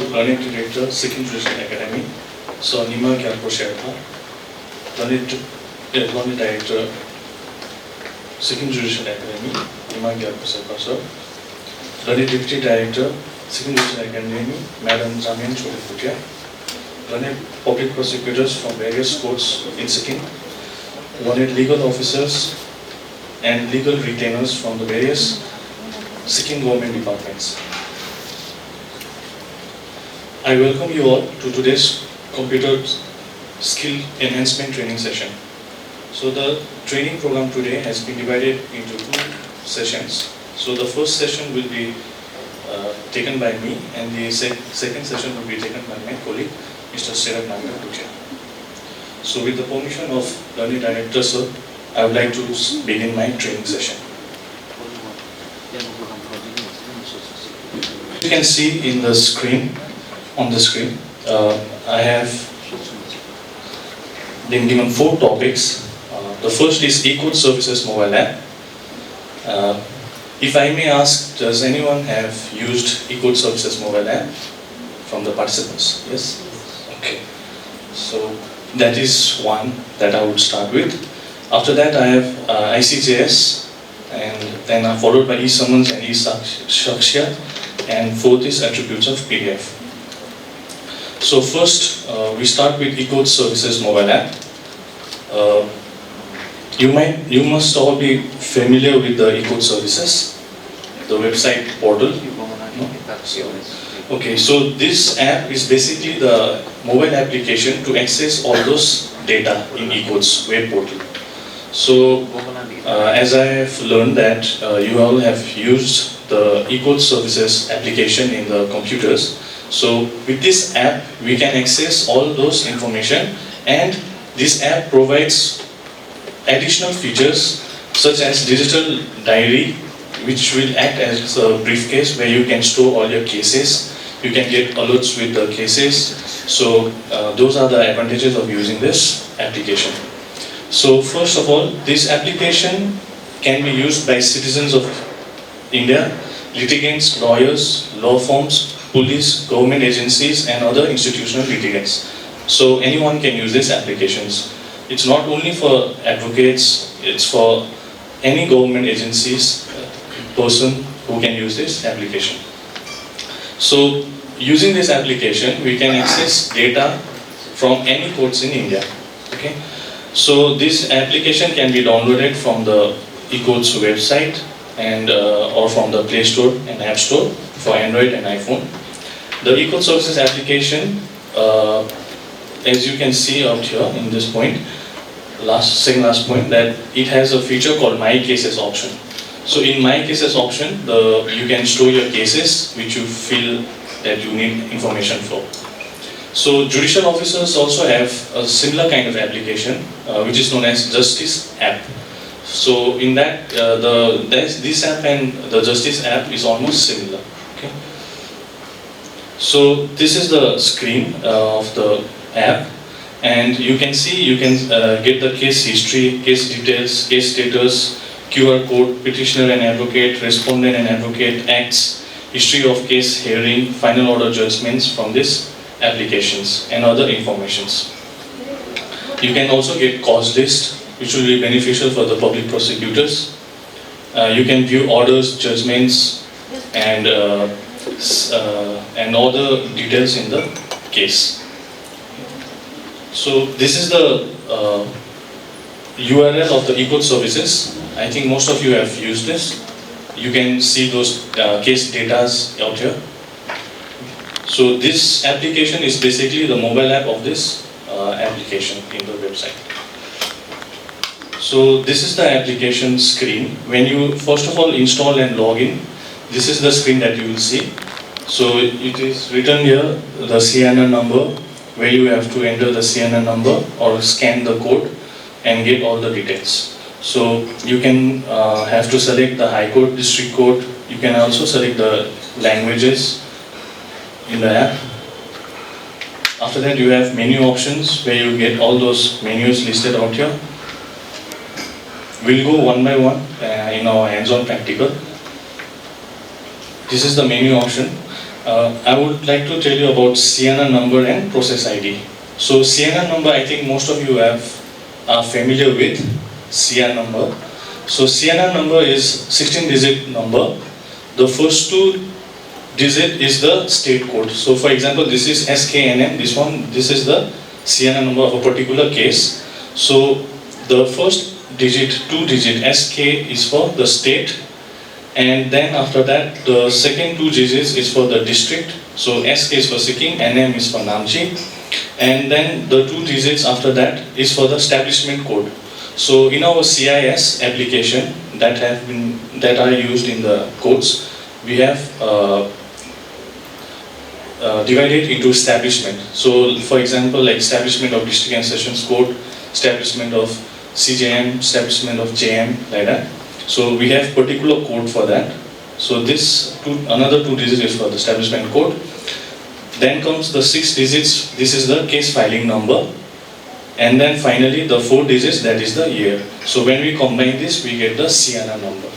Learning Director, Sikkim Judicial Academy, Sir Namgyal Sherap, Learning Director, Sikkim Judicial Academy, Namgyal Sherap, Learning Deputy Director, Sikkim Judicial Academy, Madam Bhutia, Learning Public Prosecutors from various courts in Sikkim, Learning Legal Officers and Legal Retainers from the various Sikkim government departments. I welcome you all to today's computer skill enhancement training session. So the training program today has been divided into 2 sessions. So the first session will be taken by me, and the second session will be taken by my colleague, Mr. Sherap Bhutia. So with the permission of Learning Director Sir, I would like to begin my training session. You can see in the screen, on the screen, I have been given 4 topics. The first is e-court services mobile app. If I may ask, does anyone have used e-court services mobile app from the participants? Yes? Okay. So that is one that I would start with. After that I have ICJS, and then followed by e-summons and e-saksha, and fourth is attributes of PDF. So first we start with e-court services mobile app. You must all be familiar with the e-court services, the website portal. Okay, so this app is basically the mobile application to access all those data in e-court's web portal. So as I have learned that you all have used the e-court services application in the computers. So with this app we can access all those information, and this app provides additional features such as digital diary, which will act as a briefcase where you can store all your cases. You can get alerts with the cases. So those are the advantages of using this application. So first of all, this application can be used by citizens of India, litigants, lawyers, law firms, police, government agencies and other institutional litigants. So anyone can use these applications. It's not only for advocates, it's for any government agencies, person who can use this application. So using this application, we can access data from any courts in India. Okay? So this application can be downloaded from the e-courts website and or from the Play Store and App Store for Android and iPhone. The e-court services application, as you can see out here in this point, second last point, that it has a feature called My Cases option. So in My Cases option, you can store your cases which you feel that you need information for. So judicial officers also have a similar kind of application which is known as Justice app. So in that, this app and the Justice app is almost similar. Okay. So this is the screen of the app, and you can see, you can get the case history, case details, case status, QR code, petitioner and advocate, respondent and advocate, acts, history of case hearing, final order judgments from these applications and other informations. You can also get cause list, which will be beneficial for the public prosecutors. You can view orders, judgments, and all the details in the case. So this is the URL of the e-court services. I think most of you have used this. You can see those case data out here. So this application is basically the mobile app of this application in the website. So this is the application screen. When you first of all install and log in, this is the screen that you will see. So it is written here, the CNN number, where you have to enter the CNN number or scan the code and get all the details. So you can have to select the High Court, District Court. You can also select the languages in the app. After that you have menu options where you get all those menus listed out here. We'll go one by one in our hands-on practical. This is the menu option. I would like to tell you about CNR number and process ID. So CNR number, I think most of you are familiar with CNR number. So CNR number is 16-digit number. The first two digit is the state code. So for example, this is SKNM, this is the CNR number of a particular case. So the first digit, 2-digit SK is for the state, and then after that the second 2 digits is for the district. So SK is for Sikkim, NM is for Namchi, and then the 2 digits after that is for the establishment code. So in our CIS application that are used in the codes, we have divided into establishment. So for example, like establishment of district and sessions code, establishment of CJM, establishment of JM, like that. So we have particular code for that. So another 2 digits is for the establishment code. Then comes the 6 digits, this is the case filing number. And then finally the 4 digits, that is the year. So when we combine this, we get the CNR number.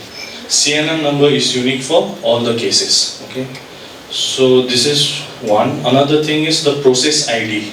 CNR number is unique for all the cases. Okay. So this is one. Another thing is the process ID.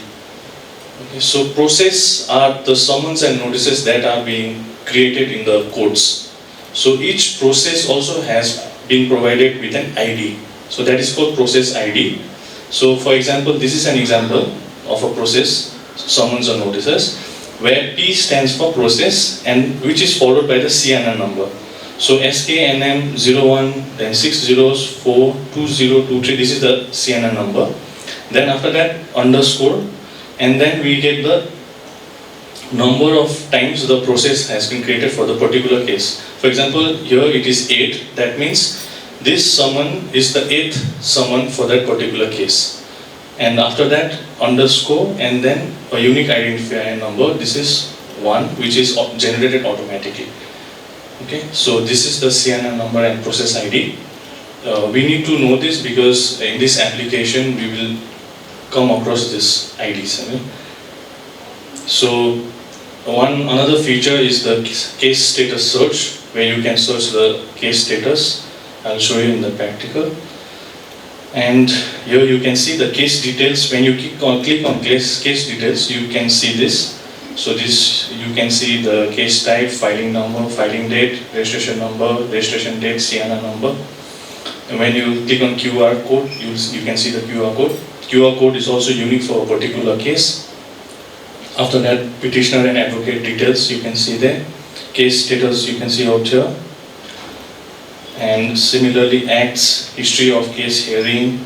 Okay. So process are the summons and notices that are being created in the codes. So each process also has been provided with an ID. So that is called process ID. So for example, this is an example of a process, summons or notices, where P stands for process and which is followed by the CNR number. So SKNM01, then 6 zeros, 4, 2023, this is the CNR number. Then after that underscore, and then we get the number of times the process has been created for the particular case. For example, here it is 8, that means this summon is the 8th summon for that particular case. And after that underscore and then a unique identifier number, this is 1, which is generated automatically. Okay, so this is the CNR number and process ID. We need to know this because in this application we will come across this IDs. Okay? So another feature is the case status search, where you can search the case status. I'll show you in the practical. And here you can see the case details. When you click on case details, you can see this. So this, you can see the case type, filing number, filing date, registration number, registration date, CNR number. And when you click on QR code, you can see the QR code. QR code is also unique for a particular case. After that, petitioner and advocate details you can see there. Case status you can see out here. And similarly, acts, history of case hearing,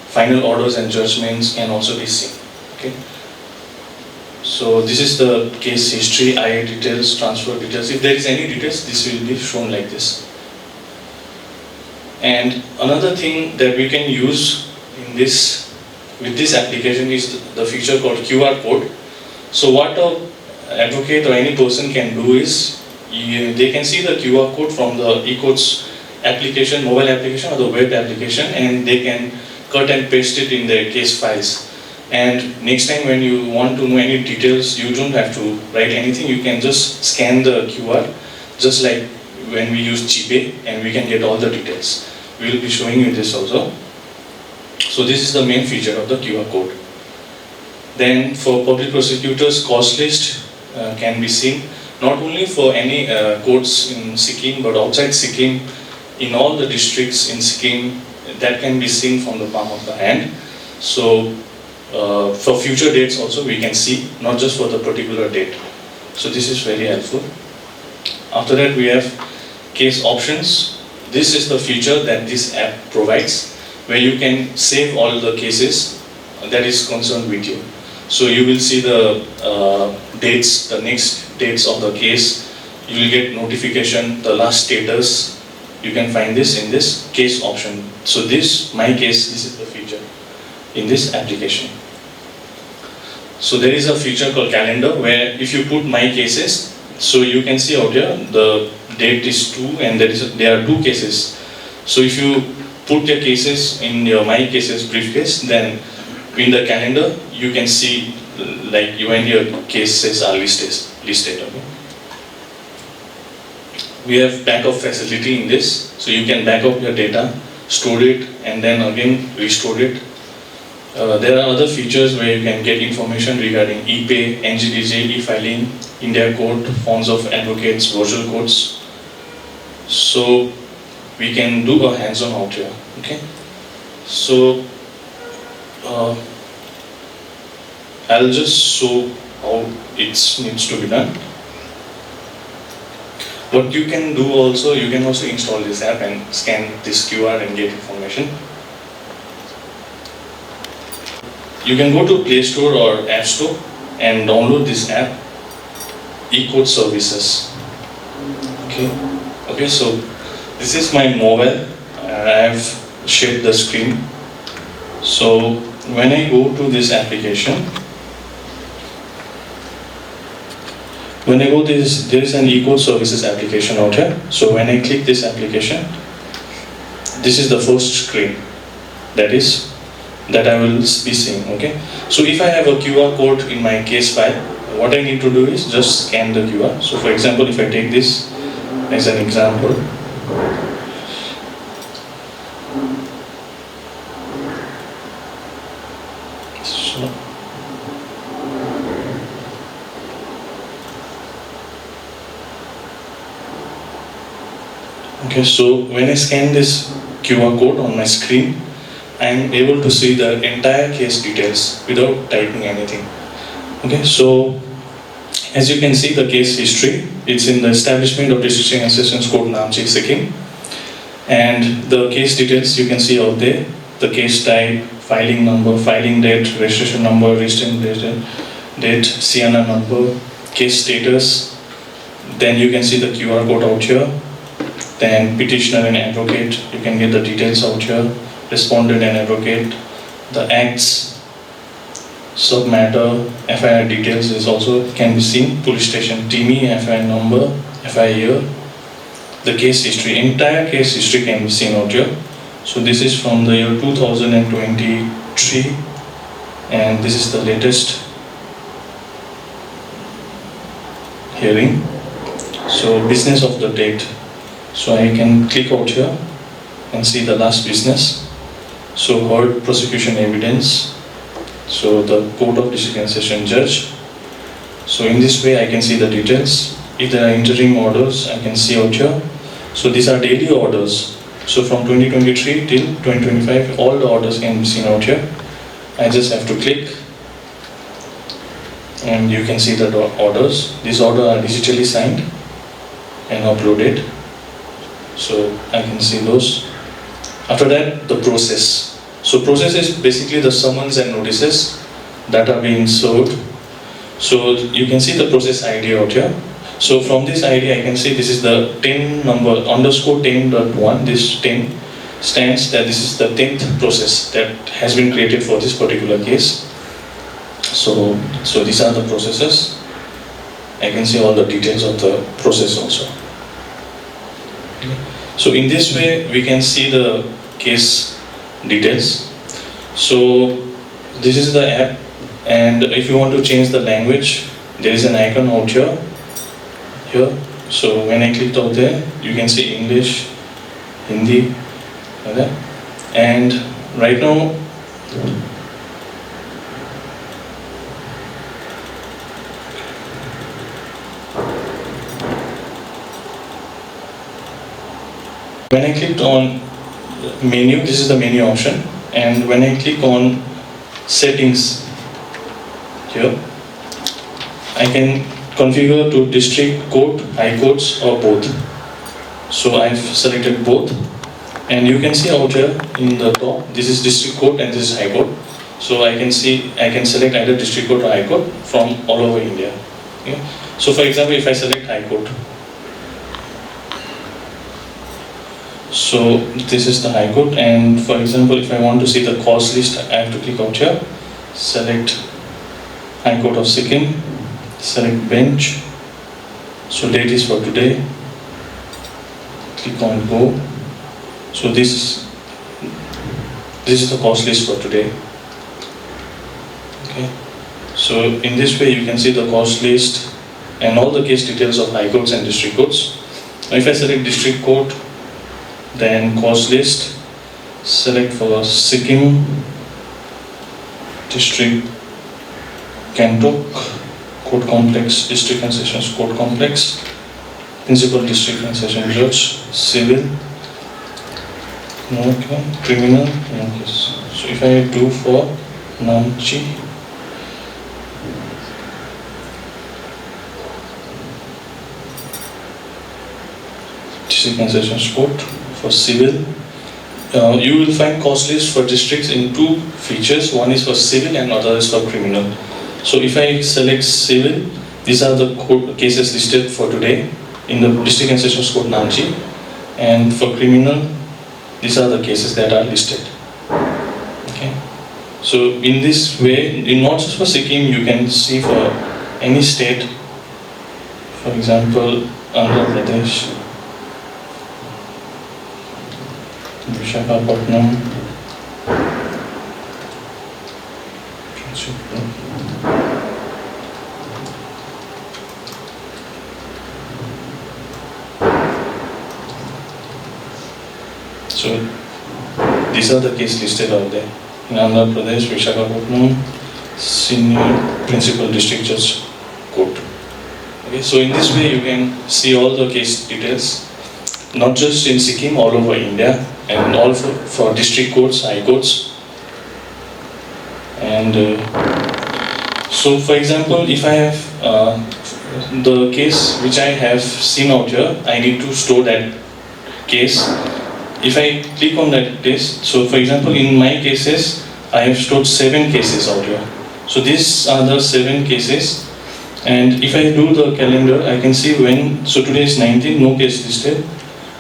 final orders and judgments can also be seen. Okay. So this is the case history, IA details, transfer details. If there is any details, this will be shown like this. And another thing that we can use in with this application is the feature called QR code. So what an advocate or any person can do is, they can see the QR code from the eCodes application, mobile application or the web application, and they can cut and paste it in their case files. And next time when you want to know any details, you don't have to write anything, you can just scan the QR, just like when we use GPay, and we can get all the details. We will be showing you this also. So this is the main feature of the QR code. Then for public prosecutors, cost list can be seen, not only for any courts in Sikkim, but outside Sikkim, in all the districts in Sikkim, that can be seen from the palm of the hand. So for future dates also we can see, not just for the particular date. So this is very helpful. After that we have case options. This is the feature that this app provides, where you can save all the cases that is concerned with you. So you will see the dates, the next dates of the case. You will get notification, the last status. You can find this in this case option. So this, my case, this is the feature in this application. So there is a feature called calendar, where if you put my cases, so you can see out here the date is 2 and there are 2 cases. So if you put your cases in your my cases briefcase, then in the calendar you can see like when your cases are listed. Okay? We have backup facility in this, so you can back up your data. stored it, and then again restored it. There are other features where you can get information regarding e-pay, NGDJ, e-filing, India Code, forms of advocates, virtual codes. So we can do a hands-on out here. Okay. So I'll just show how it needs to be done. What you can do also, you can also install this app and scan this QR and get information. You can go to Play Store or App Store and download this app, eCode Services. Okay, so this is my mobile. I have shared the screen. So when I go to this application, there is an eCode Services application out here. So when I click this application, this is the first screen that I will be seeing. Okay. So if I have a QR code in my case file, what I need to do is just scan the QR. So for example, if I take this as an example, okay, so when I scan this QR code on my screen, I am able to see the entire case details without typing anything. Okay, so as you can see the case history, it's in the establishment of District Assistance Court Namchi, Sikkim. And the case details you can see out there, the case type, filing number, filing date, registration number, registration date, CNR number, case status. Then you can see the QR code out here. Then petitioner and advocate, you can get the details out here. Respondent and advocate, the acts, submatter, FIR details is also can be seen. Police station TME, FIR number, FIR year, the case history, entire case history can be seen out here. So this is from the year 2023, and this is the latest hearing. So business of the date. So I can click out here and see the last business. So heard prosecution evidence. So the Court of District and Session Judge. So in this way I can see the details. If there are interim orders, I can see out here. So these are daily orders. So from 2023 till 2025, all the orders can be seen out here. I just have to click and you can see the orders. These orders are digitally signed and uploaded. So I can see those. After that, the process. So process is basically the summons and notices that are being served. So you can see the process ID out here. So from this ID, I can see this is the 10 number underscore 10.1. This 10 stands that this is the 10th process that has been created for this particular case. So these are the processes. I can see all the details of the process also. So in this way, we can see the case details. So this is the app, and if you want to change the language, there is an icon out here. So when I clicked out there, you can see English, Hindi, okay? And right now, when I clicked on menu, this is the menu option, and when I click on settings here, I can configure to district court, high courts or both. So I've selected both, and you can see out here in the top, this is district court and this is high court. So I can select either district court or high court from all over India. Okay? So for example, if I select high court, so this is the high court, and for example, if I want to see the cause list, I have to click out here, select High Court of Sikkim, select bench, so date is for today, click on go. So this is the cause list for today. Okay, so in this way you can see the cause list and all the case details of high courts and district courts. Now if I select district court, then cause list, select for Sikkim district, Gantok Court Complex, District and Sessions Court Complex, Principal District and Session Judge, Civil, no criminal, no case. So if I do for Namchi, District and Sessions Court for civil, you will find cost list for districts in two features. One is for civil and other is for criminal. So if I select civil, these are the court cases listed for today in the District and Sessions Court Namchi, and for criminal, these are the cases that are listed. Okay. So in this way, not just for Sikkim, you can see for any state. For example, Andhra Pradesh, Visakhapatnam, so these are the cases listed out there. In Andhra Pradesh, Visakhapatnam, Senior Principal District Judge Court. Okay, so in this way you can see all the case details, not just in Sikkim, all over India, and also for district courts, high courts. And so for example, if I have the case which I have seen out here, I need to store that case. If I click on that case, so for example, in my cases, I have stored 7 cases out here. So these are the 7 cases. And if I do the calendar, I can see when, so today is 19, no case listed.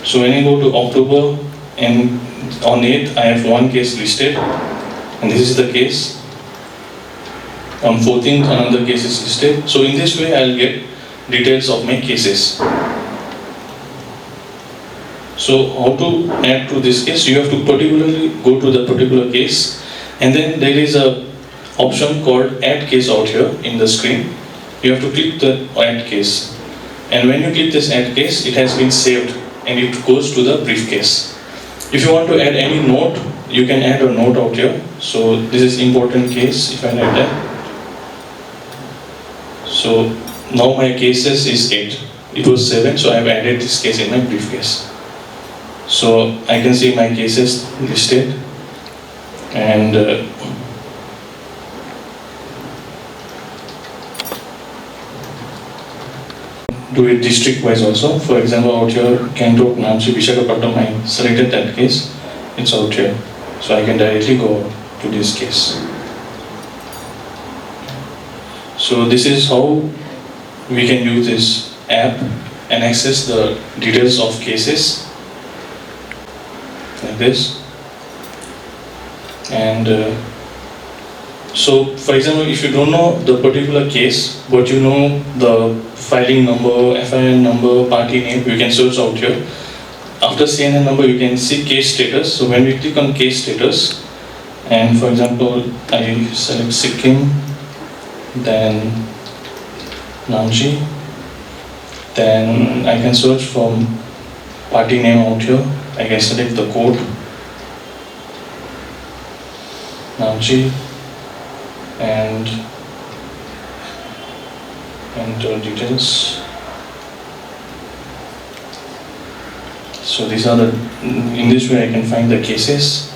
So when I go to October, and on 8th, I have 1 case listed, and this is the case. On 14th, another case is listed. So in this way, I'll get details of my cases. So how to add to this case? You have to particularly go to the particular case, and then there is a option called Add Case out here in the screen. You have to click the Add Case, and when you click this Add Case, it has been saved and it goes to the briefcase. If you want to add any note, you can add a note out here. So this is important case. If I write that, so now my cases is 8. It was 7, so I have added this case in my briefcase. So I can see my cases listed, and do it district wise also. For example, out here, Gantok, Namchi, Visakhapatnam, I selected that case, it's out here. So I can directly go to this case. So this is how we can use this app and access the details of cases like this. And so for example, if you don't know the particular case, but you know the filing number, FIN number, party name, you can search out here. After CNN number, you can see case status. So when we click on case status, and for example, I select Sikkim, then Namchi, then I can search from party name out here. I can select the code, Namchi, and enter details. So these are the, in this way I can find the cases.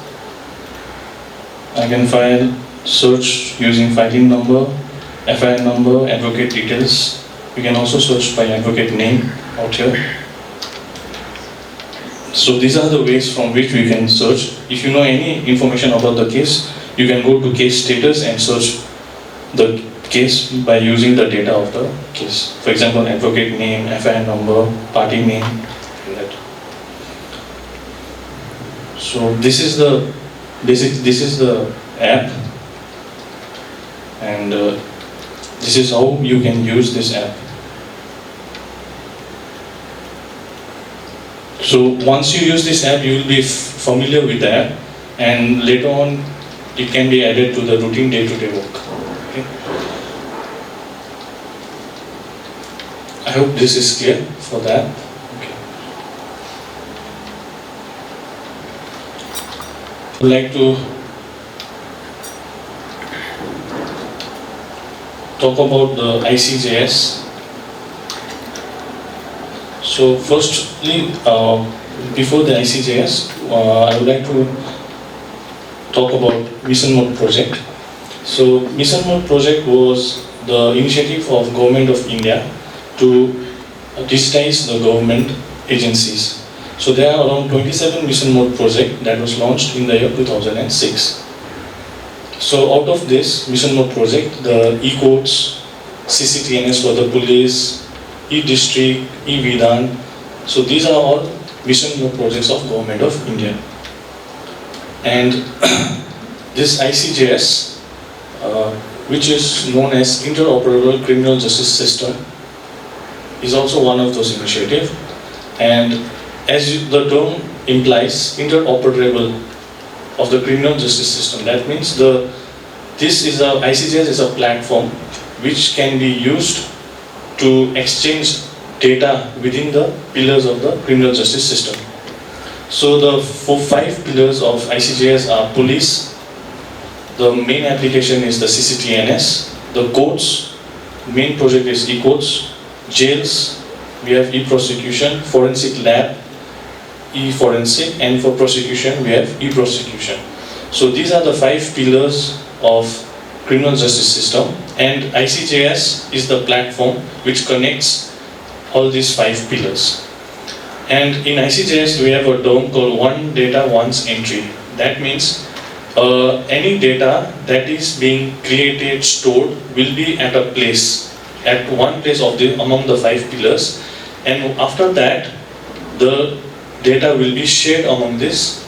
I can search using filing number, FIN number, advocate details. You can also search by advocate name out here. So these are the ways from which we can search. If you know any information about the case, you can go to case status and search the case by using the data of the case. For example, advocate name, FIN number, party name, and that. So this is the this is the app, and this is how you can use this app. So once you use this app, you will be familiar with the app, and later on it can be added to the routine day-to-day work. Okay. I hope this is clear for that. Okay. I would like to talk about the ICJS. So firstly, before the ICJS, I would like to talk about Mission Mode project. So Mission Mode project was the initiative of Government of India to digitize the government agencies. So there are around 27 Mission Mode project that was launched in the year 2006. So out of this Mission Mode project, the e-courts, CCTNS for the police, e-district, e-Vidhan, so these are all Mission Mode projects of Government of India. And this ICJS, which is known as Interoperable Criminal Justice System, is also one of those initiatives. And as the term implies, interoperable of the criminal justice system. That means ICJS is a platform which can be used to exchange data within the pillars of the criminal justice system. So the 5 pillars of ICJS are police. The main application is the CCTNS. The courts, main project is e-courts. Jails, we have e-prosecution. Forensic lab, e-forensic, and for prosecution we have e-prosecution. So these are the 5 pillars of criminal justice system, and ICJS is the platform which connects all these 5 pillars. And in ICJS we have a term called one data, once entry. That means any data that is being created, stored, will be at a place, at one place among the 5 pillars, and after that the data will be shared among these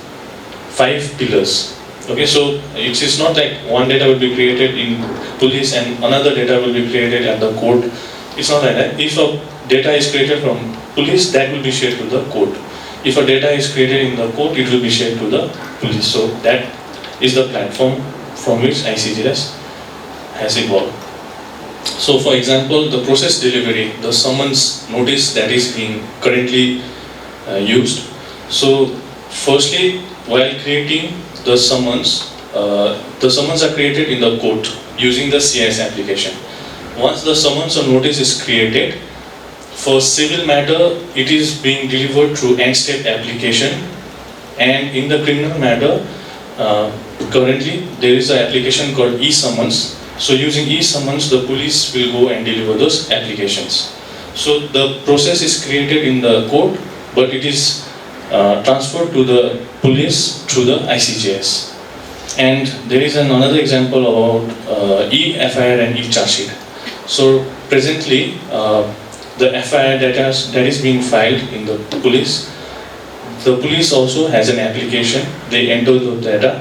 5 pillars. Okay, so it is not like one data will be created in police and another data will be created at the court. It's not like that. If a data is created from police, that will be shared to the court. If a data is created in the court, it will be shared to the police. So that is the platform from which ICJS has evolved. So for example, the process delivery, the summons notice that is being currently used. So firstly, while creating the summons are created in the court using the CIS application. Once the summons or notice is created, for civil matter it is being delivered through end-step application, and in the criminal matter currently there is an application called e-summons. So using e-summons, the police will go and deliver those applications. So the process is created in the court, but it is transferred to the police through the ICJS. And there is another example about e-FIR and e-charge sheet. So presently, the FIR that is being filed in the police also has an application. They enter the data,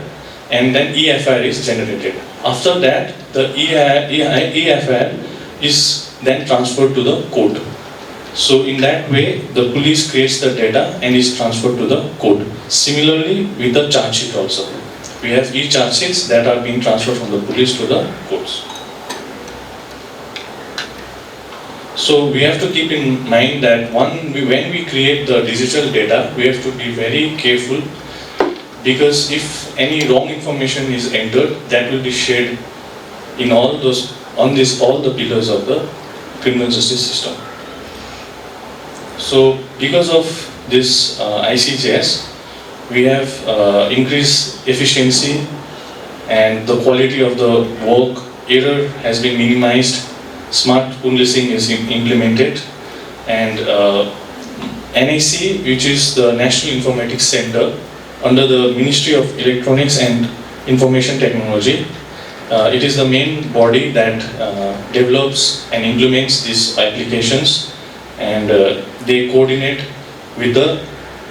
and then e-FIR is generated. After that, the e-FIR is then transferred to the court. So in that way, the police creates the data and is transferred to the court. Similarly, with the charge sheet also. We have e-charge sheets that are being transferred from the police to the courts. So we have to keep in mind that when we create the digital data, we have to be very careful, because if any wrong information is entered, that will be shared in all the pillars of the criminal justice system. So because of this ICJS, we have increased efficiency and the quality of the work. Error has been minimized, smart policing is implemented, and NIC, which is the National Informatics Center under the Ministry of Electronics and Information Technology, it is the main body that develops and implements these applications, and they coordinate with the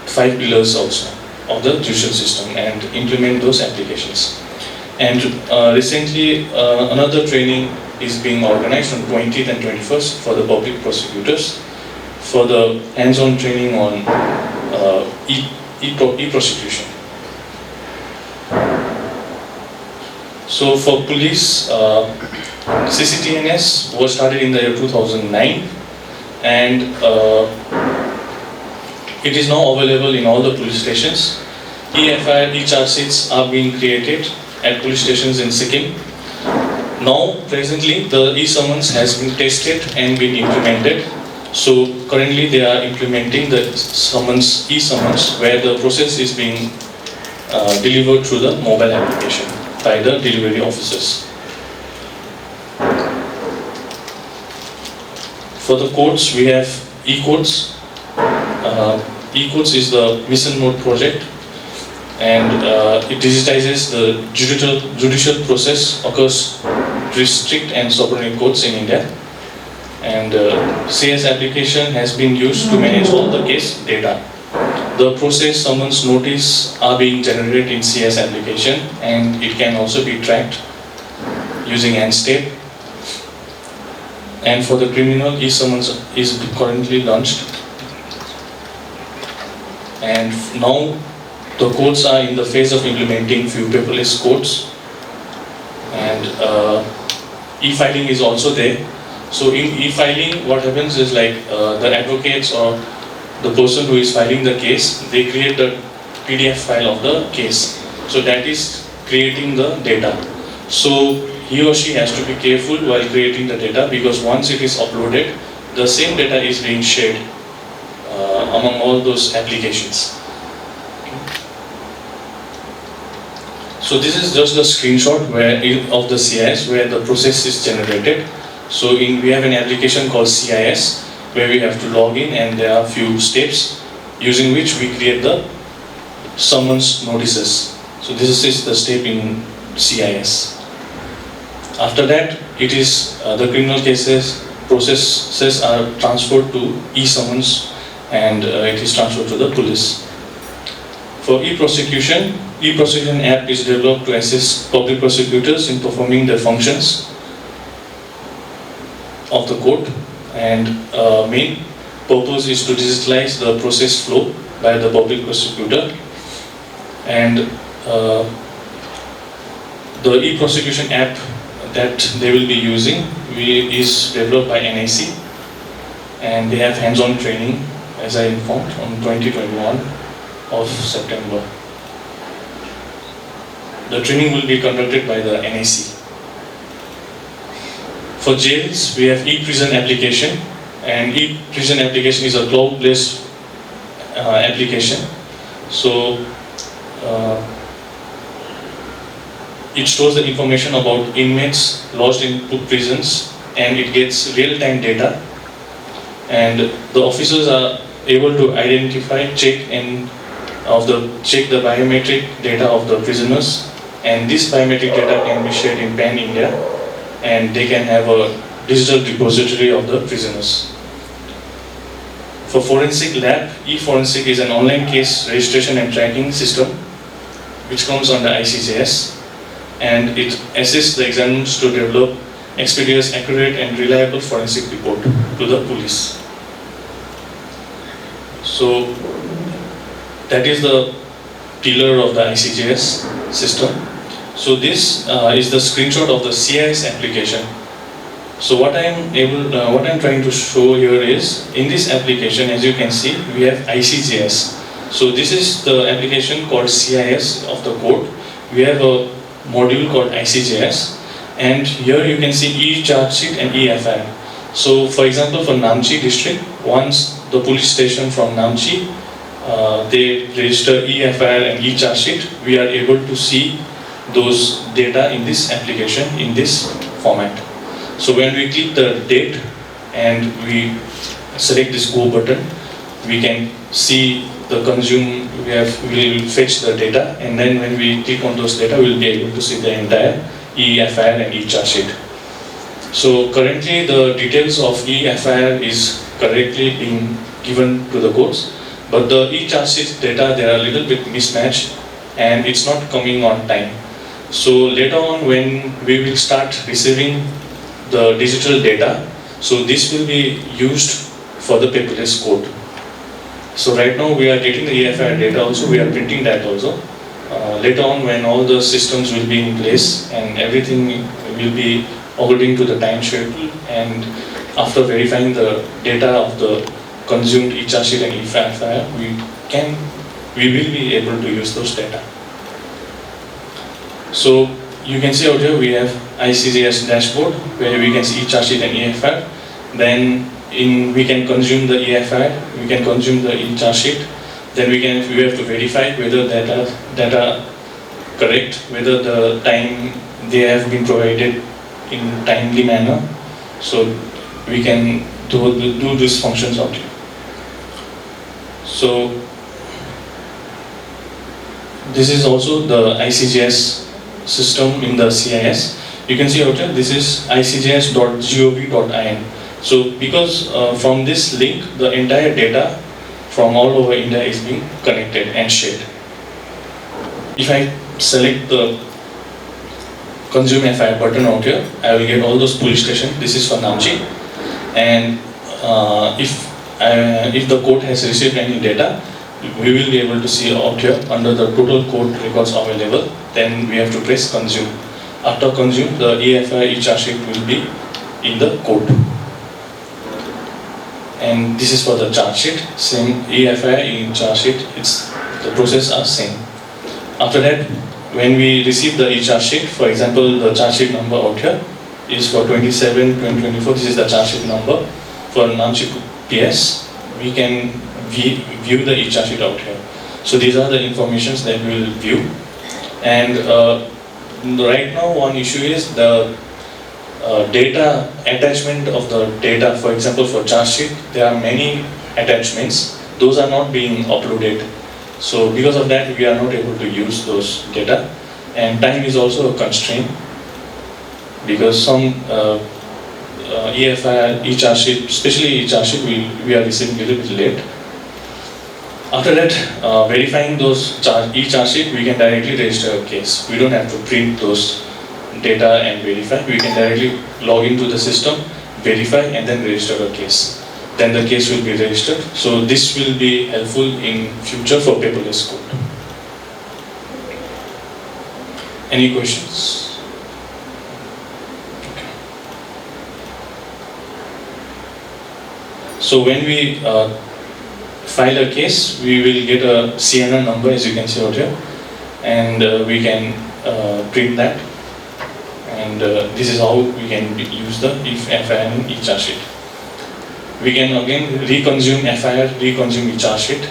5 pillars also of the judicial system and implement those applications. And recently another training is being organized on 20th and 21st for the public prosecutors for the hands-on training on e-prosecution. So for police, CCTNS was started in the year 2009, and it is now available in all the police stations. EFIR, e-charge sheets are being created at police stations in Sikkim. Now, presently, the e-summons has been tested and been implemented. So, currently they are implementing the e-summons, where the process is being delivered through the mobile application by the delivery officers. For the courts, we have e-courts. E-courts is the mission mode project, and it digitizes the judicial process across district and sovereign courts in India. And CS application has been used to manage all the case data. The process summons notice are being generated in CS application, and it can also be tracked using N-step. And for the criminal, e-summons is currently launched. And now the courts are in the phase of implementing few paperless courts, and e-filing is also there. So in e-filing, what happens is like the advocates or the person who is filing the case, they create the PDF file of the case. So that is creating the data. So he or she has to be careful while creating the data, because once it is uploaded, the same data is being shared among all those applications. So this is just a screenshot of the CIS where the process is generated. So we have an application called CIS where we have to log in, and there are few steps using which we create the summons notices. So this is the step in CIS. After that, it is the criminal cases processes are transferred to e-summons, and it is transferred to the police. For e-prosecution app is developed to assist public prosecutors in performing their functions of the court, and main purpose is to digitalize the process flow by the public prosecutor. And the e-prosecution app that they will be using is developed by NIC, and they have hands-on training, as I informed, on 2021 of September. The training will be conducted by the NIC. For jails, we have e-prison application, and e-prison application is a cloud-based application. So it stores the information about inmates lodged in prisons, and it gets real-time data, and the officers are able to identify, check the biometric data of the prisoners, and this biometric data can be shared in PAN India, and they can have a digital repository of the prisoners. For forensic lab, e-forensic is an online case registration and tracking system which comes under ICJS, and it assists the examiners to develop expeditious, accurate and reliable forensic report to the police. So that is the pillar of the ICJS system. So this is the screenshot of the CIS application. So what I'm trying to show here is, in this application, as you can see, we have ICJS. So this is the application called CIS of the court. We have a module called ICJS, and here you can see e-charge sheet and e-FIR. So for example, for Namchi district, once the police station from Namchi they register e-FIR and e-charge sheet, we are able to see those data in this application in this format. So when we click the date and we select this go button, we can see the consume, we will fetch the data, and then when we click on those data, we will be able to see the entire e-FIR and e-charge sheet. So currently the details of e-FIR is correctly being given to the courts, but the e-charge sheet data, they are a little bit mismatched and it's not coming on time. So later on, when we will start receiving the digital data, so this will be used for the paperless court. So right now we are getting the EFIR data also, we are printing that also. Later on, when all the systems will be in place and everything will be according to the time schedule, and after verifying the data of the consumed e-charge sheet and e-FIR, we can we will be able to use those data. So you can see out here we have ICJS dashboard where we can see charge sheet and EFR. Then we can consume the EFR, we can consume the charge sheet. Then we have to verify whether data correct, whether the time they have been provided in timely manner. So we can do these functions out here. So this is also the ICJS system in the CIS. You can see out here, this is icjs.gov.in. So because from this link, the entire data from all over India is being connected and shared. If I select the consume FIR button out here, I will get all those police stations. This is for Namchi. And if the court has received any data, we will be able to see out here under the total court records available. Then we have to press consume. After consume, the EFI e-charge sheet will be in the court. And this is for the charge sheet. Same EFI in charge sheet. The process are same. After that, when we receive the e-charge sheet, for example, the charge sheet number out here is for 27/2024. This is the charge sheet number for Namchi PS. We can view the e-charge sheet out here. So these are the informations that we will view. And right now, one issue is the data attachment of the data. For example, for charge sheet, there are many attachments. Those are not being uploaded. So because of that, we are not able to use those data. And time is also a constraint because some EFI, e-charge sheet, especially e-charge sheet, we are receiving a little bit late. After that, verifying those e-charge sheet, we can directly register a case. We don't have to print those data and verify. We can directly log into the system, verify, and then register a case. Then the case will be registered. So this will be helpful in future for paperless court. Any questions? Okay. So when we file a case, we will get a CNR number, as you can see out here, and we can print that. And this is how we can use the FIR in e-charge sheet. We can again reconsume FIR, reconsume e-charge sheet.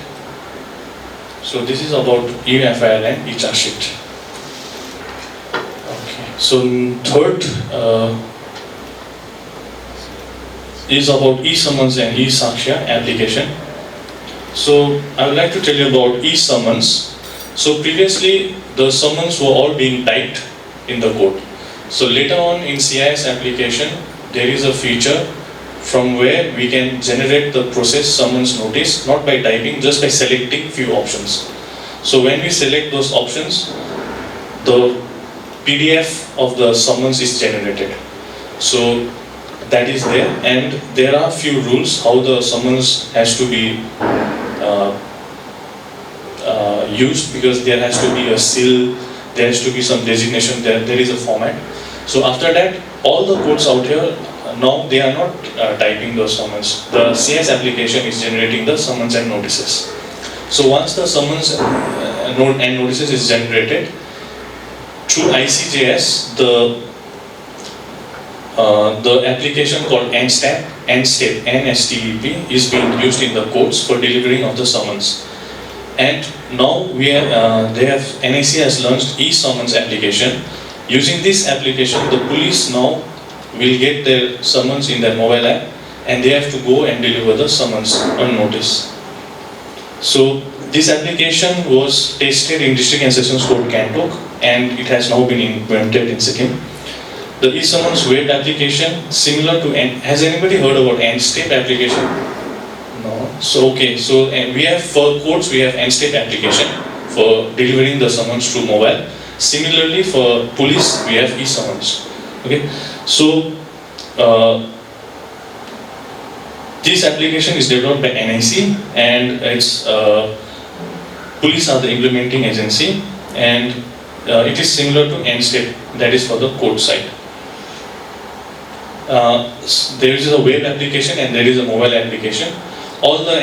So this is about e-FIR and e-charge sheet. Okay. So third is about e-summons and e-saksha application. So I would like to tell you about e-summons. So previously the summons were all being typed in the court. So later on in CIS application, there is a feature from where we can generate the process summons notice, not by typing, just by selecting few options. So when we select those options, the PDF of the summons is generated. So that is there, and there are few rules how the summons has to be used, because there has to be a seal, there has to be some designation, there is a format. So after that, all the courts out here, now they are not typing those summons. The CS application is generating the summons and notices. So once the summons and notices is generated, through ICJS, the application called NSTEP, NSTEP, is being used in the courts for delivering of the summons. And now NIC has launched e-summons application. Using this application, the police now will get their summons in their mobile app, and they have to go and deliver the summons on notice. So this application was tested in District and Sessions Court Gangtok, and it has now been implemented in Sikkim. The e-summons web application, similar to has anybody heard about NSTEP application? No. So okay, so we have for courts we have NSTEP application for delivering the summons through mobile. Similarly for police we have e-summons. Okay, so this application is developed by NIC, and it's police are the implementing agency, and it is similar to NSTEP, that is for the court side. There is a web application and there is a mobile application. all the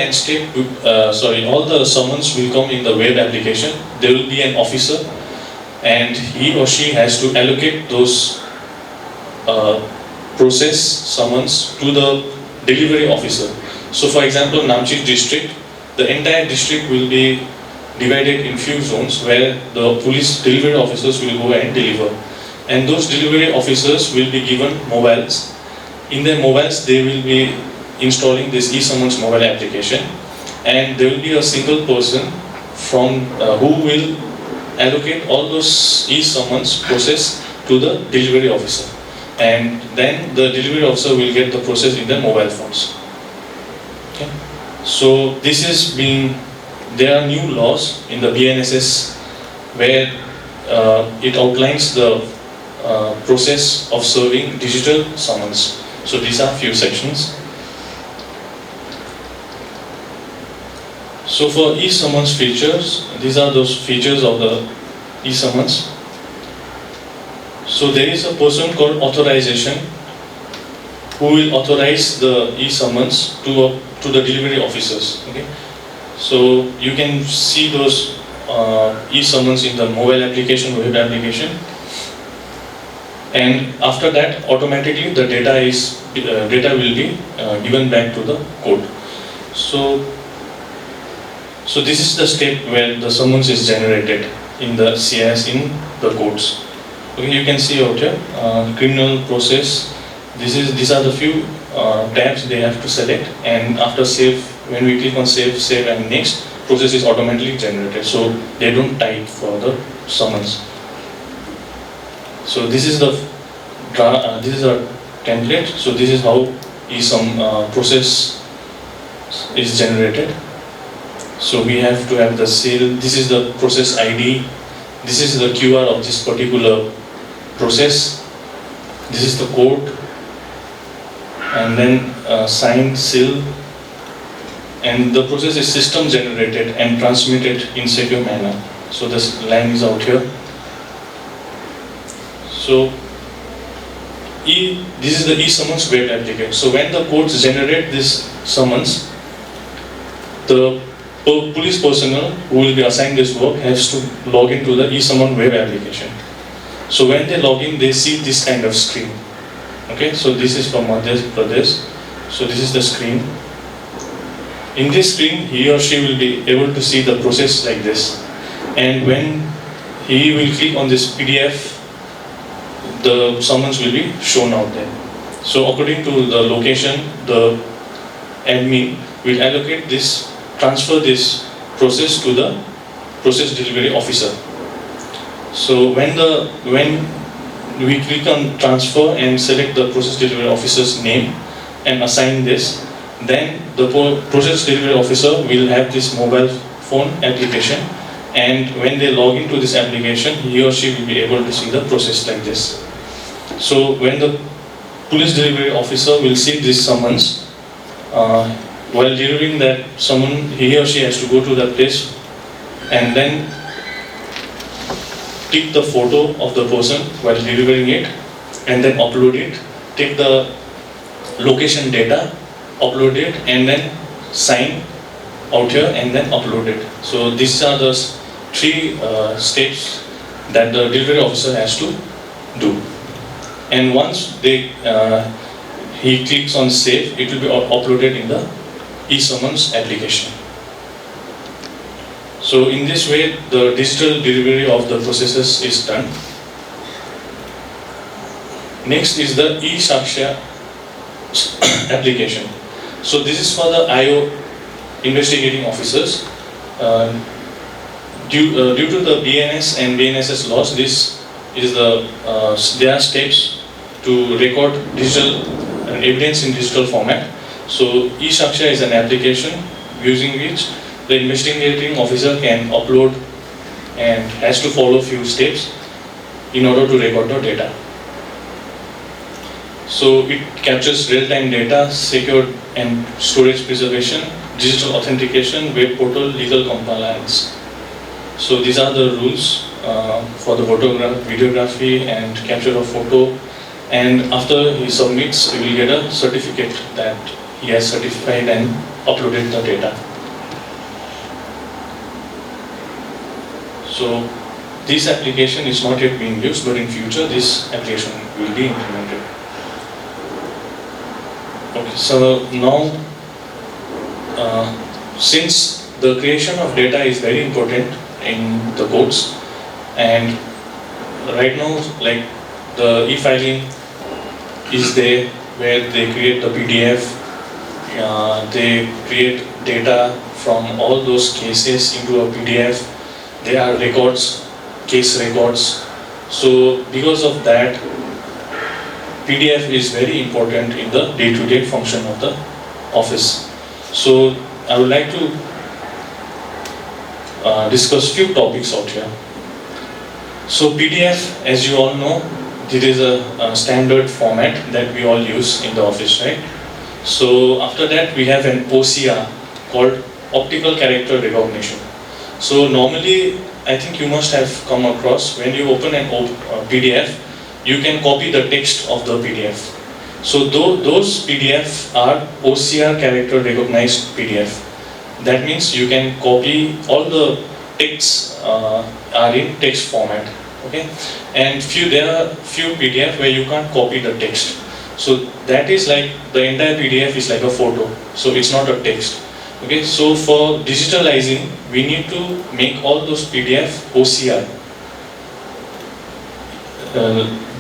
all the summons will come in the web application. There will be an officer, and he or she has to allocate those process summons to the delivery officer. So for example, Namchi district, the entire district will be divided in few zones where the police delivery officers will go and deliver. And those delivery officers will be given mobiles. In their mobiles, they will be installing this e-summons mobile application, and there will be a single person from who will allocate all those e-summons process to the delivery officer, and then the delivery officer will get the process in their mobile phones. Okay. So this is being, there are new laws in the BNSS where it outlines the process of serving digital summons. So these are few sections. So for e-summons features, these are those features of the e-summons. So there is a person called authorization who will authorize the e-summons to the delivery officers. Okay. So you can see those e-summons in the mobile application, web application, and after that automatically the data will be given back to the court. So this is the step where the summons is generated in the CIS in the courts. Okay, you can see out here criminal process. These are the few tabs they have to select, and after save, when we click on save and next, process is automatically generated. So they don't type for the summons. So this is the template. So this is how process is generated. So we have to have the seal. This is the process ID. This is the QR of this particular process. This is the code, and then signed, seal, and the process is system generated and transmitted in secure manner. So this line is out here. So this is the e-summons web application. So when the courts generate this summons, the police personnel who will be assigned this work has to log into the e-summon web application. So when they log in, they see this kind of screen. Okay, so this is from Madhya Pradesh. So this is the screen. In this screen, he or she will be able to see the process like this. And when he will click on this PDF, the summons will be shown out there. So according to the location, the admin will allocate this, transfer this process to the process delivery officer. So when we click on transfer and select the process delivery officer's name and assign this, then the process delivery officer will have this mobile phone application, and when they log into this application, he or she will be able to see the process like this. So when the police delivery officer will see this summons, while delivering that summon, he or she has to go to that place and then take the photo of the person while delivering it, and then upload it, take the location data, upload it, and then sign out here and then upload it. So these are the three steps that the delivery officer has to do. And once he clicks on save, it will be uploaded in the e-summons application. So in this way, the digital delivery of the processes is done. Next is the e-Saksha application. So this is for the IO investigating officers. Due to the BNS and BNSS laws, this is there are steps to record digital evidence in digital format. So e-Saksha is an application using which the investigating officer can upload and has to follow few steps in order to record the data. So it captures real-time data, secure and storage preservation, digital authentication, web portal, legal compliance. So these are the rules for the videography and capture of photo. And after he submits, he will get a certificate that he has certified and uploaded the data. So this application is not yet being used, but in future this application will be implemented. Okay, so now since the creation of data is very important in the courts, and right now like the e-filing is there where they create the PDF, they create data from all those cases into a PDF. There are records, case records. So because of that, PDF is very important in the day-to-day function of the office. So I would like to discuss few topics out here. So PDF, as you all know, it is a standard format that we all use in the office, right? So after that we have an OCR called optical character recognition. So normally I think you must have come across when you open an PDF, you can copy the text of the PDF. So those PDF are OCR character recognized PDF. That means you can copy all the texts are in text format. Okay, and there are few PDF where you can't copy the text. So that is like the entire PDF is like a photo. So it's not a text. Okay, so for digitalizing, we need to make all those PDF OCR.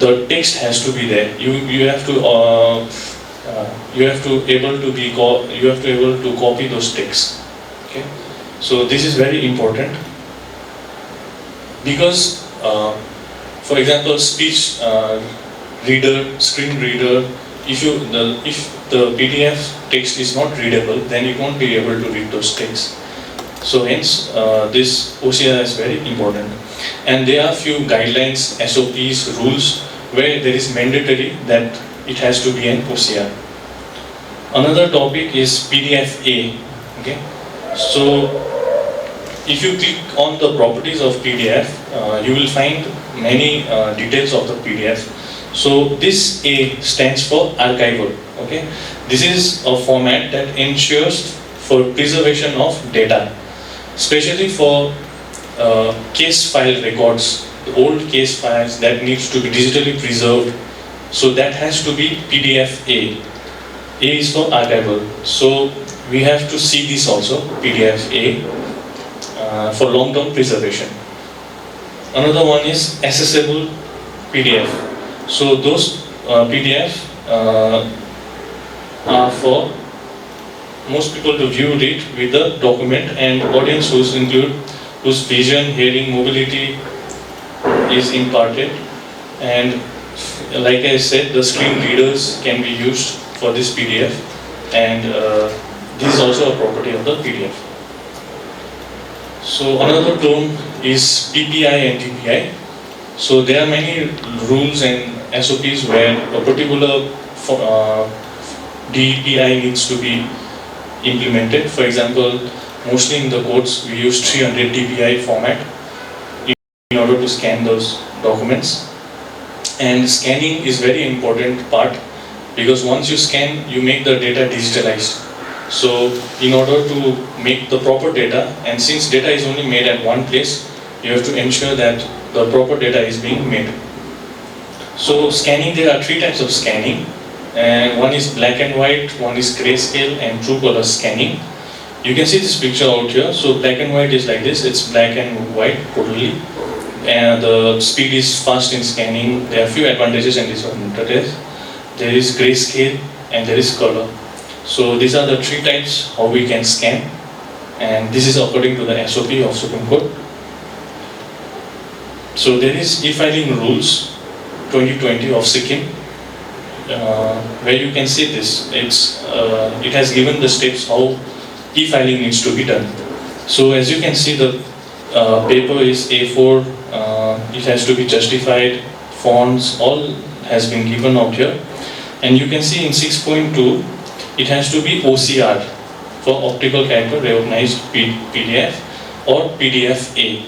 The text has to be there. You have to able to copy those texts. Okay, so this is very important because, for example, speech reader, screen reader. If the PDF text is not readable, then you won't be able to read those texts. So hence, this OCR is very important. And there are few guidelines, SOPs, rules where there is mandatory that it has to be an OCR. Another topic is PDF-A. Okay, so if you click on the properties of PDF, you will find many details of the PDF. So this A stands for archival. Okay, this is a format that ensures for preservation of data, especially for case file records, the old case files that needs to be digitally preserved. So that has to be PDF-A. A is for archival. So we have to see this also, PDF-A, for long-term preservation. Another one is accessible PDF. So those PDF are for most people to view it with the document, and audience whose vision, hearing, mobility is imparted. And like I said, the screen readers can be used for this PDF, and this is also a property of the PDF. So another term is PPI and DPI. So there are many rules and SOPs where a particular DPI needs to be implemented. For example, mostly in the courts we use 300 DPI format in order to scan those documents. And scanning is very important part, because once you scan, you make the data digitalized. So in order to make the proper data, and since data is only made at one place, you have to ensure that the proper data is being made. So scanning, there are three types of scanning, and one is black and white, one is grayscale, and true color scanning. You can see this picture out here. So black and white is like this, it's black and white totally, and the speed is fast in scanning. There are few advantages and disadvantages. There is grayscale and there is color. So these are the three types how we can scan, and this is according to the SOP of Supreme Court. So there is e-filing rules 2020 of Sikkim, where you can see this. It has given the steps how e-filing needs to be done. So as you can see, the paper is A4, it has to be justified, fonts, all has been given out here. And you can see in 6.2, it has to be OCR, for optical character recognized PDF or PDF-A.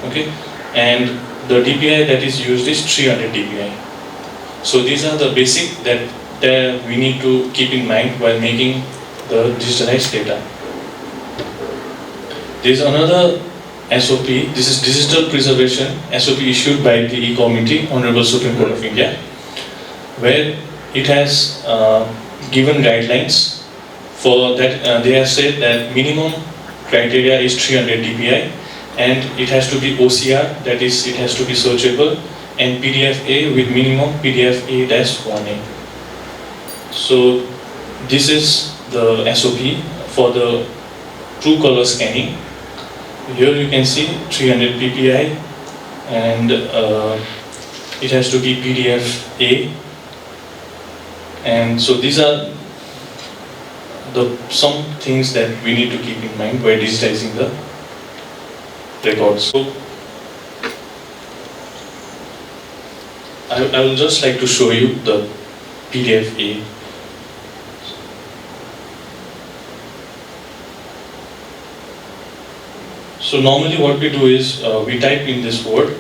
Okay, and the DPI that is used is 300 DPI. So these are the basic that we need to keep in mind while making the digitalized data. There is another SOP, this is Digital Preservation SOP issued by the E-Committee, Honorable Supreme Court of India, where it has given guidelines for that. They have said that minimum criteria is 300 dpi, and it has to be OCR, that is, it has to be searchable, and PDF-A with minimum PDF-A-1A. So this is the SOP for the true color scanning. Here you can see 300 ppi, and it has to be PDF-A. And so these are some things that we need to keep in mind while digitizing the records. So I will just like to show you the PDF-A. So normally what we do is we type in this word.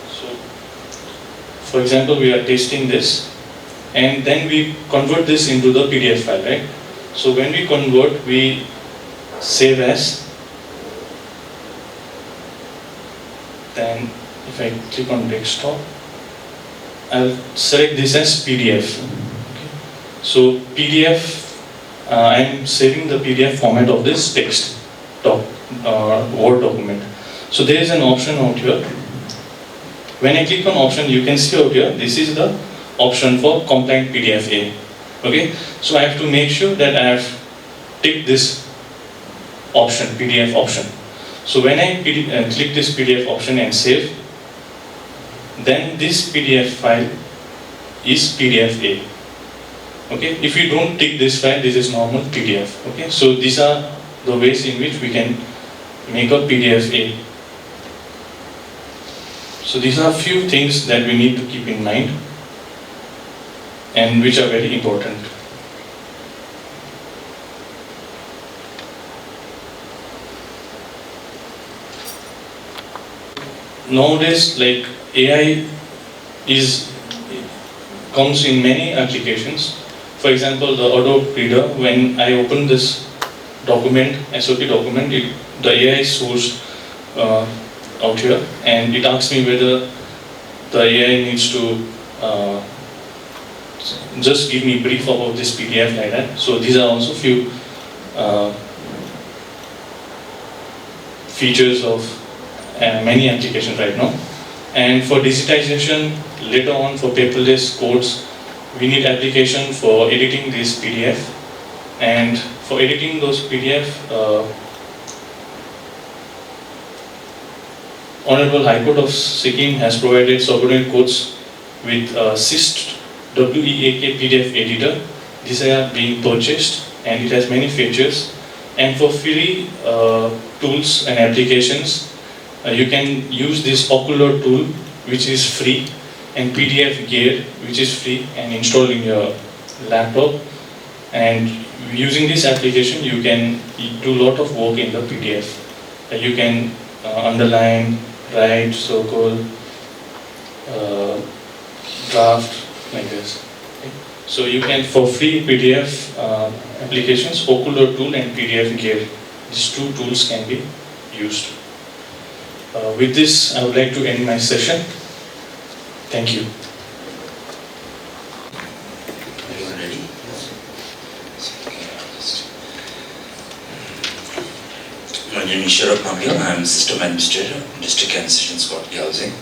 So for example, we are tasting this, and then we convert this into the PDF file, right? So when we convert, we save as. Then if I click on desktop, I'll select this as PDF. Okay. So PDF, I'm saving the PDF format of this text Word document. So there is an option out here. When I click on option, you can see out here, this is the option for compliant PDF-A. Okay, so I have to make sure that I have ticked this option, PDF option. So when I click this PDF option and save, then this PDF file is PDF-A. Okay, if you don't tick this file, this is normal PDF. Okay, so these are the ways in which we can make a PDF-A. So these are a few things that we need to keep in mind and which are very important. Nowadays, like AI comes in many applications. For example, the Adobe Reader, when I open this document, SOP document, the AI is sourced out here, and it asks me whether the AI needs to just give me a brief about this PDF like that. So these are also few features of many applications right now. And for digitization, later on for paperless codes, we need application for editing this PDF. And for editing those PDF, Honorable High Court of Sikkim has provided subordinate codes with SIST WEAK PDF editor. These are being purchased, and it has many features. And for free tools and applications, you can use this Ocular tool, which is free, and PDF Gear, which is free and installed in your laptop. And using this application, you can do a lot of work in the PDF. You can underline, write, circle, draft, like this. Okay. So you can, for free PDF applications, Ocular tool and PDF Gear, these two tools can be used. With this, I would like to end my session. Thank you. Are you ready? My name is Sherap. I am System Administrator, District and Sessions Court, Gyalshing.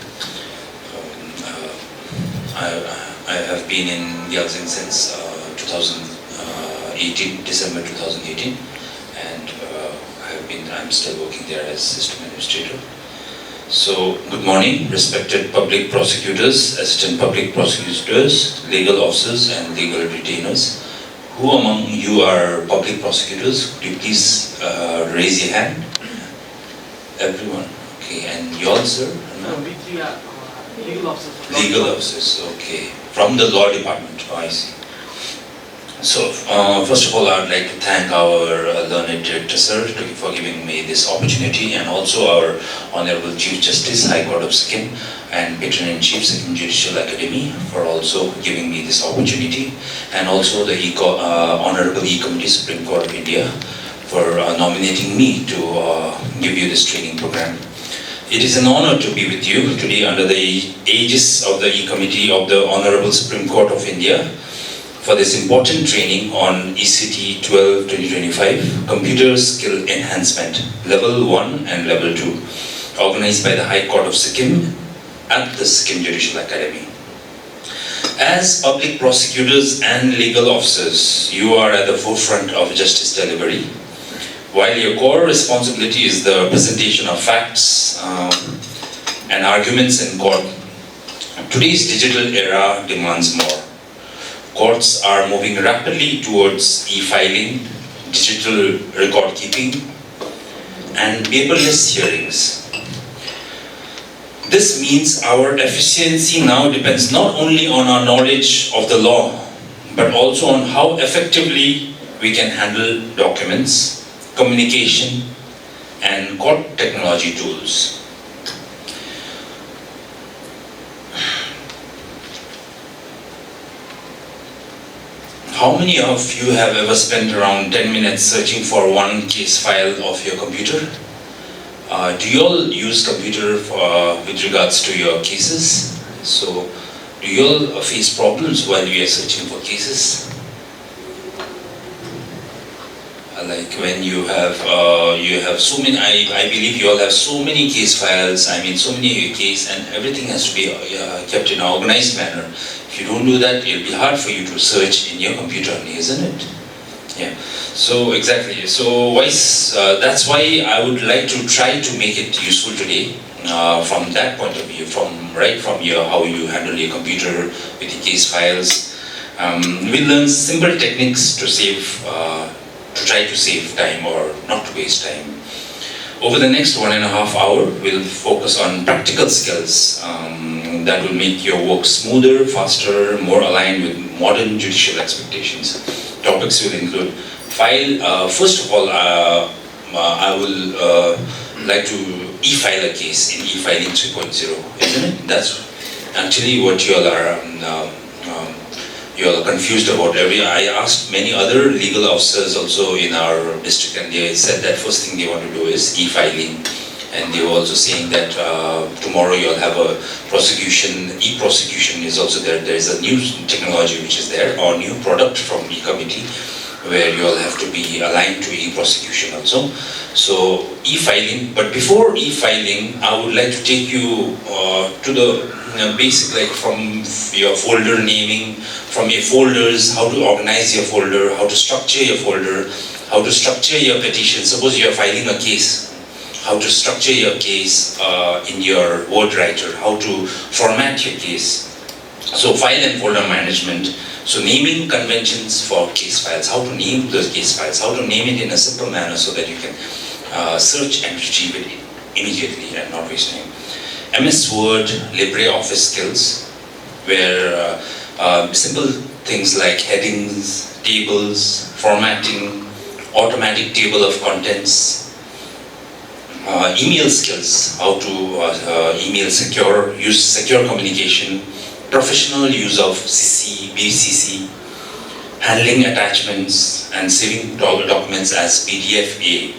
I have been in Gyalshing since 2018, December 2018, and I'm still working there as System Administrator. So, good morning, respected public prosecutors, assistant public prosecutors, legal officers and legal retainers. Who among you are public prosecutors? Could you please raise your hand? Everyone. Okay, and you all, sir? No, we are legal officers. Legal officers, okay. From the law department, oh, I see. So, first of all, I would like to thank our learned director, sir, for giving me this opportunity, and also our Honorable Chief Justice, High Court of Sikkim, and Patron-in-Chief, Sikkim Judicial Academy, for also giving me this opportunity, and also the Honorable E-Committee, Supreme Court of India, for nominating me to give you this training program. It is an honor to be with you today under the aegis of the E-Committee of the Honorable Supreme Court of India, for this important training on ECT 12-2025, Computer Skill Enhancement, Level 1 and Level 2, organized by the High Court of Sikkim at the Sikkim Judicial Academy. As public prosecutors and legal officers, you are at the forefront of justice delivery. While your core responsibility is the presentation of facts and arguments in court, today's digital era demands more. Courts are moving rapidly towards e-filing, digital record keeping, and paperless hearings. This means our efficiency now depends not only on our knowledge of the law, but also on how effectively we can handle documents, communication, and court technology tools. How many of you have ever spent around 10 minutes searching for one case file of your computer? Do you all use computer with regards to your cases? So, do you all face problems while you are searching for cases? Like when you have so many, I believe you all have so many case files, I mean so many cases, and everything has to be kept in an organized manner. If you don't do that, it'll be hard for you to search in your computer only, isn't it? Yeah. So exactly. So that's why I would like to try to make it useful today from that point of view, from how you handle your computer with the case files. We learn simple techniques to try to save time or not to waste time. Over the next 1.5 hours, we'll focus on practical skills that will make your work smoother, faster, more aligned with modern judicial expectations. Topics will include first of all, I will like to e-file a case in e-filing 3.0, isn't it? That's actually what you all are confused about. I asked many other legal officers also in our district, and they said that first thing they want to do is e-filing. And they were also saying that tomorrow you'll have a prosecution, e-prosecution is also there. There is a new technology which is there, or new product from e-committee, where you'll have to be aligned to e-prosecution also. So e-filing, but before e-filing, I would like to take you to the basic, like from your folder naming, from your folders, how to organize your folder, how to structure your folder, how to structure your petition. Suppose you are filing a case, how to structure your case in your word writer, how to format your case. So file and folder management. So naming conventions for case files, how to name those case files, how to name it in a simple manner so that you can search and retrieve it immediately and not waste time. MS Word, LibreOffice skills, where simple things like headings, tables, formatting, automatic table of contents, email skills, how to email use secure communication, professional use of CC, BCC, handling attachments and saving documents as PDF-A.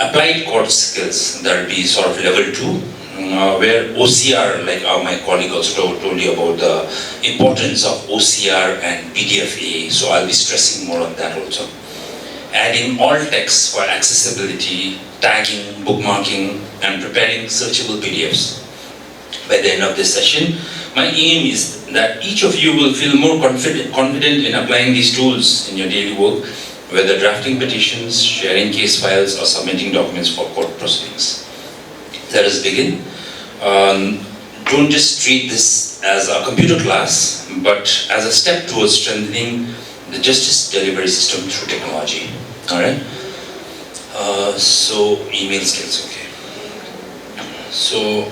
Applied court skills, that will be sort of level 2, where OCR, like my colleague also told you about the importance of OCR and PDF-A, so I'll be stressing more on that also. Adding alt text for accessibility, tagging, bookmarking, and preparing searchable PDFs. By the end of this session, my aim is that each of you will feel more confident in applying these tools in your daily work, whether drafting petitions, sharing case files, or submitting documents for court proceedings. Let us begin. Don't just treat this as a computer class, but as a step towards strengthening the justice delivery system through technology. Alright? So, email skills, okay. So,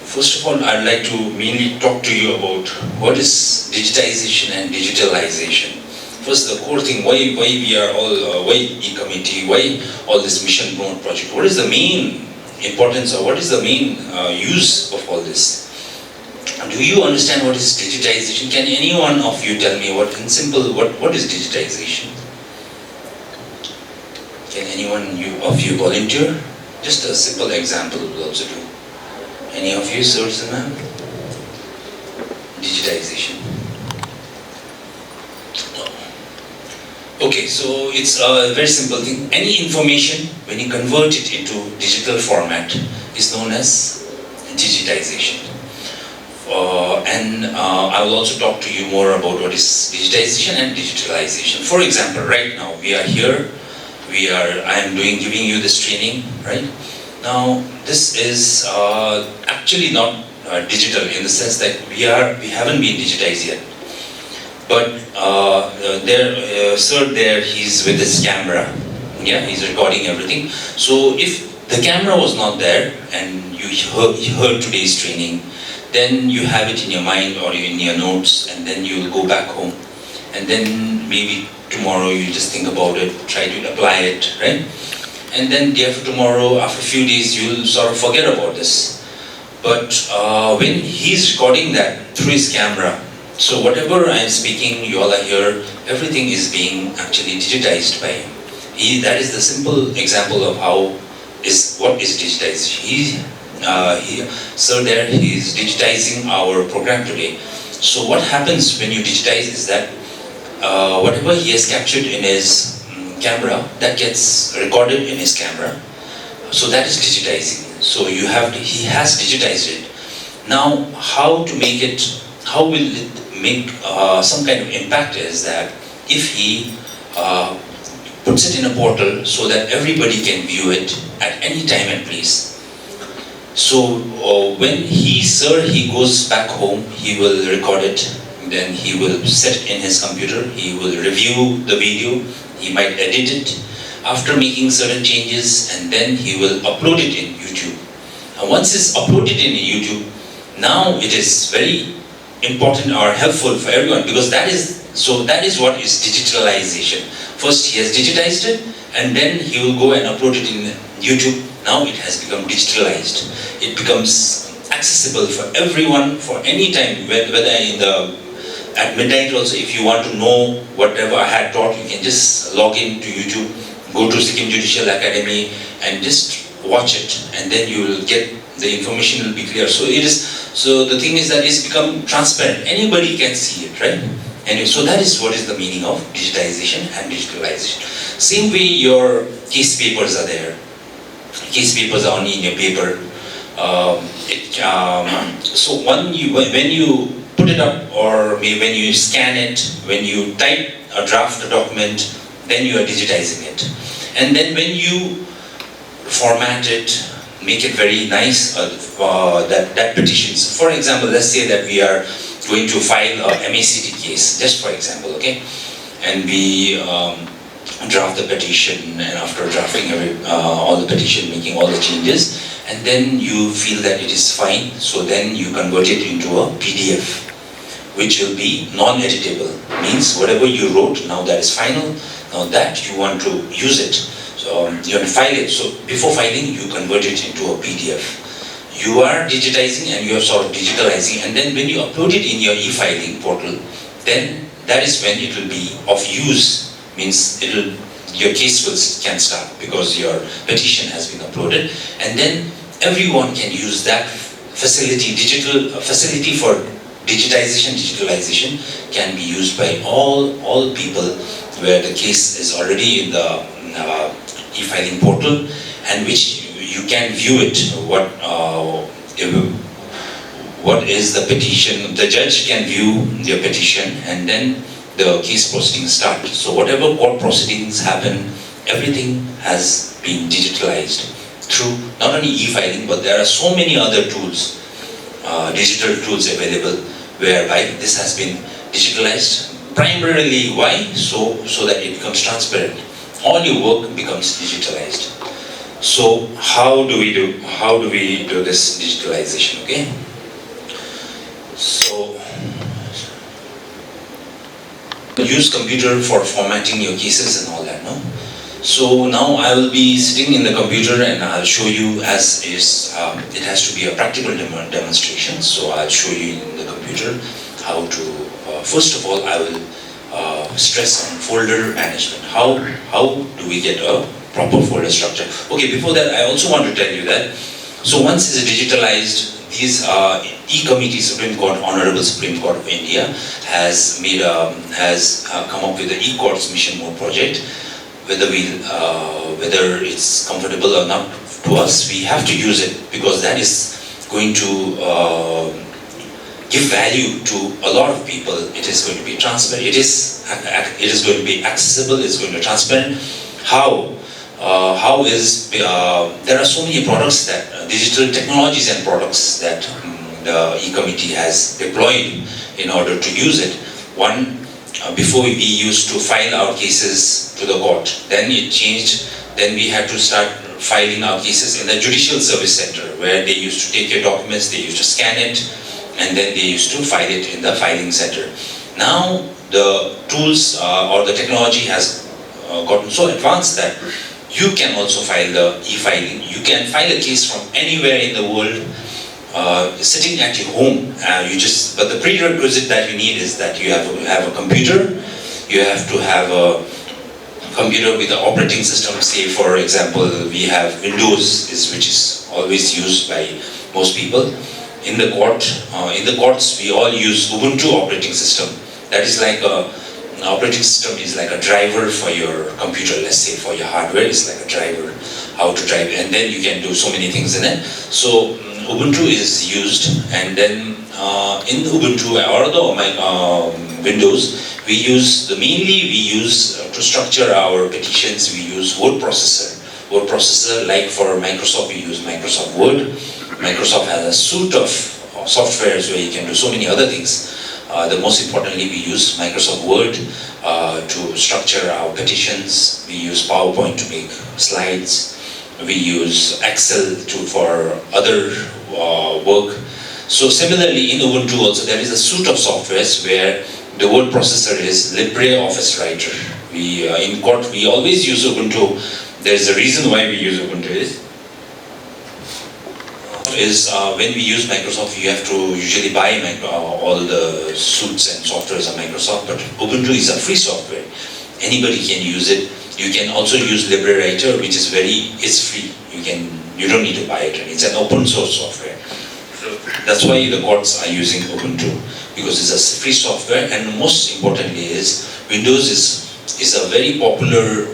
First of all, I'd like to mainly talk to you about what is digitization and digitalization. First, the core thing, why we are all, why e-committee, why all this mission promote project, what is the main importance or what is the main use of all this? Do you understand what is digitization? Can any one of you tell me what, in simple, what is digitization? Can anyone of you volunteer? Just a simple example will also do. Any of you, sir, ma'am? Digitization. No. Okay, so it's a very simple thing. Any information, when you convert it into digital format, is known as digitization. I will also talk to you more about what is digitization and digitalization. For example, right now we are here. I am giving you this training, right? Now, this is actually not digital in the sense that we haven't been digitized yet. But sir there, he's with his camera. Yeah, he's recording everything. So if the camera was not there and you heard today's training, then you have it in your mind or in your notes, and then you will go back home. And then maybe tomorrow you just think about it, try to apply it, right? And then day after tomorrow, after a few days, you'll sort of forget about this. But when he's recording that through his camera, so whatever I'm speaking, you all are here, everything is being actually digitized by him. That is the simple example of what is digitized. Sir there, he is digitizing our program today. So what happens when you digitize is that whatever he has captured in his camera, that gets recorded in his camera. So that is digitizing. So he has digitized it. Now, how will it make some kind of impact is that if he puts it in a portal so that everybody can view it at any time and place. So when he goes back home, he will record it, then he will set it in his computer, he will review the video, he might edit it after making certain changes, and then he will upload it in YouTube. And once it's uploaded in YouTube, now it is very important or helpful for everyone, because that is what is digitalization. First he has digitized it, and then he will go and upload it in YouTube. Now it has become digitalized. It becomes accessible for everyone for any time, whether at midnight also, if you want to know whatever I had taught, you can just log in to YouTube, go to Sikkim Judicial Academy and just watch it, and then you will get the information will be clear. So the thing is that it's become transparent. Anybody can see it, right? And so that is what is the meaning of digitization and digitalization. Same way your case papers are there. Case papers are only in your paper. So when you put it up, or maybe when you scan it, when you type a draft document, then you are digitizing it. And then when you format it, make it very nice, that petitions. For example, let's say that we are going to file a MACT case, just for example, okay? And we draft the petition, and after drafting all the petition, making all the changes, and then you feel that it is fine, so then you convert it into a PDF, which will be non-editable. Means whatever you wrote, now that is final, now that you want to use it. So you want to file it. So before filing, you convert it into a PDF. You are digitizing and you are sort of digitalizing, and then when you upload it in your e-filing portal, then that is when it will be of use. Means your case can start because your petition has been uploaded, and then everyone can use that facility. Digital facility for digitalization can be used by all people where the case is already in the e-filing portal, and which you can view it. What is the petition? The judge can view your petition, and then the case proceedings start. So whatever court proceedings happen, everything has been digitalized through not only e-filing, but there are so many other tools, digital tools available, whereby this has been digitalized. Primarily, why? So that it becomes transparent. All your work becomes digitalized. So how do we do this digitalization? Okay. So use computer for formatting your cases and all that, no? So now I will be sitting in the computer and I'll show you as is. It has to be a practical demonstration. So I'll show you in the computer how to. First of all, I will stress on folder management. How do we get a proper folder structure? Okay. Before that, I also want to tell you that. So once it's digitalized, these E-Committee Supreme Court, Honorable Supreme Court of India has made come up with the E-Courts Mission Mode project. Whether it's comfortable or not to us, we have to use it because that is going to give value to a lot of people. It is going to be transparent. It is going to be accessible. It's going to be transparent. How is there are so many products that digital technologies and products that the E-Committee has deployed in order to use it. One, before we used to file our cases to the court. Then it changed. Then we had to start filing our cases in the Judicial Service Center, where they used to take your documents, they used to scan it, and then they used to file it in the filing center. Now the tools or the technology has gotten so advanced that you can also file the e-filing. You can file a case from anywhere in the world, sitting at your home. But the prerequisite that you need is that you have to have a computer. You have to have a computer with the operating system. Say, for example, we have Windows, which is always used by most people. In the courts, we all use Ubuntu operating system. That is like an operating system is like a driver for your computer. Let's say for your hardware, it's like a driver, how to drive, and then you can do so many things in it. So Ubuntu is used, and then in Ubuntu or the Windows, mainly we use to structure our petitions. We use word processor. Word processor, like for Microsoft, we use Microsoft Word. Microsoft has a suite of softwares where you can do so many other things. The most importantly, we use Microsoft Word to structure our petitions. We use PowerPoint to make slides. We use Excel for other work. So similarly, in Ubuntu also there is a suite of softwares where the word processor is LibreOffice Writer. In court we always use Ubuntu. There is a reason why we use Ubuntu is when we use Microsoft, you have to usually buy all the suites and softwares of Microsoft, but Ubuntu is a free software. Anybody can use it. You can also use LibreWriter, which is it's free. You don't need to buy it. It's an open source software. That's why the courts are using Ubuntu, because it's a free software, and most importantly is Windows is a very popular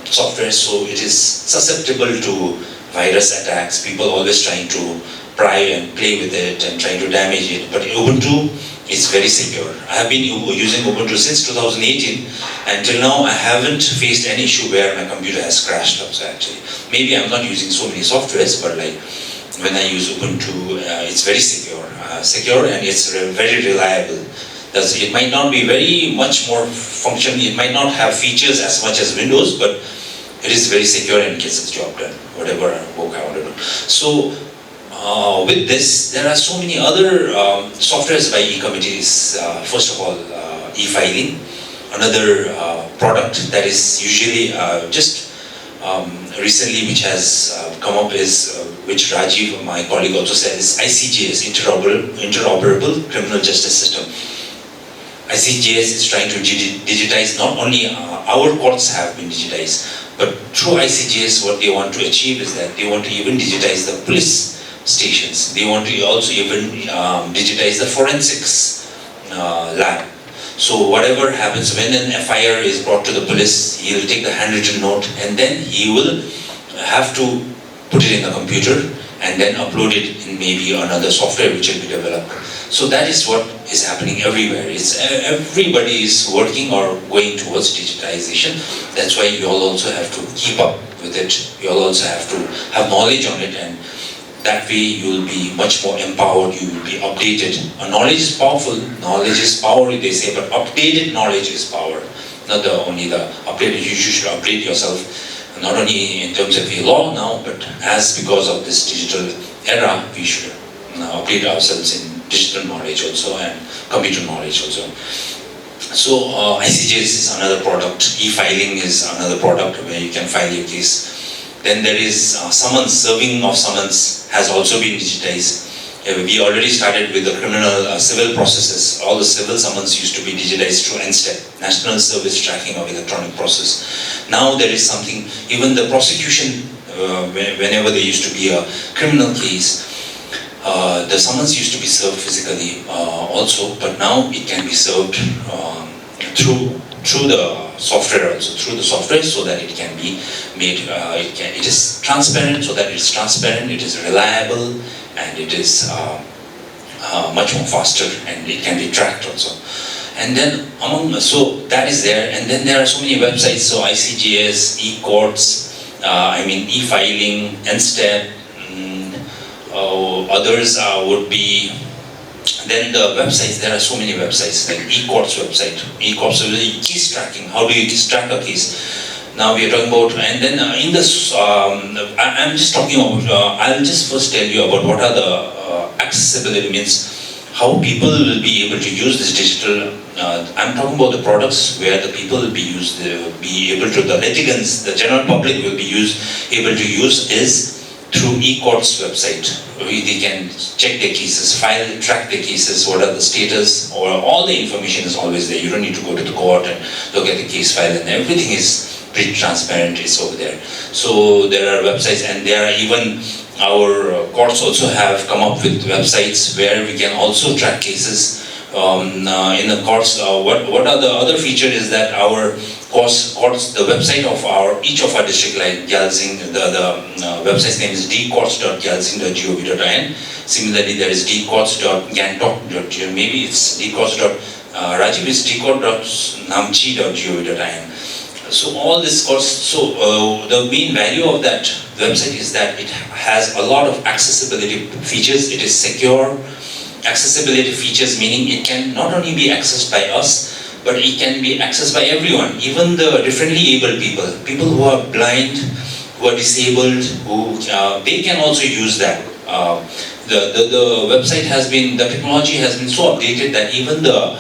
software, so it is susceptible to virus attacks. People always trying to pry and play with it and trying to damage it. But Ubuntu is very secure. I have been using Ubuntu since 2018. Until now, I haven't faced any issue where my computer has crashed up. So actually, maybe I'm not using so many softwares, but like when I use Ubuntu, it's very secure, and it's very reliable. It might not be very much more functional. It might not have features as much as Windows, but it is very secure and gets its job done, whatever work I want to do. So with this, there are so many other softwares by E-Committees. First of all, e-filing, another product that is usually just recently which has come up is, which Rajiv, my colleague, also said, is ICJS, Interoperable Criminal Justice System. ICJS is trying to digitize, not only our courts have been digitized, but through ICJS what they want to achieve is that they want to even digitize the police stations. They want to also even digitize the forensics lab. So whatever happens when an FIR is brought to the police, he will take the handwritten note and then he will have to put it in the computer and then upload it in maybe another software which will be developed. So that is what is happening everywhere. Everybody is working or going towards digitization. That's why you all also have to keep up with it. You all also have to have knowledge on it, and that way you will be much more empowered, you will be updated. Knowledge is powerful, knowledge is power, they say, but updated knowledge is power. Not only the updated, you should update yourself not only in terms of the law now, but as because of this digital era, we should now update ourselves in digital knowledge also and computer knowledge also. So ICJS is another product, e-filing is another product where you can file your case. Then there is summons, serving of summons has also been digitized. We already started with the criminal civil processes. All the civil summons used to be digitized through NSTEP, National Service Tracking of Electronic Process. Now there is something, even the prosecution, whenever there used to be a criminal case, the summons used to be served physically also, but now it can be served through the software also, so that it can be made, it is transparent, so that it is transparent, it is reliable, and it is much more faster, and it can be tracked also. And then so that is there, and then there are so many websites, so ICJS, e-courts, e-filing, NSTEP, others would be, then the websites, there are so many websites, like e-courts website, e-courts case tracking, how do you track a case? Now we are talking about, and then in this, I'm just talking about, I'll just first tell you about what are the accessibility, means how people will be able to use this digital, I'm talking about the products where the people will be able to, the litigants, the general public will be able to use is through e-courts website. They can check their cases, file, track their cases, what are the status, or all the information is always there. You don't need to go to the court and look at the case file, and everything is pretty transparent, it's over there. So there are websites, and there are even, our courts also have come up with websites where we can also track cases in the courts. What are the other feature is that our courts, the website of each of our district, like Gyalshing, the website's name is dcourts.gyalshing.gov.in. Similarly, there is dcourts.gangtok.gov. Maybe it's Rajiv is dcourt.namchi.gov.in. So all this course, so the main value of that website is that it has a lot of accessibility features. It is secure. Accessibility features meaning it can not only be accessed by us, but it can be accessed by everyone, even the differently abled people who are blind, who are disabled, who they can also use that. The website has been, the technology has been so updated that even the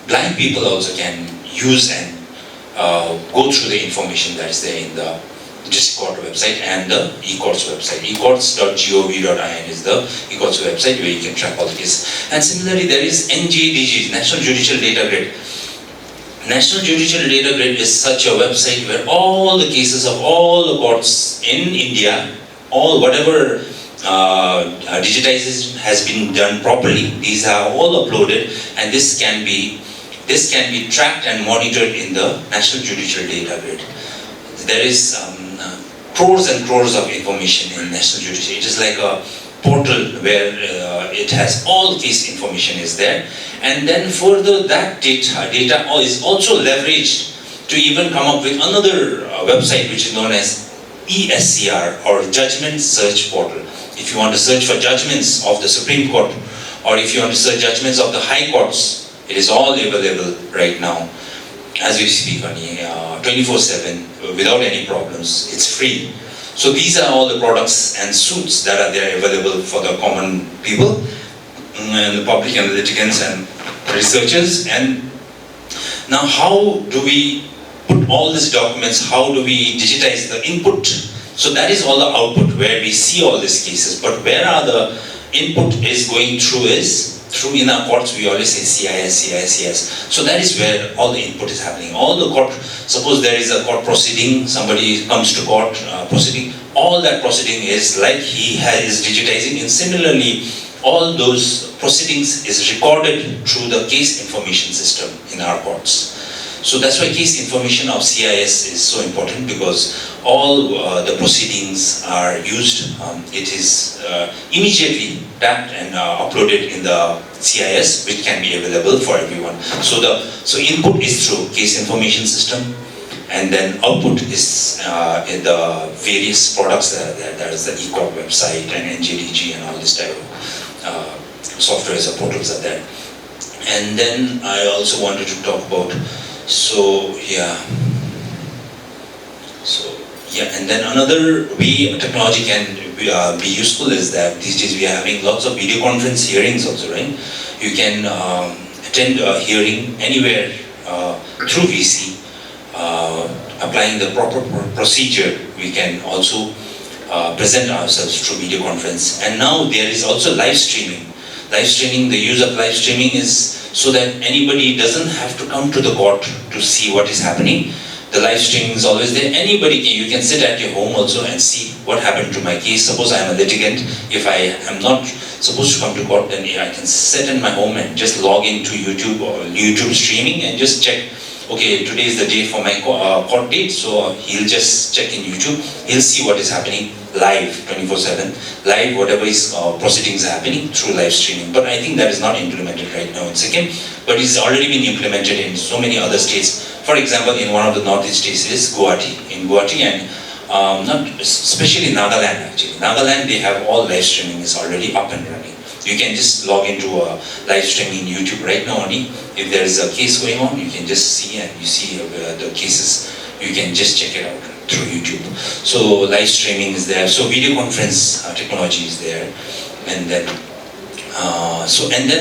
blind people also can use and go through the information that is there in the district court website and the e-courts website. e-courts.gov.in is the e-courts website where you can track all the cases. And similarly, there is NJDG, National Judicial Data Grid. National Judicial Data Grid is such a website where all the cases of all the courts in India, all whatever digitization has been done properly, these are all uploaded, and this can be tracked and monitored in the National Judicial Data Grid. There is crores and crores of information in National Judicial. It is like a portal where it has all case information is there, and then further that data is also leveraged to even come up with another website which is known as ESCR, or Judgment Search Portal. If you want to search for judgments of the Supreme Court, or if you want to search judgments of the High Courts, it is all available right now as we speak on 24/7 without any problems. It's free. So these are all the products and suits that are there available for the common people and the public and the litigants and researchers. And now how do we put all these documents, how do we digitize the input? So that is all the output where we see all these cases, but where are the input is going through is through, in our courts we always say CIS. So that is where all the input is happening. All the court, suppose there is a court proceeding, somebody comes to court proceeding, all that proceeding is like he is digitizing, and similarly all those proceedings is recorded through the case information system in our courts. So that's why case information of CIS is so important, because all the proceedings are used, it is immediately tapped and uploaded in the CIS, which can be available for everyone. So input is through case information system, and then output is in the various products that are there. That is the e-court website and NJDG and all this type of softwares or portals are there. And then I also wanted to talk about, so Yeah, and then another way technology can be useful is that these days we are having lots of video conference hearings also, right? You can attend a hearing anywhere through VC, applying the proper procedure. We can also present ourselves through video conference. And now there is also live streaming. Live streaming, the use of live streaming is so that anybody doesn't have to come to the court to see what is happening. The live streaming is always there. Anybody can, you can sit at your home also and see what happened to my case. Suppose I am a litigant. If I am not supposed to come to court, then I can sit in my home and just log into YouTube or YouTube streaming and just check. Okay, today is the date for my court date, so he'll just check in YouTube. He'll see what is happening live, 24/7, live, whatever is proceedings are happening through live streaming. But I think that is not implemented right now in Sikkim, but it's already been implemented in so many other states. For example, in one of the northeast states is Guwahati. In Guwahati and not especially Nagaland actually. Nagaland, they have all live streaming is already up and running. You can just log into a live streaming in YouTube right now only. If there is a case going on, you can just see and you see the cases. You can just check it out through YouTube. So live streaming is there. So video conference technology is there, and then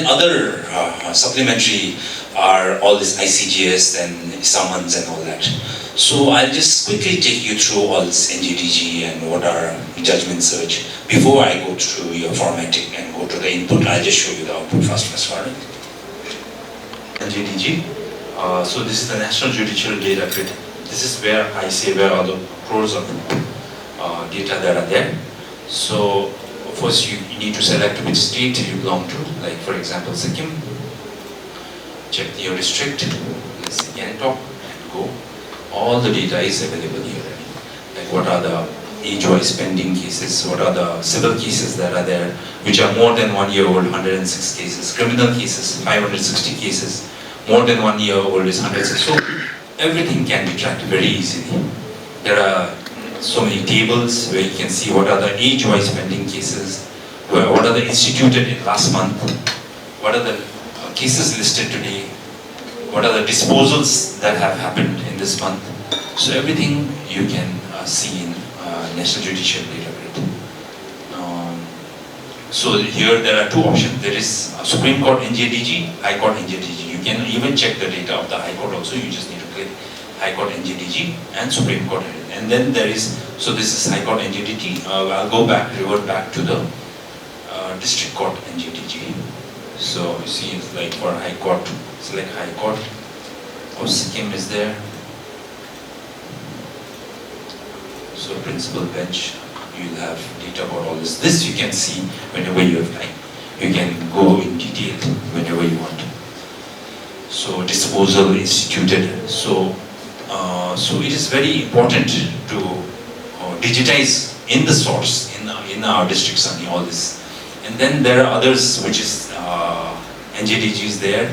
other supplementary are all this ICGS and summons and all that. So I'll just quickly take you through all this NJDG and what are judgment search. Before I go through your formatting and go to the input, I'll just show you the output first. NJDG. So this is the National Judicial Data Grid. This is where I say where all the crores of data that are there. So first you need to select which state you belong to. Like for example Sikkim. Check your district. Let's see Gangtok and go. All the data is available here. Like what are the age-wise pending cases, what are the civil cases that are there, which are more than 1 year old, 106 cases, criminal cases, 560 cases, more than 1 year old is 106. So everything can be tracked very easily. There are so many tables where you can see what are the age-wise pending cases, what are the instituted in last month, what are the cases listed today, what are the disposals that have happened in this month. So everything you can see in National Judicial Data Grid. So here there are two options. There is Supreme Court NJDG, High Court NJDG. You can even check the data of the High Court also. You just need to click High Court NJDG and Supreme Court. And then there is, so this is High Court NJDG. I'll go back, revert back to the District Court NJDG. So you see it's like for High Court, select High Court of Sikkim is there. So principal bench, you'll have data about all this. This you can see whenever you have time. You can go in detail whenever you want. So disposal instituted. So it is very important to digitize in the source in our districts and all this. And then there are others which is NJDG is there.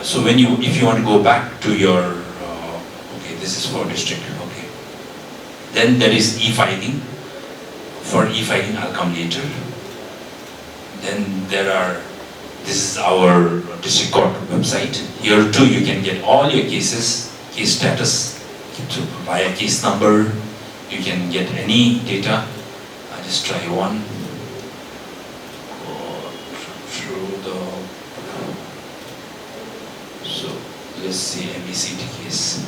So when if you want to go back to your okay, this is for district. Okay. Then there is e-filing. For e-filing, I'll come later. Then this is our district court website. Here too you can get all your cases, case status, via case number. You can get any data. I'll just try one. Go through so let's see MBCT case.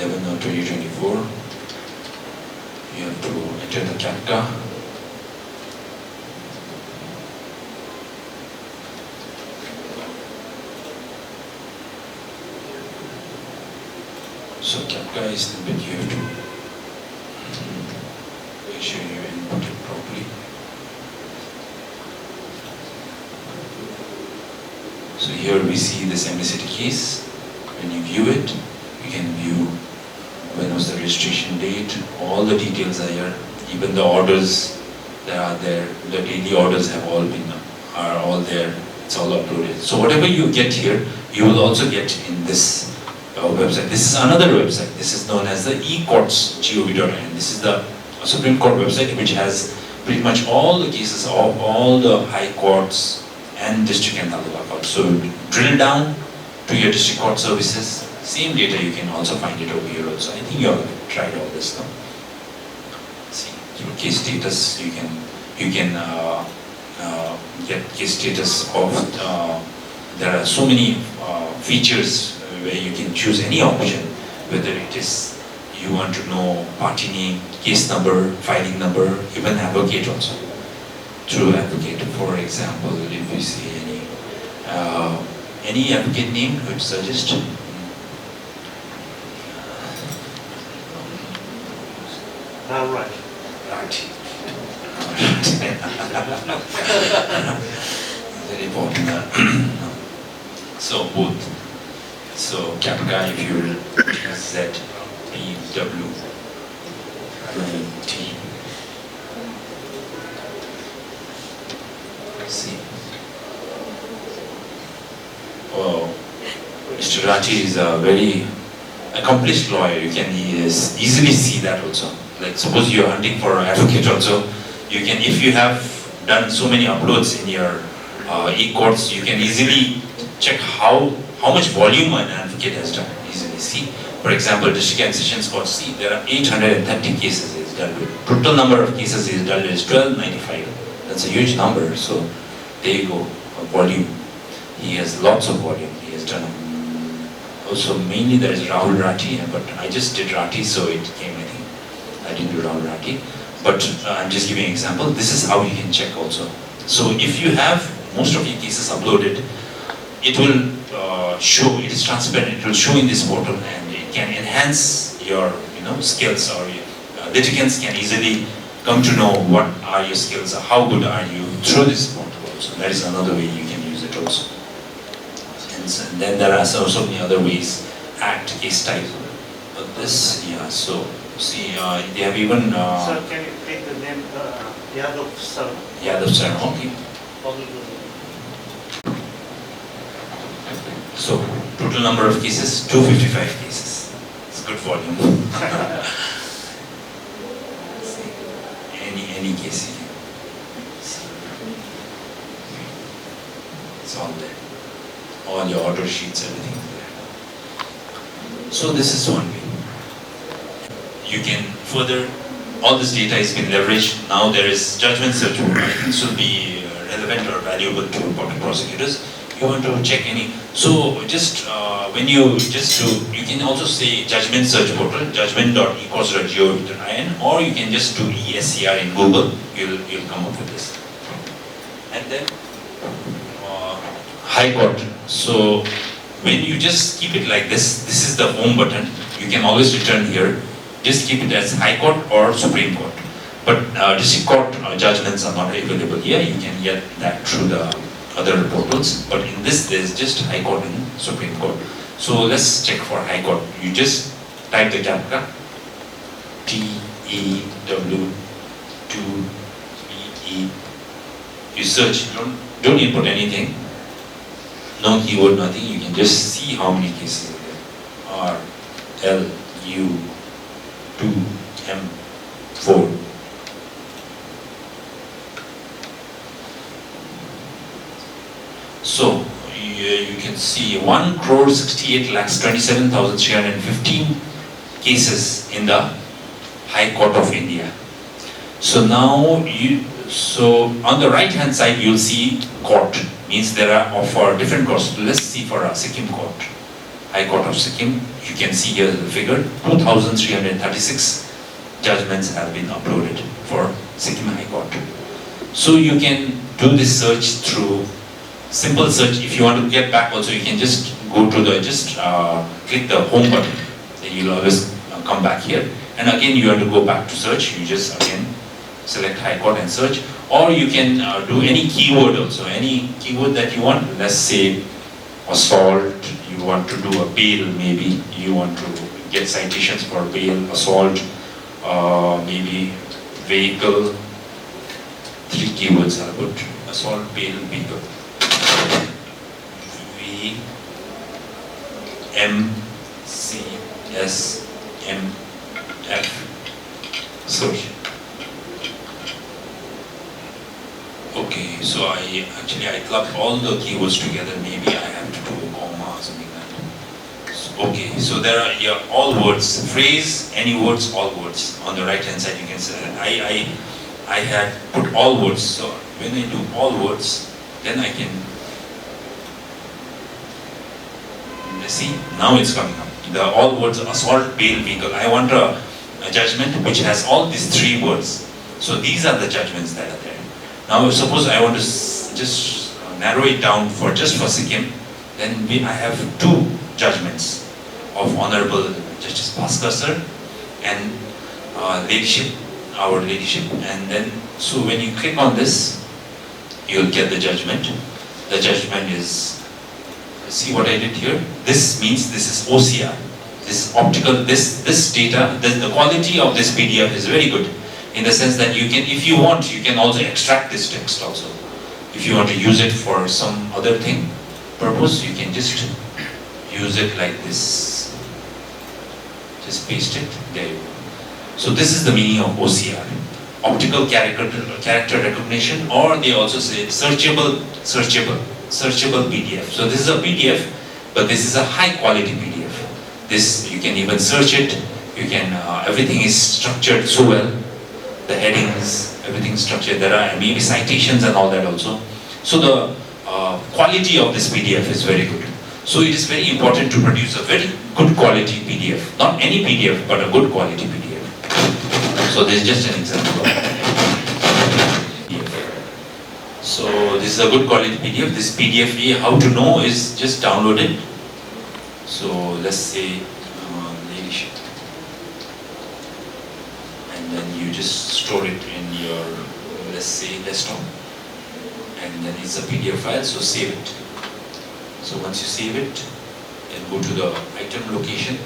Or 2024, you have to enter the CAPTCHA. So CAPTCHA is the bit you have to make sure you input it properly. So here we see this MBCT case. When you view it, you can view when was the registration date, all the details are here, even the orders that are there, the daily orders are all there, it's all uploaded. So whatever you get here, you will also get in this website. This is another website, this is known as the eCourts.gov.in. This is the Supreme Court website which has pretty much all the cases of all the high courts and district and taluka courts. So drill down to your district court services. Same data you can also find it over here also. I think you have tried all this now. See, your case status, you can get case status of, there are so many features where you can choose any option, whether it is you want to know party name, case number, filing number, even advocate also. Through advocate, for example, if you see any advocate name, you would suggest. Right. Very important. So both. So Kapka, if you will Z, P, W, T. See. Oh, Mr. Rajiv is a very accomplished lawyer. You can easily see that also. Like suppose you are hunting for an advocate also, you can, if you have done so many uploads in your e-courts, you can easily check how much volume an advocate has done. Easily see. For example, district and sessions court, see there are 830 cases is dealt with. Total number of cases is dealt with is 1295. That's a huge number. So there you go, volume. He has lots of volume. He has done. Also mainly there is Rahul Rati, but I just did Rati, so it came. I think I didn't do Rahul Rati. But I'm just giving an example. This is how you can check also. So if you have most of your cases uploaded, it will show, it is transparent, it will show in this portal, and it can enhance your skills, or litigants can easily come to know what are your skills, or how good are you through this portal also. That is another way you can use it also. And then there are so many other ways, act, case type. But this, yeah, so see, they have even... Sir, can you take the name Yadav sir? Yadav sir, okay. So, total number of cases, 255 cases. It's good volume. any case you can see. It's all there. All your order sheets, everything is there. So this is one way. You can further, all this data has been leveraged. Now there is judgment search. I think this will be relevant or valuable to public prosecutors. You want to check any, so just when you can also say judgment search portal, judgment.ecourts.gov.in, or you can just do ESCR in Google, you'll come up with this. And then High Court. So when you just keep it like this is the home button. You can always return here. Just keep it as High Court or Supreme Court. But district court judgments are not available here. You can get that through the other portals, but in this there's just High Court and Supreme Court. So let's check for High Court. You just type the Kapka, TEW2EE. You search, don't input anything, no keyword, nothing. You can just see how many cases are there. RLU2M4. So you can see 1,68,27,315 cases in the High Court of India. So now so on the right hand side you'll see court, means there are for different courts. Let's see for a Sikkim court, High Court of Sikkim. You can see here the figure, 2,336 judgments have been uploaded for Sikkim High Court. So you can do this search through simple search. If you want to get back also, you can just go to the, click the home button. Then you'll always come back here. And again, you have to go back to search. You just again select High Court and search. Or you can do any keyword also, any keyword that you want. Let's say assault, you want to do a bail maybe. You want to get citations for bail, assault, maybe vehicle. 3 keywords are good. Assault, bail, vehicle. V M C S M F search. I clubbed all the keywords together. Maybe I have to do a comma or something like that. Okay, so there are all words, phrase, any words, all words. On the right hand side you can see I had put all words. So when I do all words, then I can see, now it's coming up. The all words, assault, bail, vehicle. I want a judgment which has all these three words. So these are the judgments that are there. Now suppose I want to just narrow it down for just for Sikkim, then I have two judgments of Honorable Justice Bhaskar sir and Ladyship, our Ladyship, and then so when you click on this, you'll get the judgment. The judgment is, see what I did here? This means this is OCR. This is optical, this data, the quality of this PDF is very good. In the sense that you can, if you want, you can also extract this text also. If you want to use it for some other thing, purpose, you can just use it like this. Just paste it, there you go. So this is the meaning of OCR. Optical character recognition, or they also say searchable PDF. So this is a PDF, but this is a high quality PDF. This, you can even search it, you can, everything is structured so well. The headings, everything structured. There are maybe citations and all that also. So the quality of this PDF is very good. So it is very important to produce a very good quality PDF. Not any PDF, but a good quality PDF. So this is just an example of PDF. So this is a good quality PDF. This PDF, how to know is just download it. So let's say Ladyship. And then you just store it in your, let's say, desktop, and then it's a PDF file, so save it. So once you save it, then go to the item location.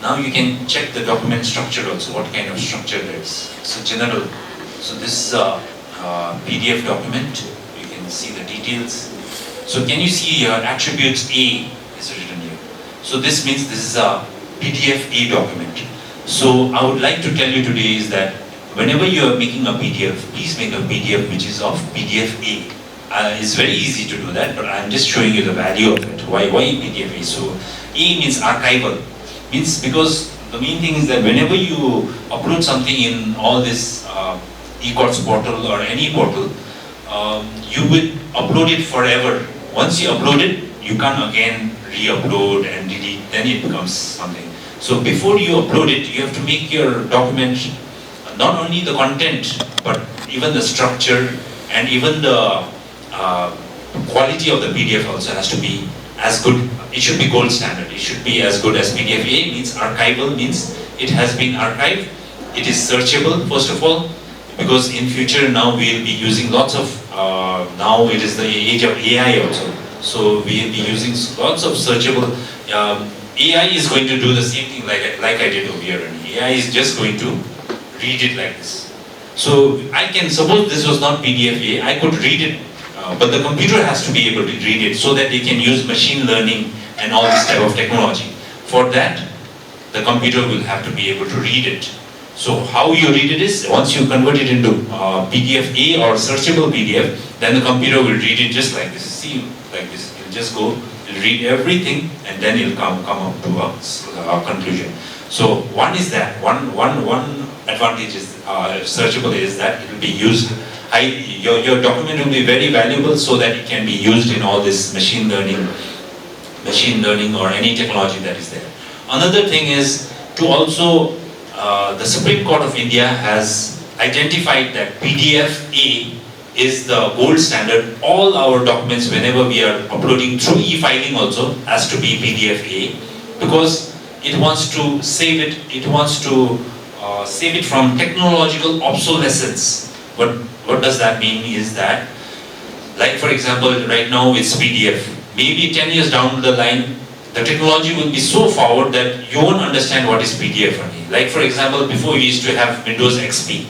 Now you can check the document structure also, what kind of structure there is. So general, so this is a PDF document, you can see the details. So can you see your attributes A is written here. So this means this is a PDF A document. So I would like to tell you today is that whenever you are making a PDF, please make a PDF which is of PDF A. It's very easy to do that, but I'm just showing you the value of it. Why PDF A? So A means archival. Means because the main thing is that whenever you upload something in all this e-courts portal or any portal, you will upload it forever. Once you upload it, you can't again re-upload and delete, then it becomes something. So before you upload it, you have to make your document, not only the content, but even the structure and even the quality of the PDF also has to be as good. It should be gold standard. It should be as good as PDF A. Means archival, means it has been archived. It is searchable, first of all, because in future now we will be using lots of, now it is the age of AI also. So we will be using lots of searchable. AI is going to do the same thing like I did over here. And AI is just going to read it like this. So I can suppose this was not PDF A, I could read it, but the computer has to be able to read it so that they can use machine learning and all this type of technology. For that, the computer will have to be able to read it. So how you read it is, once you convert it into PDF A or searchable PDF, then the computer will read it just like this. See, like this. It'll just go, it'll read everything, and then it'll come up to a conclusion. So one is that, one advantage is searchable is that it will be used. Your document will be very valuable so that it can be used in all this machine learning or any technology that is there. Another thing is to also, the Supreme Court of India has identified that PDF A is the gold standard. All our documents, whenever we are uploading through e-filing also, has to be PDF A, because it wants to save it. It wants to save it from technological obsolescence. What does that mean is that, like for example, right now it's PDF. Maybe 10 years down the line, the technology will be so forward that you won't understand what is PDF only. Like for example, before we used to have Windows XP,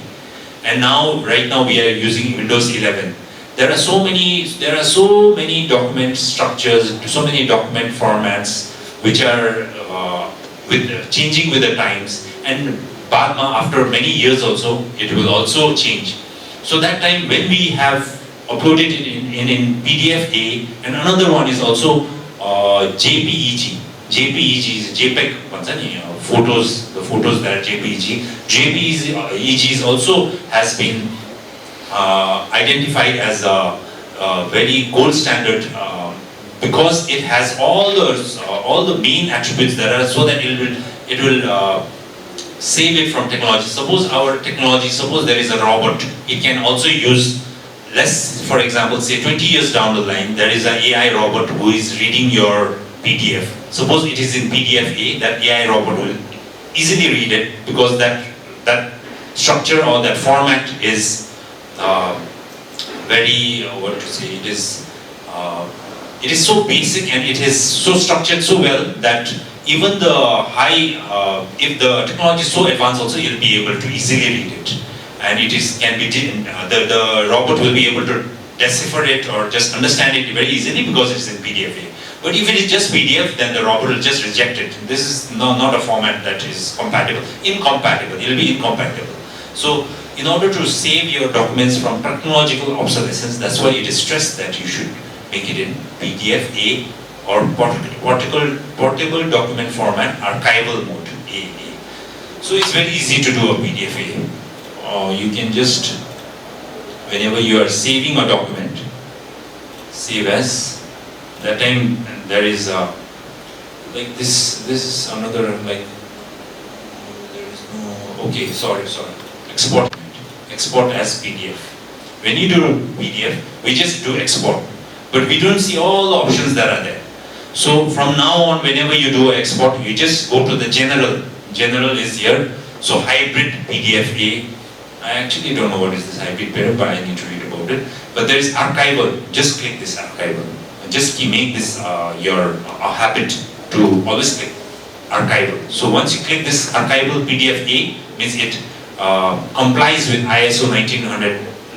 and now, right now we are using Windows 11. There are so many document structures, so many document formats which are changing with the times, and after many years also, it will also change. So that time when we have upload it in PDF-A, and another one is also JPEG. JPEG is JPEG, photos, the photos that are JPEG. JPEG is also has been identified as a very gold standard because it has all the main attributes that are, so that it will save it from technology. Suppose our technology, suppose there is a robot, it can also use less, for example, say 20 years down the line, there is an AI robot who is reading your PDF. Suppose it is in PDF-A, that AI robot will easily read it because that structure or that format is very, it is so basic and it is so structured so well that even the if the technology is so advanced also, you'll be able to easily read it. And it is the robot will be able to decipher it or just understand it very easily because it's in PDF-A. But if it is just PDF, then the robot will just reject it. This is not a format that is compatible. Incompatible. It will be incompatible. So, in order to save your documents from technological obsolescence, that's why it is stressed that you should make it in PDF-A or portable document format, archival mode, AA. So it's very easy to do a PDF-A. You can just, whenever you are saving a document, save as, that time there is a, like this is another, like, there is no, okay, sorry, export as PDF. When you do PDF, we just do export, but we don't see all the options that are there. So from now on, whenever you do export, you just go to the general is here, so hybrid PDF-A. I actually don't know what is this hybrid PDF, but I need to read about it. But there is archival, just click this archival. Just make this your habit to always click archival. So once you click this archival PDF-A, means it complies with ISO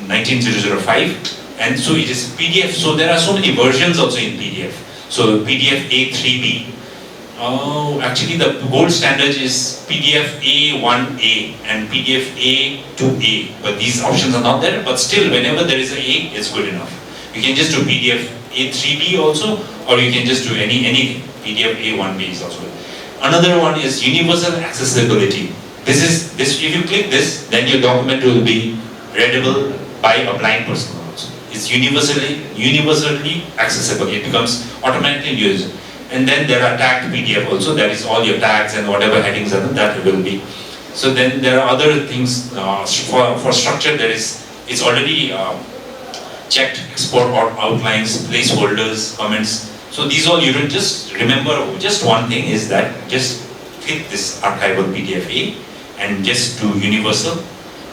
19005, and so it is PDF. So there are so many versions also in PDF. So PDF-A3B. Actually the gold standard is PDF-A1A and PDF-A2A, but these options are not there. But still, whenever there is an A, it's good enough. You can just do PDF-A3B also, or you can just do anything. PDF-A1B is also good. Another one is universal accessibility. If you click this, then your document will be readable by a blind person also. It's universally accessible. It becomes automatically used. And then there are tagged PDF also. That is all your tags and whatever headings are, that will be. So then there are other things for structure. It's already checked, export or outlines, placeholders, comments. So these all you don't just remember. Just one thing is that just click this archival PDF-A and just do universal.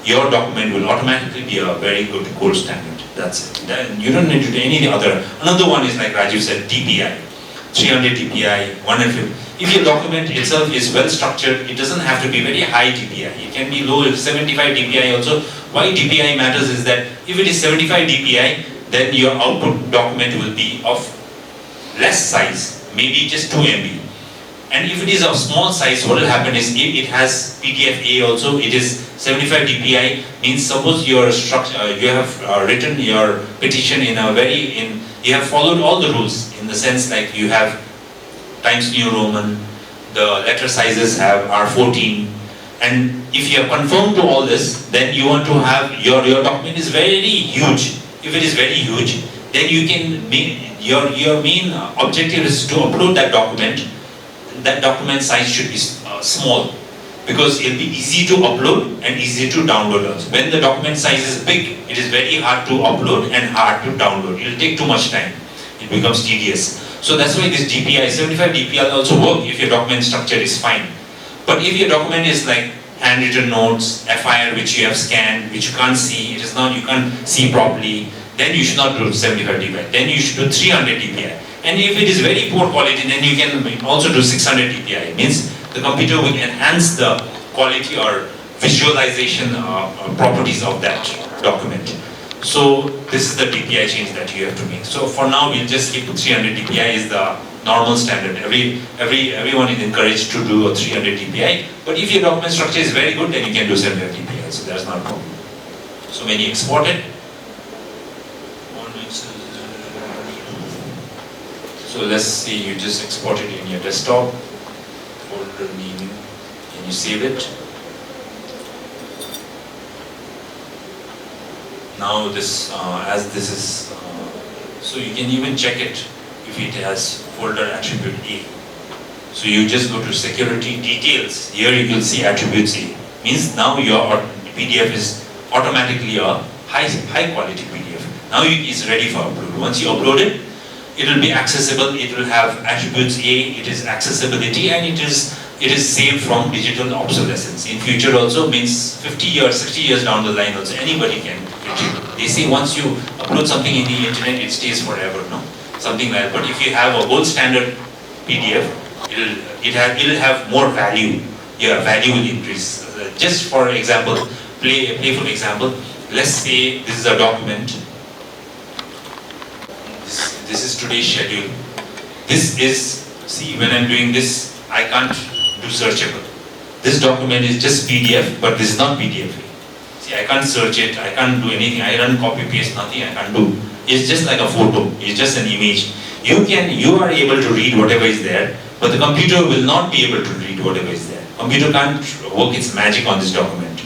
Your document will automatically be a very good gold standard. That's it. Then you don't need to do any other. Another one is like Rajiv said, DPI. 300 DPI, 150. If your document itself is well structured, it doesn't have to be very high DPI. It can be low, 75 DPI also. Why DPI matters is that if it is 75 DPI, then your output document will be of less size, maybe just 2 MB. And if it is of small size, what will happen is if it has PDF-A also, it is 75 DPI, means suppose your structure, you have written your petition in a you have followed all the rules in the sense like you have Times New Roman, the letter sizes are 14, and if you have conformed to all this, then you want to have your document is very huge. If it is very huge, then you can your main objective is to upload that document. That document size should be small, because it will be easy to upload and easy to download also. When the document size is big, it is very hard to upload and hard to download. It will take too much time. It becomes tedious. So that's why this DPI, 75 DPI also work if your document structure is fine. But if your document is like handwritten notes, FIR which you have scanned, which you can't see, you can't see properly, then you should not do 75 DPI. Then you should do 300 DPI. And if it is very poor quality, then you can also do 600 DPI. Means the computer will enhance the quality or visualization properties of that document. So this is the DPI change that you have to make. So for now, we'll just keep 300 DPI is the normal standard. Everyone is encouraged to do a 300 DPI. But if your document structure is very good, then you can do 700 DPI. So that's not a problem. So when you export it, So let's say you just export it in your desktop, folder name, and you save it. Now this, as this is, so you can even check it if it has folder attribute A. So you just go to security details. Here you will see attributes A. Means now your PDF is automatically a high quality PDF. Now it is ready for upload. Once you upload it, it will be accessible. It will have attributes A. It is accessibility, and it is saved from digital obsolescence. In future also, means 50 years, 60 years down the line also, anybody can retrieve. They say once you upload something in the internet, it stays forever, no? Something like that. But if you have a gold standard PDF, it'll have more value. Yeah, value will increase. Just for example, a playful example. Let's say this is a document. This is today's schedule. This is, see, when I'm doing this, I can't do searchable. This document is just PDF, but this is not PDF. See, I can't search it, I can't do anything, I can't copy paste, nothing I can't do. It's just like a photo, it's just an image. You are able to read whatever is there, but the computer will not be able to read whatever is there. Computer can't work its magic on this document.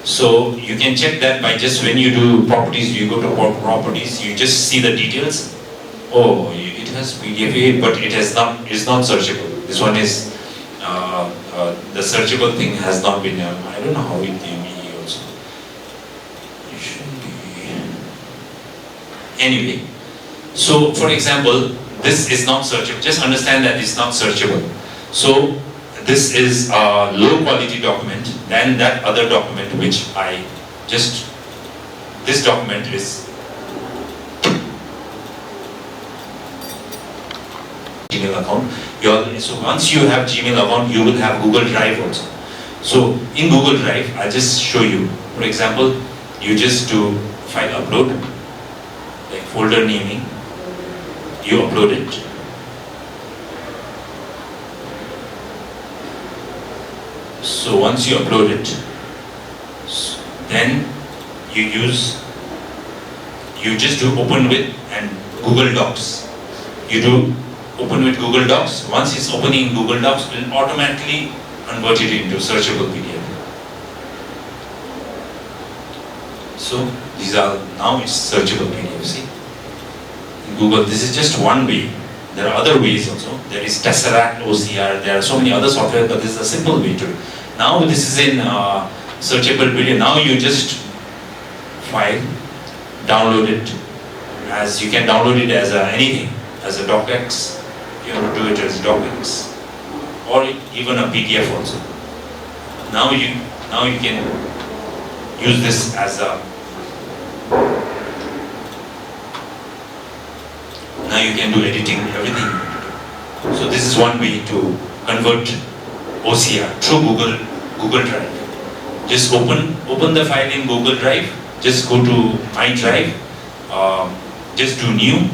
So you can check that by just when you do properties, you go to properties, you just see the details. Oh, it has PDF, but it's not searchable. This one is, the searchable thing has not been, I don't know how it came here also. It should be, anyway. So for example, this is not searchable. Just understand that it's not searchable. So this is a low quality document than that other document which this document is Gmail account. So once you have Gmail account, you will have Google Drive also. So in Google Drive, I'll just show you. For example, you just do file upload, like folder naming, you upload it. So once you upload it, then you just do open with and Google Docs. You do open with Google Docs. Once it's opening in Google Docs, it will automatically convert it into searchable PDF. So these are, now it's searchable PDF, see. In Google, this is just one way. There are other ways also. There is Tesseract, OCR, there are so many other software, but this is a simple way to. Now this is in searchable PDF. Now you just file, download it, as you can download it as anything, as a docx. You have to do it as docx, or even a PDF also. Now you can use this as a. Now you can do editing, everything. So this is one way to convert OCR through Google Drive. Just open the file in Google Drive. Just go to My Drive. Just do new.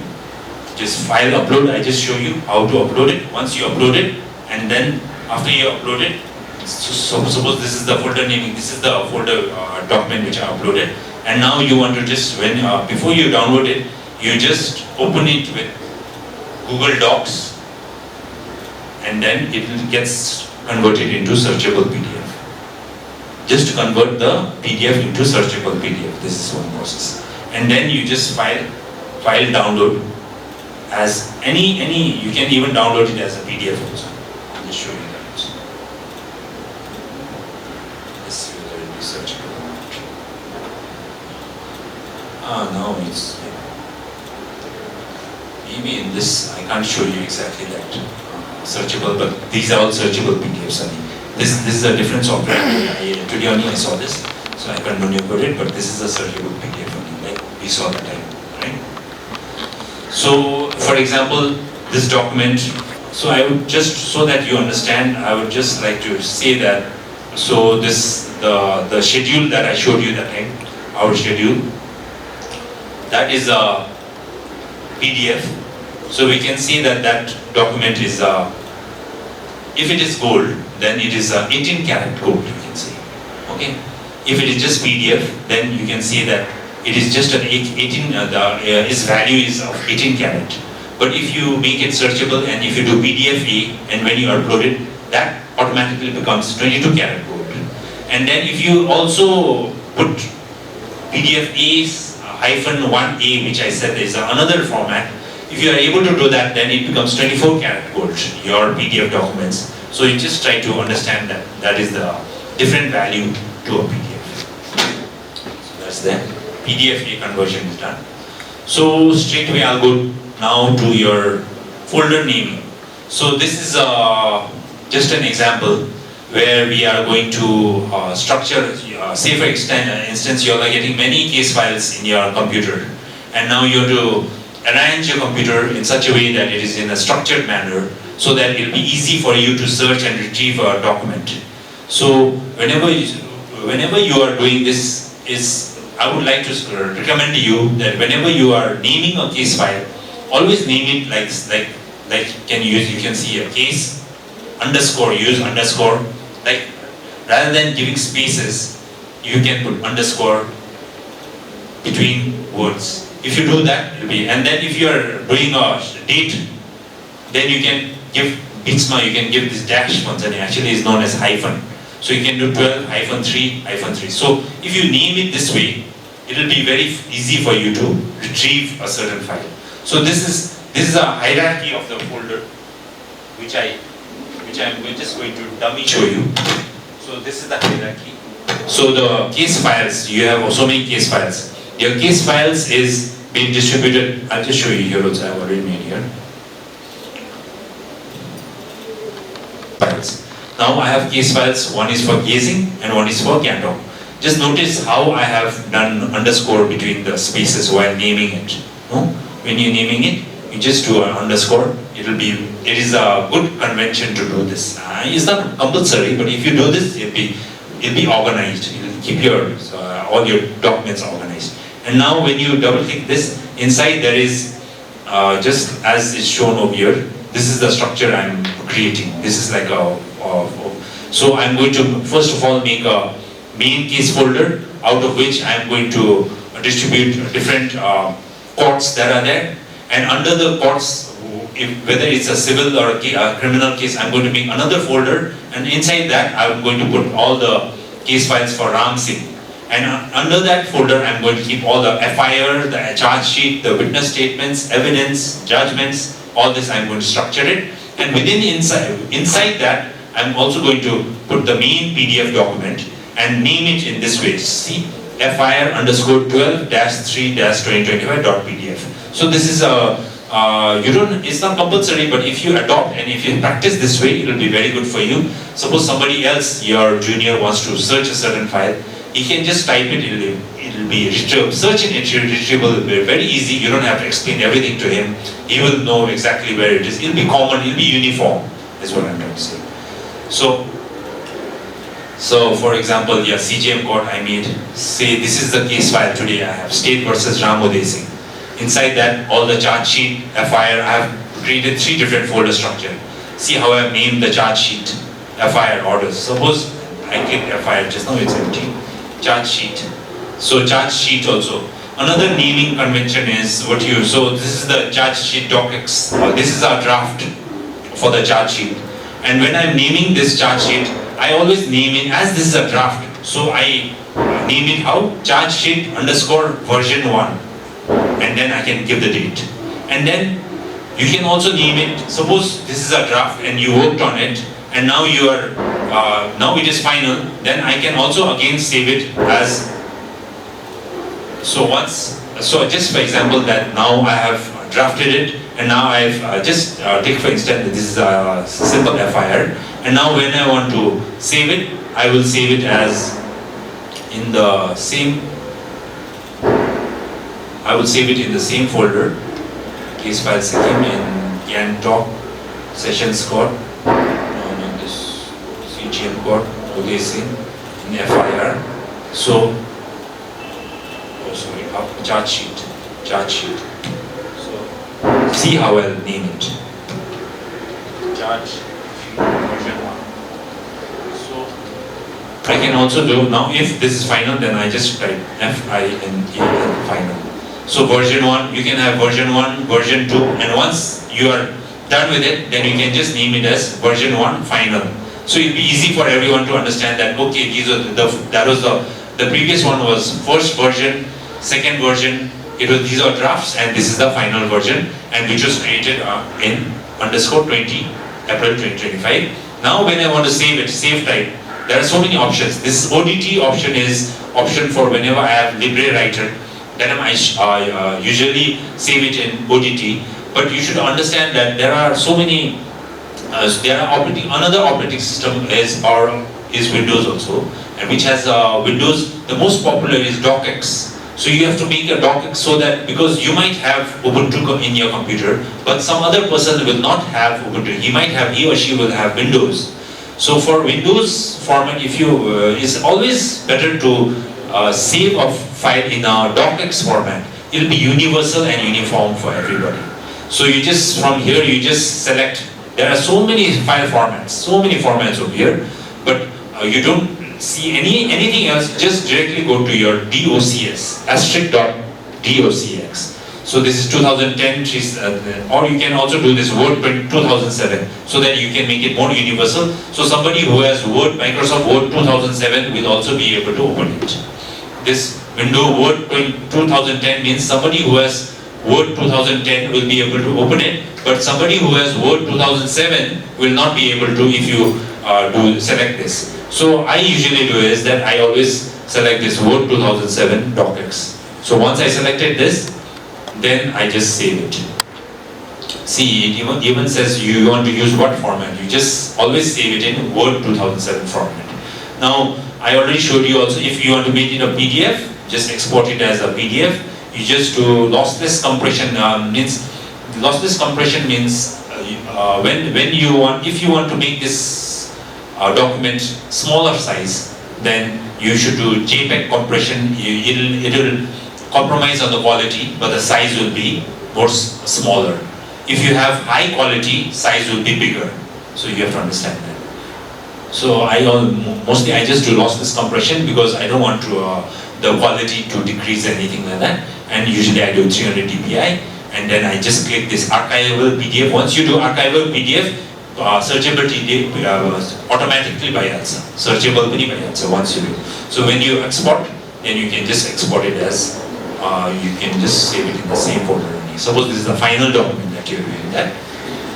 Just file upload. I just show you how to upload it. Once you upload it, and then after you upload it, so suppose this is the folder naming. This is the folder document which I uploaded. And now you want to just before you download it, you just open it with Google Docs, and then it gets converted into searchable PDF. Just to convert the PDF into searchable PDF. This is one process. And then you just file download as any. You can even download it as a PDF also. I'll just show you that also. Let's see whether it is searchable or not. No, it's. Maybe in this, I can't show you exactly that searchable, but these are all searchable PDFs. This is a different software. Today only I saw this, so I can't maneuver it, but this is a searchable PDF only, like we saw that time, right? So, for example, this document, so I would just, so that you understand, I would just like to say that, so this, the schedule that I showed you that time, our schedule, that is a PDF. So we can see that document is, if it is gold, then it is 18 karat gold, you can say. Okay. If it is just PDF, then you can see that it is just an 18. Its value is of 18 karat. But if you make it searchable and if you do PDF-A and when you upload it, that automatically becomes 22 karat code. And then if you also put PDF-A hyphen 1A, which I said is another format, if you are able to do that, then it becomes 24 karat code, your PDF documents. So you just try to understand that that is the different value to a PDF. So that's the PDF-A conversion is done. So straight away I'll go now to your folder naming. So this is just an example where we are going to structure, say for instance, you are getting many case files in your computer, and now you have to arrange your computer in such a way that it is in a structured manner so that it will be easy for you to search and retrieve a document. So whenever you are doing this, I would like to recommend to you that whenever you are naming a case file, always name it like you can see a case underscore, use underscore, like rather than giving spaces, you can put underscore between words. If you do that, it'll be, and then if you are doing a date, then you can give bitsma, you can give this dash function, actually is known as hyphen. So you can do 12 hyphen 3 hyphen 3. So if you name it this way, it will be very easy for you to retrieve a certain file. So this is a hierarchy of the folder, which I'm just going to dummy show you. So this is the hierarchy. So the case files, you have so many case files. Your case files is being distributed. I'll just show you here also. I've already made here. Files. Now I have case files. One is for Gyalshing and one is for Gandong. Just notice how I have done underscore between the spaces while naming it. No? When you're naming it, you just do an underscore. It is a good convention to do this. It's not compulsory, but if you do this, it'll be organized. It'll keep your all your documents organized. And now when you double click this, inside there is just as is shown over here. This is the structure I'm creating. This is like so I'm going to first of all make a main case folder out of which I'm going to distribute different courts that are there. And under the courts, whether it's a civil or a criminal case, I'm going to make another folder, and inside that I'm going to put all the case files for Ram Singh. And under that folder, I'm going to keep all the FIR, the charge sheet, the witness statements, evidence, judgments, all this I'm going to structure it. And inside that, I'm also going to put the main PDF document and name it in this way. See, FIR underscore 12-3-2025.pdf. So this is it's not compulsory, but if you adopt and if you practice this way, it will be very good for you. Suppose somebody else, your junior, wants to search a certain file, he can just type it, it'll be retrievable. Search and retrieval will be very easy. You don't have to explain everything to him. He will know exactly where it is. It'll be common, it'll be uniform, is what I'm trying to say. So for example, yeah, CJM court I made, say this is the case file today I have, State versus Ramoday Singh. Inside that, all the charge sheet, FIR, I have created 3 different folder structure. See how I have named the charge sheet, FIR orders. Suppose I click FIR, just now it's empty. Charge sheet. So charge sheet also. Another naming convention is so this is the charge sheet docx, this is our draft for the charge sheet. And when I'm naming this charge sheet, I always name it as this is a draft. So I name it how? Charge sheet underscore version 1. And then I can give the date. And then you can also name it, suppose this is a draft and you worked on it, and now you are, now it is final, then I can also again save it as, so just for example that now I have drafted it, and now I've just take for instance this is a simple FIR, and now when I want to save it, I will save it as in the same, I will save it in the same folder, case file Sikkim in Gangtok Sessions Court, on this CGM Court, Gyalshing in FIR. So, charge sheet. So, see how I'll name it. Charge version 1. So, I can also do, now if this is final, then I just type FINAL. So version 1, you can have version 1, version 2, and once you are done with it, then you can just name it as version 1 final. So it'll be easy for everyone to understand that, okay, the previous one was first version, second version, these are drafts, and this is the final version, and which was created in _20 April 2025. Now when I want to save it, save type, there are so many options. This ODT option is option for whenever I have LibreWriter, then I usually save it in ODT. But you should understand that there are so many, another operating system is Windows also, and which has Windows, the most popular is DocX. So you have to make a DocX so that, because you might have Ubuntu in your computer, but some other person will not have Ubuntu. He or she will have Windows. So for Windows format, if you, it's always better to save a file in a DocX format. It will be universal and uniform for everybody. So you just, from here, you just select, there are so many file formats, so many formats over here, but you don't see anything else, just directly go to your DOCX, *.docx. So this is 2010, or you can also do this Word 2007, so that you can make it more universal. So somebody who has Word, Microsoft Word 2007 will also be able to open it. This window Word 2010 means somebody who has Word 2010 will be able to open it, but somebody who has Word 2007 will not be able to if you select this. So I usually do is that I always select this Word 2007 DocX. So once I selected this, then I just save it. See, it even says you want to use what format. You just always save it in Word 2007 format. Now, I already showed you also, if you want to make it a PDF, just export it as a PDF. You just do lossless compression. Lossless compression means if you want to make this document smaller size, then you should do JPEG compression. It will compromise on the quality, but the size will be smaller. If you have high quality, size will be bigger. So you have to understand that. So mostly I just do lossless compression because I don't want the quality to decrease anything like that. And usually I do 300 dpi, and then I just click this archivable PDF. Once you do archivable PDF, searchability automatically by answer. Searchable by answer once you do. So when you export, then you can just export it as, you can just save it in the same folder only. Suppose this is the final document that you're doing that,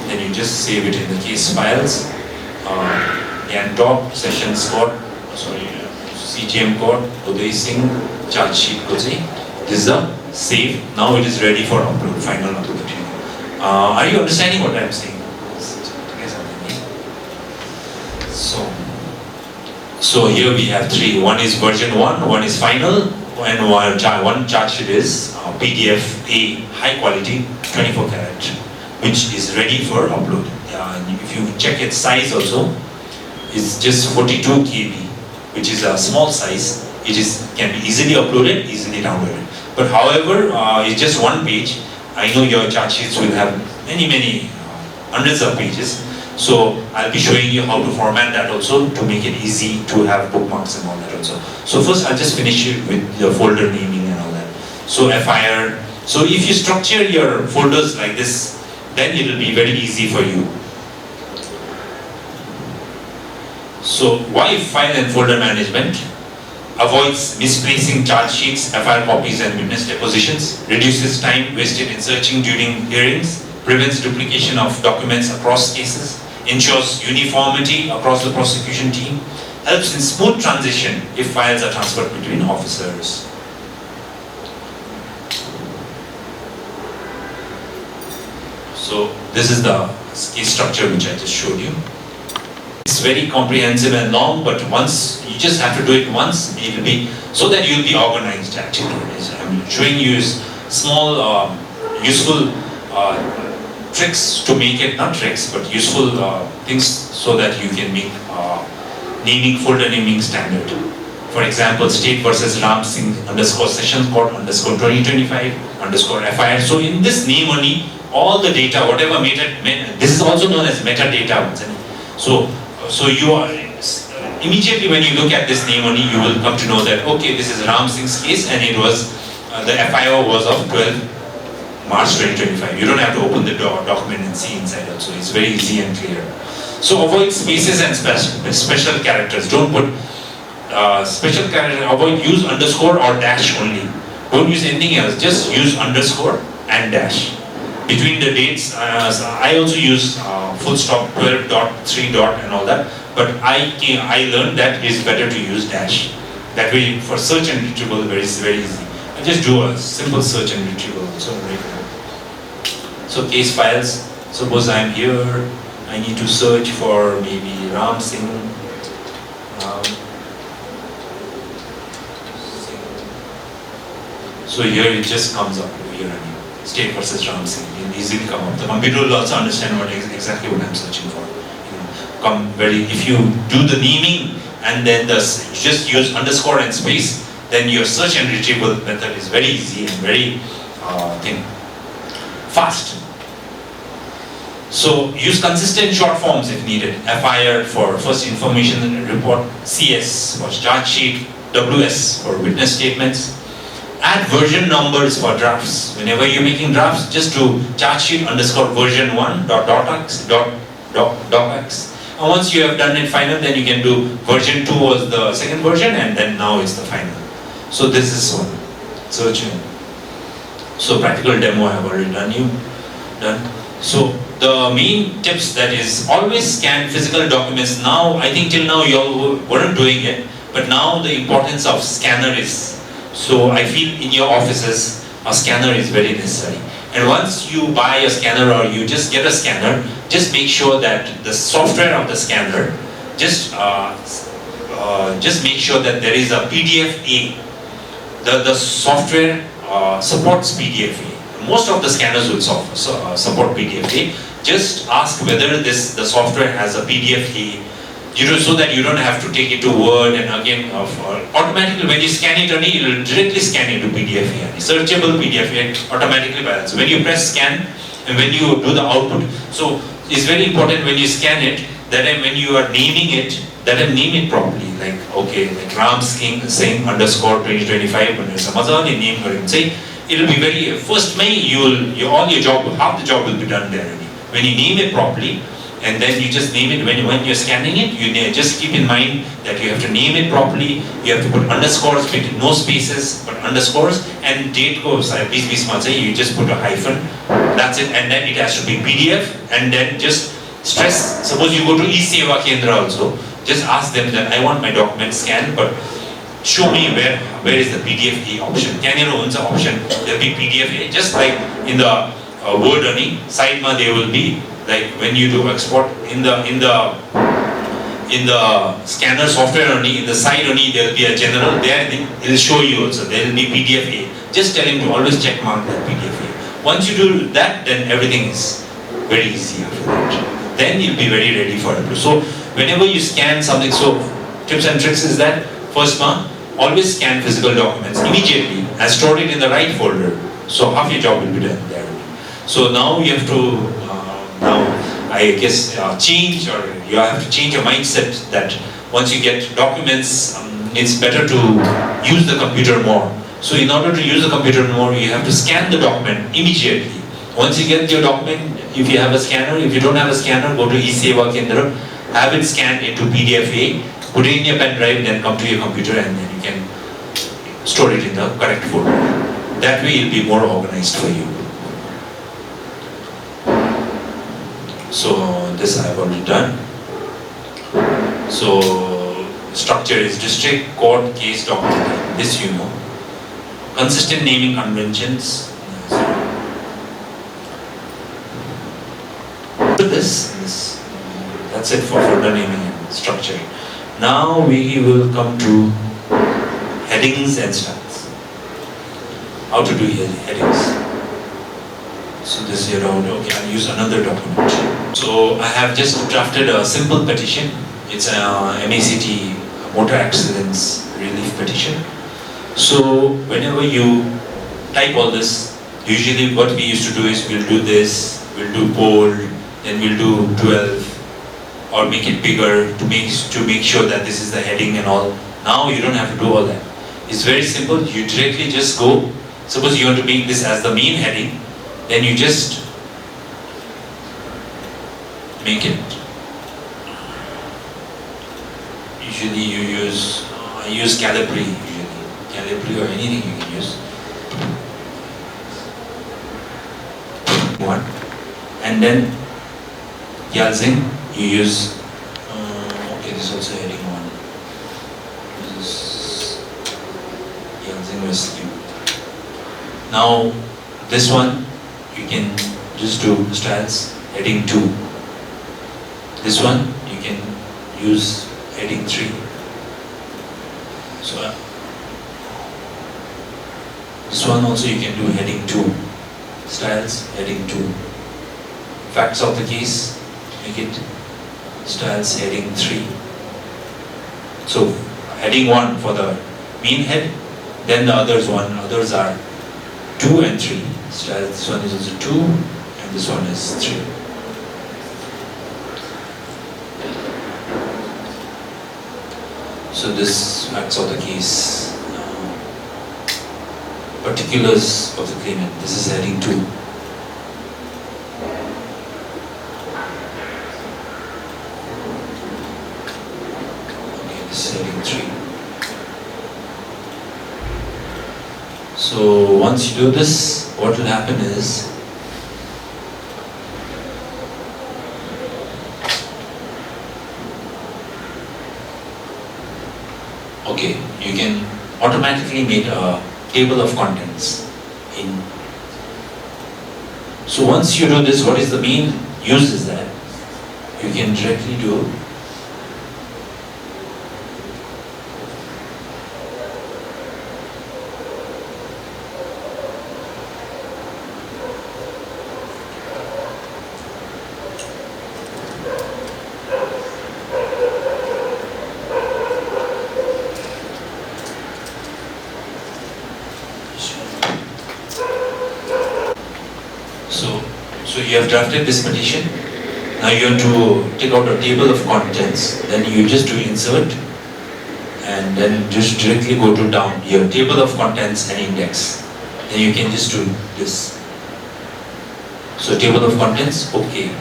then you just save it in the case files, and top sessions code, CGM code, Uday Singh, charge sheet ko chahi. This is the save. Now it is ready for upload, final upload. Are you understanding what I am saying? So here we have three. One is version 1, one is final, and one charge sheet is PDF A, high quality, 24 karat, which is ready for upload. If you check its size also, it's just 42 KB, which is a small size. It can be easily uploaded, easily downloaded. But however, it's just one page. I know your charge sheets will have many hundreds of pages. So I'll be showing you how to format that also to make it easy to have bookmarks and all that also. So first I'll just finish it with the folder naming and all that. So FIR. So if you structure your folders like this, then it will be very easy for you. So why file and folder management? Avoids misplacing charge sheets, FIR copies and witness depositions, reduces time wasted in searching during hearings, prevents duplication of documents across cases, ensures uniformity across the prosecution team, helps in smooth transition if files are transferred between officers. So this is the case structure which I just showed you. It's very comprehensive and long, but once you just have to do it once, it will be so that you'll be organized actually. I'm showing you small useful tricks to make it, not tricks, but useful things so that you can make folder naming standard. For example, state versus Ram Singh _sessions code _2025 _FIR. So in this name only, all the data, whatever this is also known as metadata. So you are immediately when you look at this name only, you will come to know that okay, this is Ram Singh's case, and it was the FIO was of 12 March 2025. You don't have to open the document and see inside also. It's very easy and clear. So avoid spaces and special characters. Don't put special character. Avoid use underscore or dash only. Don't use anything else. Just use underscore and dash. Between the dates, I also use full stop, 12 dot, 3 dot and all that. But I learned that it's better to use dash. That way for search and retrieval very easy. I just do a simple search and retrieval. So case files, suppose I'm here, I need to search for maybe Ram Singh. So here it just comes up here, state versus Ram Singh. It will easily come up. The computer will also understand exactly what I'm searching for. If you do the naming and then just use underscore and space, then your search and retrieval method is very easy and very fast. So use consistent short forms if needed. FIR for first information report, CS for charge sheet, WS for witness statements. Add version numbers for drafts. Whenever you're making drafts, just do charge sheet underscore version 1 .docx. And once you have done it final, then you can do version 2 was the second version and then now is the final. So this is one. Searching. So practical demo I have already done. So the main tips that is always scan physical documents. Now I think till now you all weren't doing it, but now the importance of scanner is. So I feel in your offices a scanner is very necessary. And once you buy a scanner or you just get a scanner, just make sure that the software of the scanner, just make sure that there is a PDF-A. The software supports PDF-A. Most of the scanners will support PDF-A. Just ask whether the software has a PDF-A, so that you don't have to take it to Word and again automatically when you scan it only, it will directly scan into PDF-A. Searchable PDF-A automatically balance. When you press scan and when you do the output, so it's very important when you scan it that when you are naming it, that name it properly. Like Ram Singh underscore 2025 and some other name for him. Say it will be very first May all your job, half the job will be done there. When you name it properly, and then you just name it when you're scanning it, you just keep in mind that you have to name it properly, you have to put underscores, no spaces, but underscores, and date goes, you just put a hyphen, that's it, and then it has to be PDF, and then just stress, suppose you go to E-Seva Kendra also, just ask them that I want my document scanned, but show me where is the PDF-A option. Can you know the option? There will be PDF-A, just like in the Word only, sidebar there will be, like when you do export in the scanner software only, in the side only there will be a general, there it will show you also, there will be PDF-A. Just tell him to always check mark that PDF-A. Once you do that, then everything is very easy after that. Then you'll be very ready for it. So whenever you scan something, so tips and tricks is that, first one, always scan physical documents immediately and store it in the right folder. So half your job will be done there. So now you have to change, or you have to change your mindset that once you get documents, it's better to use the computer more. So in order to use the computer more, you have to scan the document immediately. Once you get your document, if you have a scanner, if you don't have a scanner, go to E-Seva Kendra, have it scanned into PDF-A, put it in your pen drive, then come to your computer and then you can store it in the correct folder. That way it will be more organized for you. So this I have already done. So structure is district, court, case, document. This you know. Consistent naming conventions. That's it for folder naming and structure. Now we will come to headings and styles. How to do headings. So this is around, I'll use another document. So I have just drafted a simple petition. It's a MACT, motor accidents relief petition. So whenever you type all this, usually what we used to do is we'll do this, we'll do bold, then we'll do 12, or make it bigger to make sure that this is the heading and all. Now you don't have to do all that. It's very simple. You directly just go suppose you want to make this as the main heading, then you just make it. Usually you use, I use Calibri usually. Calibri or anything you can use. One. And then Gyalshing, you use, okay, this is also heading 1. This is Gyalshing or Sikkim. Now, this one, you can just do styles, heading 2. This one, you can use heading 3. So, this one also you can do heading 2. Styles, heading 2. Facts of the case, make it styles, heading 3. So, heading 1 for the main head, then the others are 2 and 3. Styles, this one is also 2 and this one is 3. So this facts of the case, particulars of the claimant, this is heading 2. Okay, this is heading 3. So once you do this, what will happen is, okay, you can automatically make a table of contents in. So once you do this, what is the main use is that you can directly do So you have drafted this petition. Now you have to take out a table of contents. Then you just do insert and then just directly go to down here, table of contents and index. Then you can just do this. So table of contents, okay.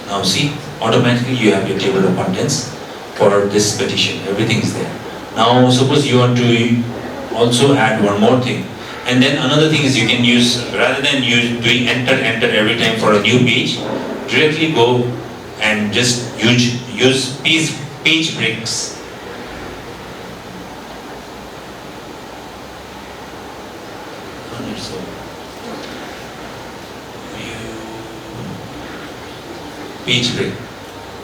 Now see, automatically you have your table of contents for this petition. Everything is there. Now suppose you want to also add one more thing. And then another thing is you can use, rather than doing enter every time for a new page, directly go and just use page breaks. Page break.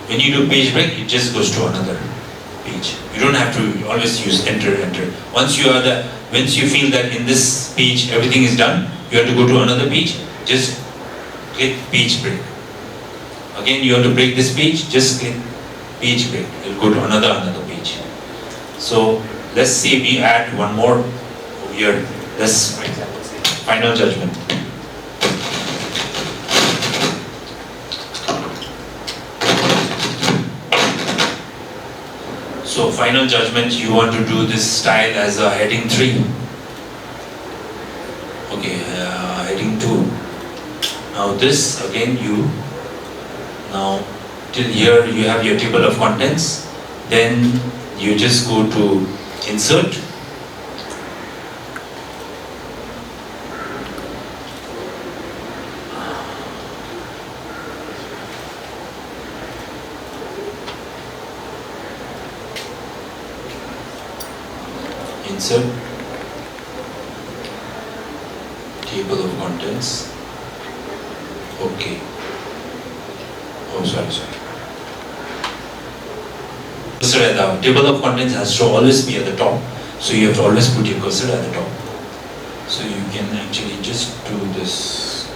When you do page break, it just goes to another page. You don't have to always use enter. Once you feel that in this page everything is done, you have to go to another page, just click page break. Again you have to break this page, just click page break. It will go to another page. So let's say we add one more over here. Let's final judgment. So final judgment, you want to do this style as a heading 3. Okay, heading 2. Now this again now till here you have your table of contents. Then you just go to insert. Insert table of contents. Okay. Oh, sorry. Cursor at the table of contents has to always be at the top, so you have to always put your cursor at the top. So you can actually just do this.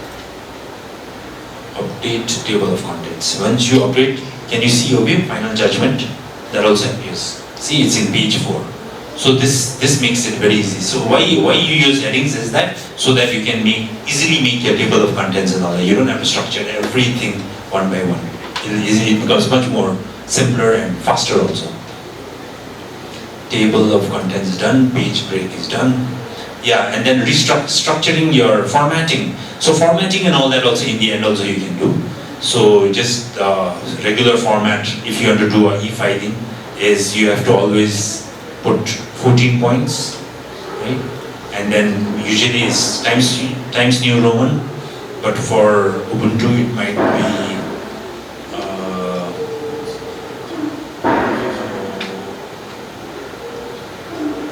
Update table of contents. Once you update, can you see over here final judgment? That also appears. See, it's in page 4. So this makes it very easy. So why you use headings is that so that you can easily make your table of contents and all that. You don't have to structure everything one by one. It becomes much more simpler and faster also. Table of contents is done, page break is done. Yeah, and then restructuring your formatting. So formatting and all that also in the end also you can do. So just regular format, if you want to do a e-filing, is you have to always put 14 points, right? And then usually it's Times New Roman, but for Ubuntu it might be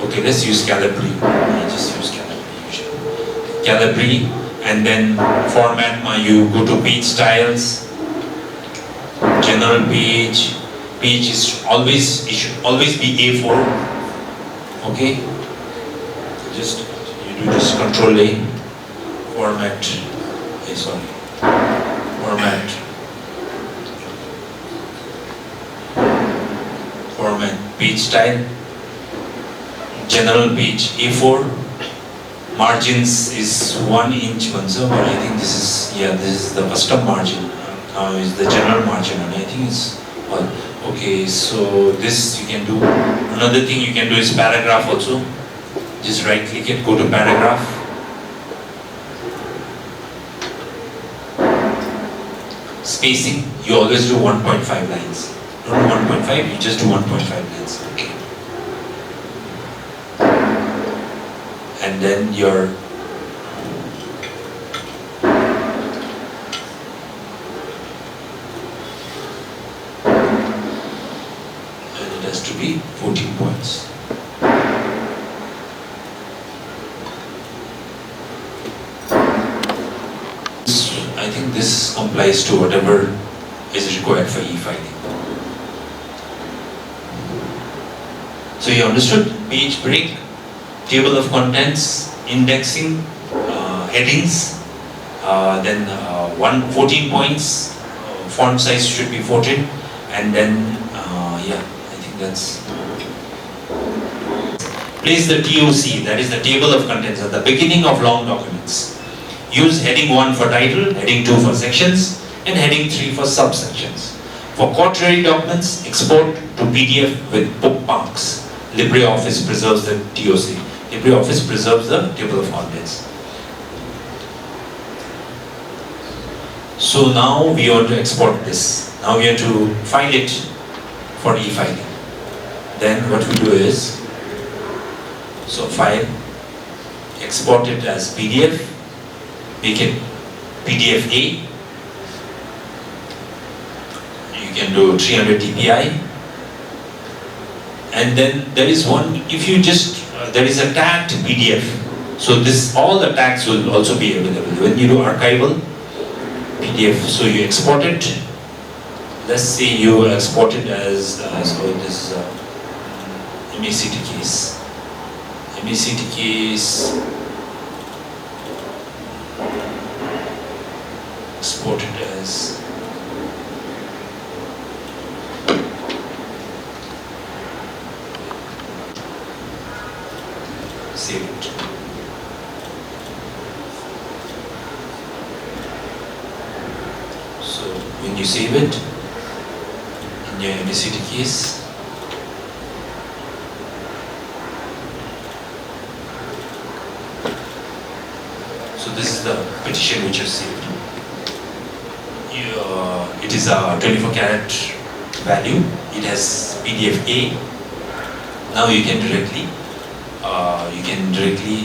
okay, let's use Calibri. I just use Calibri usually. Calibri, and then format, you go to page styles, general page. Page is always, it should always be A4. Okay? Just, you do just Control A, format, format, page style, general page A4, margins is 1 inch Banza, but I think this is, yeah, this is the custom margin, is the general margin, and I think it's, okay, so this you can do. Another thing you can do is paragraph also. Just right click it, go to paragraph. Spacing, you always do 1.5 lines. Don't do 1.5, you just do 1.5 lines. Okay. And then your has to be 14 points. I think this complies to whatever is required for e-filing. So you understood? Page break, table of contents, indexing, headings, then 14 points, font size should be 14, and then yeah. That's place the TOC, that is the table of contents, at the beginning of long documents. Use heading 1 for title, heading 2 for sections, and heading 3 for subsections. For quaternary documents, export to PDF with bookmarks. LibreOffice preserves the TOC. LibreOffice preserves the table of contents. So now we want to export this. Now we have to file it for e-filing. Then what we do is, so file, export it as PDF, make it PDF A. You can do 300 dpi. And then there is one, if you just, there is a tagged PDF. So this, all the tags will also be available. When you do archival PDF, so you export it. Let's say you export it as, so this is MACT case. MACT case, export it as save it. So when you save it in your MACT case, so this is the petition which you saved. It is a 24 karat value. It has PDF A. Now you can directly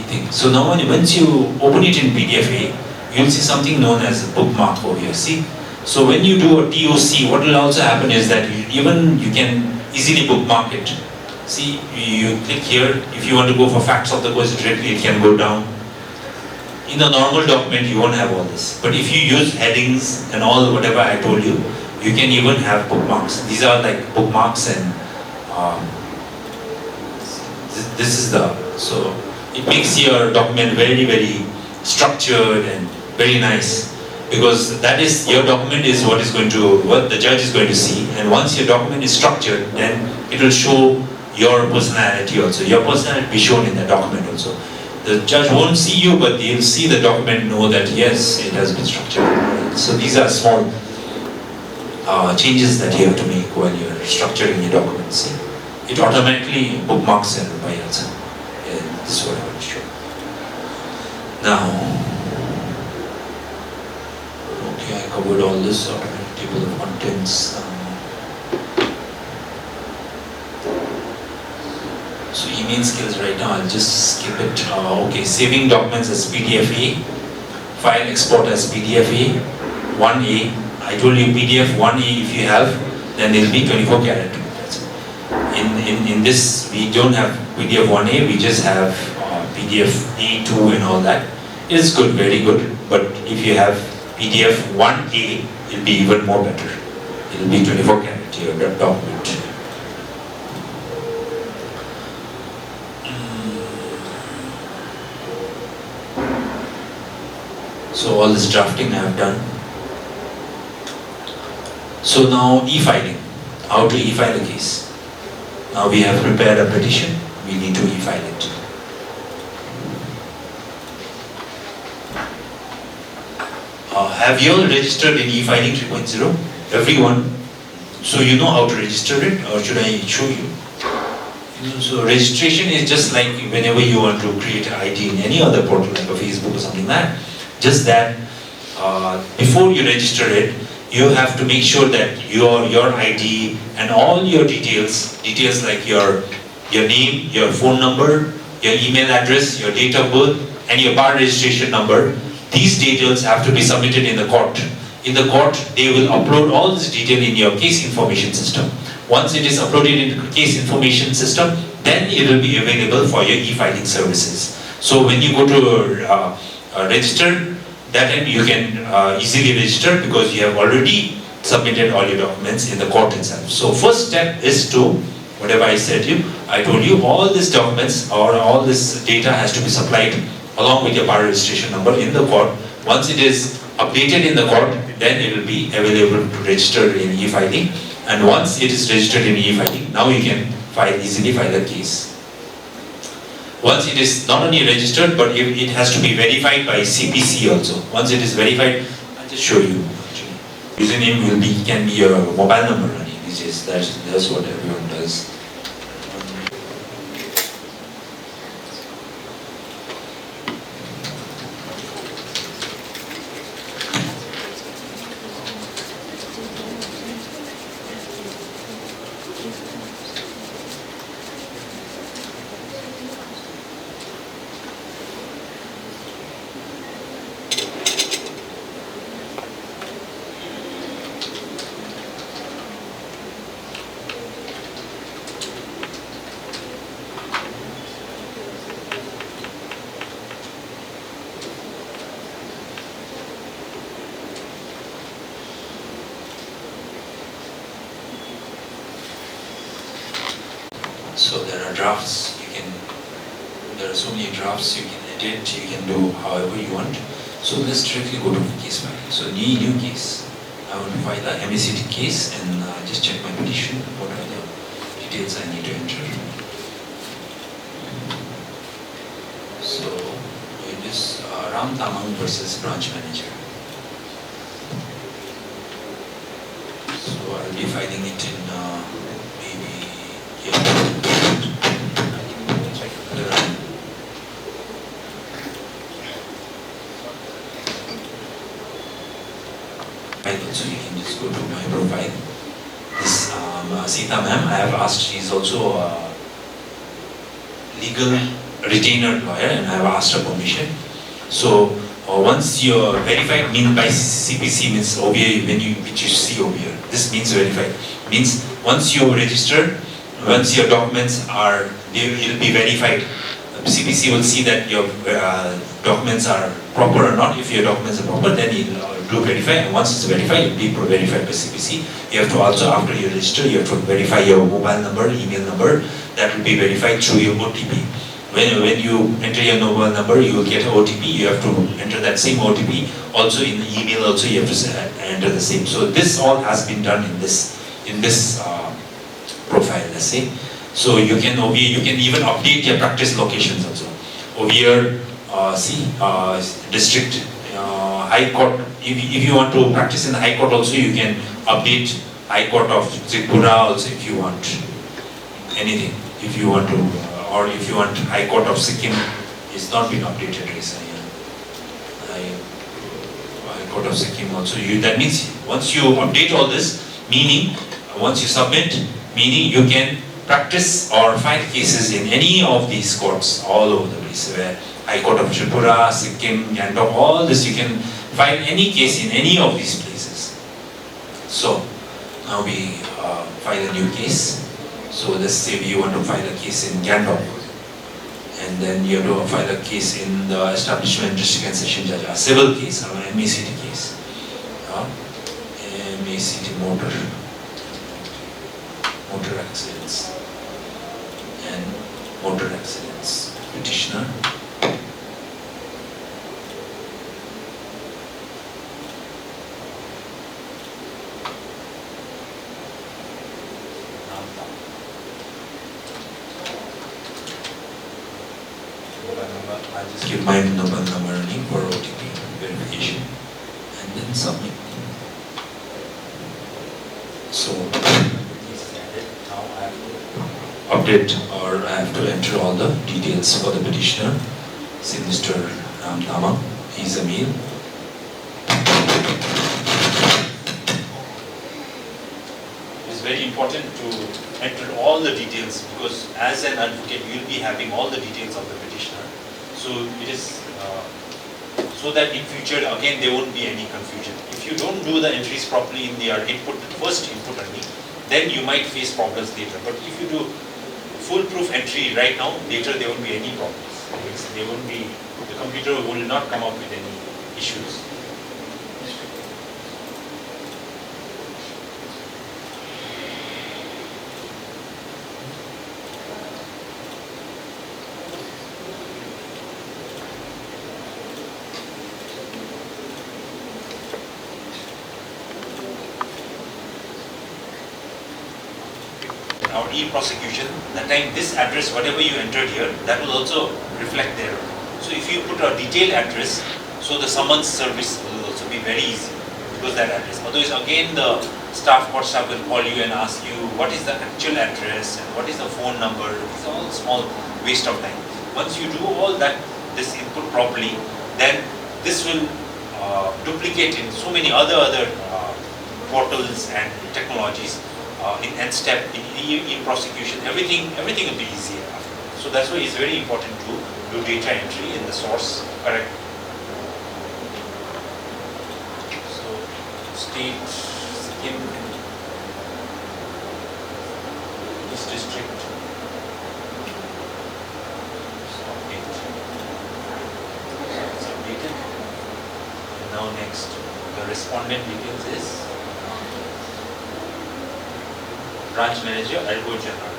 think. So now once you open it in PDF A, you'll see something known as a bookmark over here. See? So when you do a TOC, what will also happen is that you can easily bookmark it. See, you click here. If you want to go for facts of the course directly, it can go down. In a normal document, you won't have all this. But if you use headings and all whatever I told you, you can even have bookmarks. These are like bookmarks, and this is the, so it makes your document very, very structured and very nice. Because that is, your document is what the judge is going to see. And once your document is structured, then it will show your personality also. Your personality will be shown in the document also. The judge won't see you, but they'll see the document, know that yes, it has been structured. So these are small changes that you have to make while you're structuring your documents. It automatically bookmarks everybody else. This is what I want to show. Now, okay, I covered all this, table of contents. So email skills right now, I'll just skip it. Okay, saving documents as PDF-A, file export as PDF-A, 1A. I told you PDF 1A if you have, then it will be 24 karat. In this, we don't have PDF 1A, we just have PDF A2 and all that. It is good, very good. But if you have PDF 1A, it will be even more better. It will be 24 karat, your document. So all this drafting I have done. So now e-filing, how to e-file a case. Now we have prepared a petition, we need to e-file it. Have you all registered in e-filing 3.0? Everyone? So you know how to register it, or should I show you? So registration is just like whenever you want to create an ID in any other portal like a Facebook or something like that. Just that before you register it, you have to make sure that your ID and all your details like your name, your phone number, your email address, your date of birth, and your bar registration number, these details have to be submitted in the court. In the court, they will upload all this detail in your case information system. Once it is uploaded in the case information system, then it will be available for your e-filing services. So when you go to register, that time you can easily register because you have already submitted all your documents in the court itself. So first step is to, whatever I said to you, I told you all these documents or all this data has to be supplied along with your bar registration number in the court. Once it is updated in the court, then it will be available to register in e-filing. And once it is registered in e-filing, now you can easily file a case. Once it is not only registered, but it has to be verified by CPC also. Once it is verified, I'll just show you. Actually, username can be your mobile number running these days. That's what everyone does. So there are drafts, there are so many drafts you can edit, you can do however you want. So let's directly go to the case file. So new case, I want to file a MACT case and just check my petition, what are the details I need to enter. So it is Ram Tamang versus branch manager. So I'll be filing it in maybe here. So you can just go to my profile. This Sita ma'am, I have asked, she is also a legal retainer lawyer and I have asked her permission. So once you're verified, means by CPC means over here, which you see over here, this means verified. Means once you register, once your documents are, it will be verified. CPC will see that your documents are proper or not. If your documents are proper, then it will do verify, and once it's verified, it will be verified by CPC. You have to also, after you register, you have to verify your mobile number, email number. That will be verified through your OTP. When you enter your mobile number, you will get an OTP. You have to enter that same OTP. Also in the email, also you have to enter the same. So this all has been done in this profile, let's say. So you can even update your practice locations also. Over here, district, High Court. If you want to practice in the High Court also, you can update High Court of Tripura also if you want anything. If you want to, or if you want High Court of Sikkim, it's not been updated recently. Court of Sikkim also. That means once you update all this, meaning once you submit, meaning you can practice or file cases in any of these courts all over the place. Where High Court of Tripura, Sikkim, Gangtok, all this you can file any case in any of these places. So now we file a new case. So let's say you want to file a case in Gangtok, and then you have to file a case in the Establishment District and Session Judge, a civil case, or an MACT case. MACT motor accidents and motor accidents. Petitioner. I'll just give my mobile number only for OTP verification and then submit. So now I have to update, or I have to enter all the details for the petitioner. See Mr. Tama, he's a male. It's very important to enter all the details, because as an advocate you will be having all the details of the petitioner. So it is so that in future again there won't be any confusion. If you don't do the entries properly in their first input only, then you might face problems later. But if you do foolproof entry right now, later there won't be any problems. There won't be, the computer will not come up with any issues. Our e-prosecution, that time this address, whatever you entered here, that will also reflect there. So if you put a detailed address, so the summons service will also be very easy, because that address. Otherwise again the court staff will call you and ask you what is the actual address and what is the phone number. It's all small waste of time. Once you do all that, this input properly, then this will duplicate in so many other portals and technologies. In step in prosecution, everything will be easier. So that's why it's very important to do data entry in the source correct. So state, Sikkim, this district, update. So it's updated. And now next, the respondent details is branch manager, Ergo General.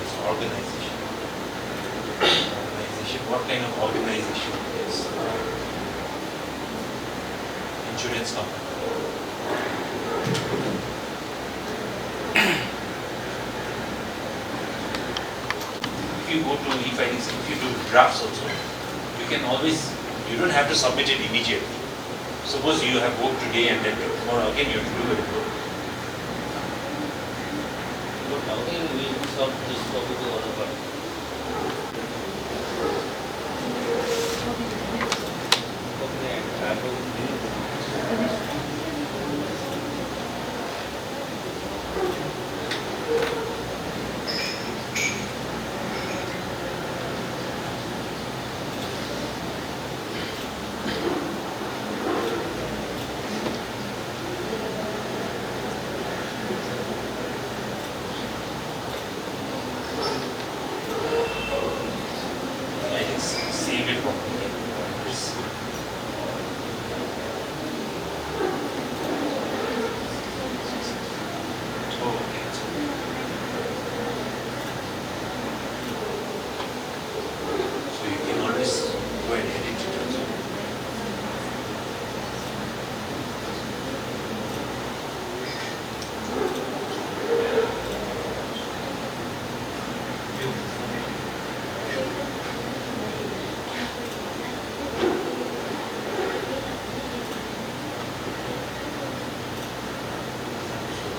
So organization. What kind of organization is insurance company? If you go to e-filings, if you do drafts also, you can always, you don't have to submit it immediately. Suppose you have worked today and then tomorrow again you have to do it. But how can we solve this copy to other part?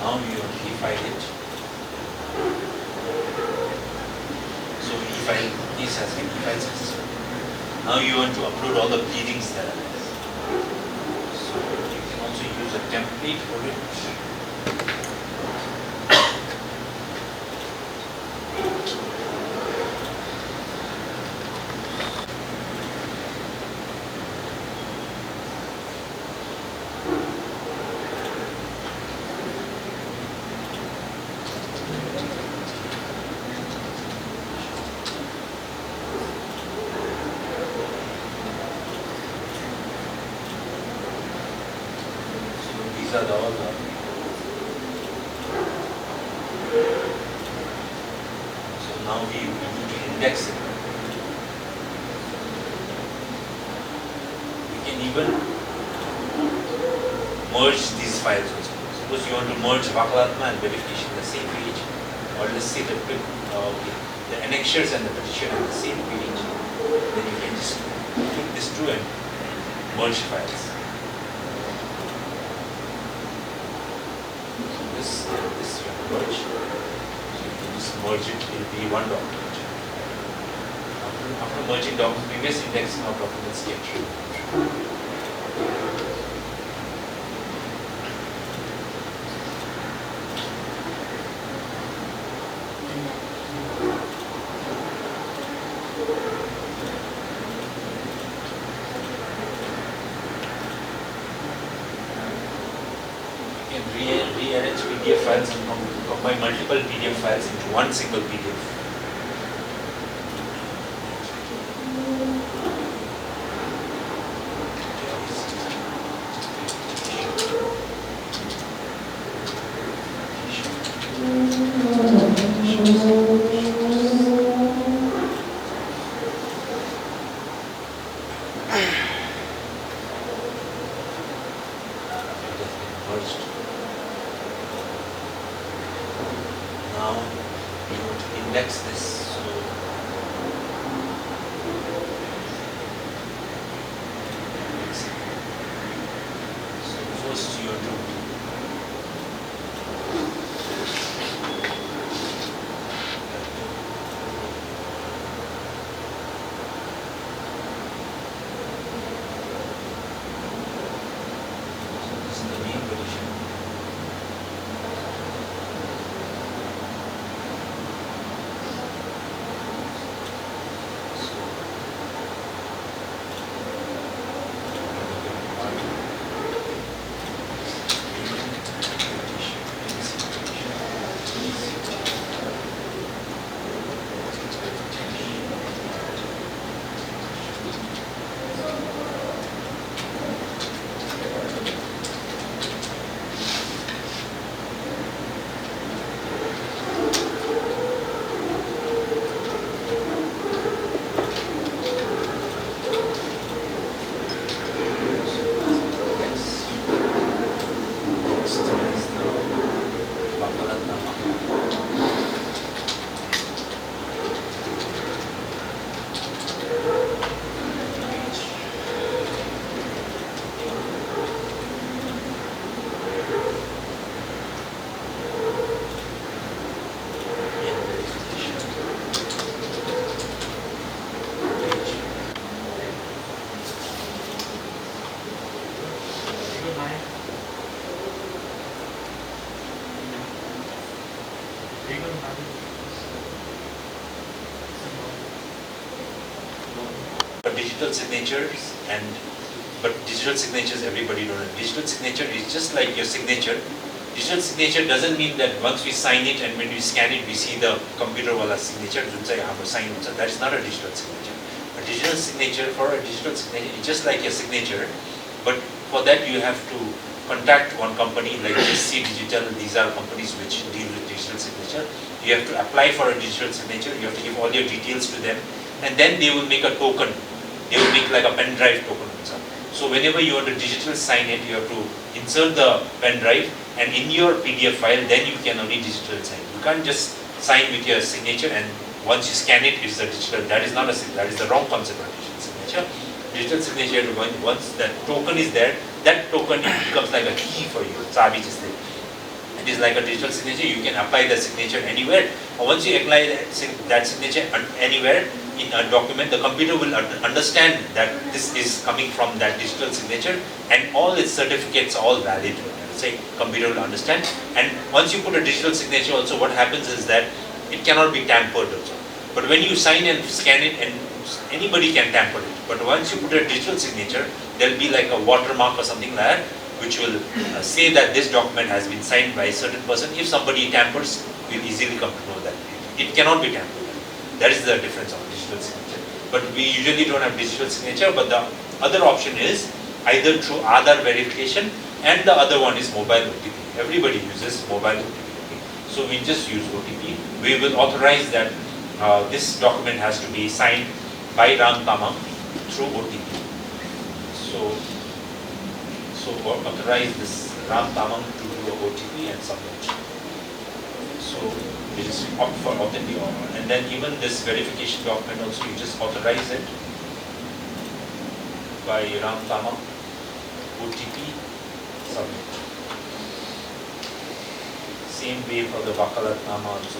Now you file it. has been e-filed successfully. Now you want to upload all the pleadings that are there. So you can also use a template for it. These are all the so now we need to index it. We can even merge these files also. Suppose you want to merge Vakalatma and verification in the same page, or let's say the annexures and the petition on the same page, then you can just click this through and merge files. This you merge. So you can just merge it, it will be one document. After merging documents, previous indexing of documents get removed. Rearrange PDF files and combine multiple PDF files into one single PDF. Now you want to index this. So first you have to this is the main petition. Digital signatures but digital signatures everybody don't have. Digital signature is just like your signature. Digital signature doesn't mean that once we sign it and when we scan it we see the computer wala signature sign. That is not a digital signature. A digital signature, for a digital signature, it's just like your signature, but for that you have to contact one company like SC Digital. These are companies which deal with digital signature. You have to apply for a digital signature, you have to give all your details to them, and then they will make a token. They will make like a pen drive token. So whenever you want to digital sign it, you have to insert the pen drive, and in your PDF file, then you can only digital sign. You can't just sign with your signature and once you scan it, it's a digital. That is not a signature. That is the wrong concept of digital signature. Digital signature, once that token is there, that token becomes like a key for you. Sabi just there. It is like a digital signature. You can apply the signature anywhere. Or once you apply that signature anywhere, in a document, the computer will understand that this is coming from that digital signature and all its certificates are all valid. Say computer will understand, and once you put a digital signature also, what happens is that it cannot be tampered also. But when you sign and scan it, and anybody can tamper it. But once you put a digital signature, there will be like a watermark or something like that, which will say that this document has been signed by a certain person. If somebody tampers, we'll easily come to know that it cannot be tampered. That is the difference of digital signature. But we usually don't have digital signature, but the other option is either through Aadhaar verification, and the other one is mobile OTP. Everybody uses mobile OTP. So we just use OTP. We will authorize that this document has to be signed by Ram Tamam through OTP. So authorize this Ram Tamam to do a OTP and submit. So it is opt for authentic, and then even this verification document also, you just authorize it by Ram Tamam, OTP, submit. Same way for the Vakalatnama also,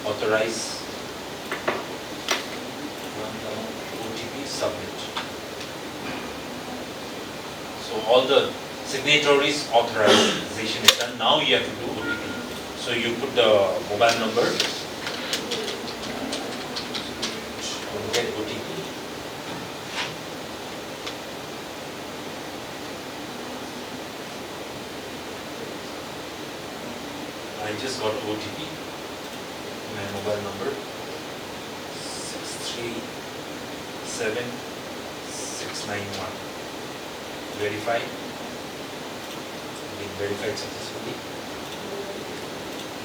authorize Ram Tamam, OTP, submit. So all the signatories authorization is done. Now you have to do OTP. So you put the mobile number, get OTP. I just got OTP, my mobile number, 637691. Verify, being verified successfully.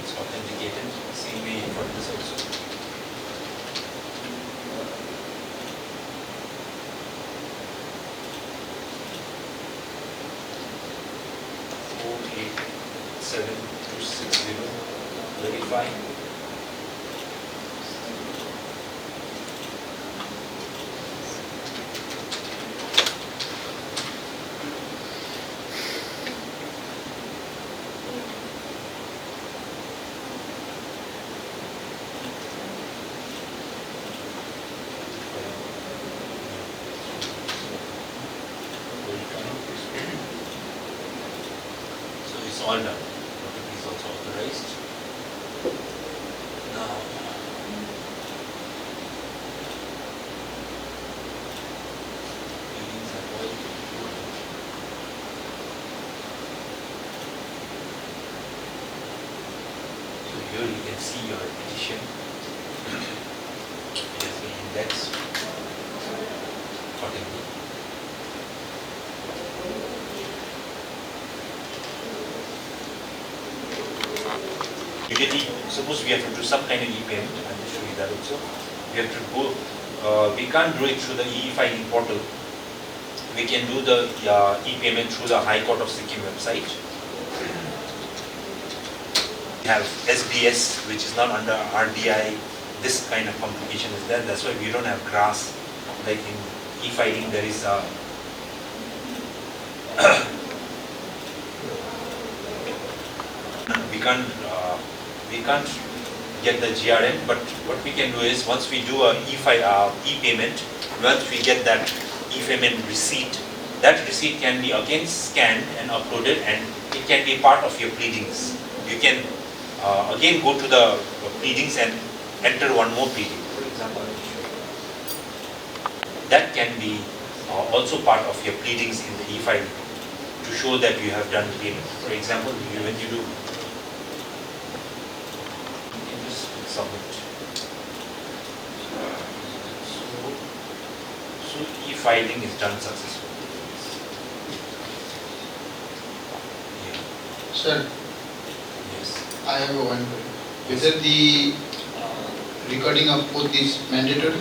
It's authenticated, same way for this also. Verify. So it's all done. OTP is also authorized. Now, meetings are all. So here you can see your petition. It has been indexed accordingly. Usually, suppose we have to do some kind of e-payment, I will show you that also. We have to go, we can't do it through the e-filing portal. We can do the e-payment through the High Court of Sikkim website. We have SBS, which is not under RDI. This kind of complication is there. That's why we don't have GRAS. Like in e-filing, there is a we can't get the GRN, but what we can do is once we do a e-payment, once we get that e-payment receipt, that receipt can be again scanned and uploaded, and it can be part of your pleadings. You can again go to the pleadings and enter one more pleading. For example, that can be also part of your pleadings in the e-filing to show that you have done payment. For example, when you do, you can just submit. So e-filing is done successfully. Yeah. Sir, Yes. I have one query. Whether the recording of both is mandatory?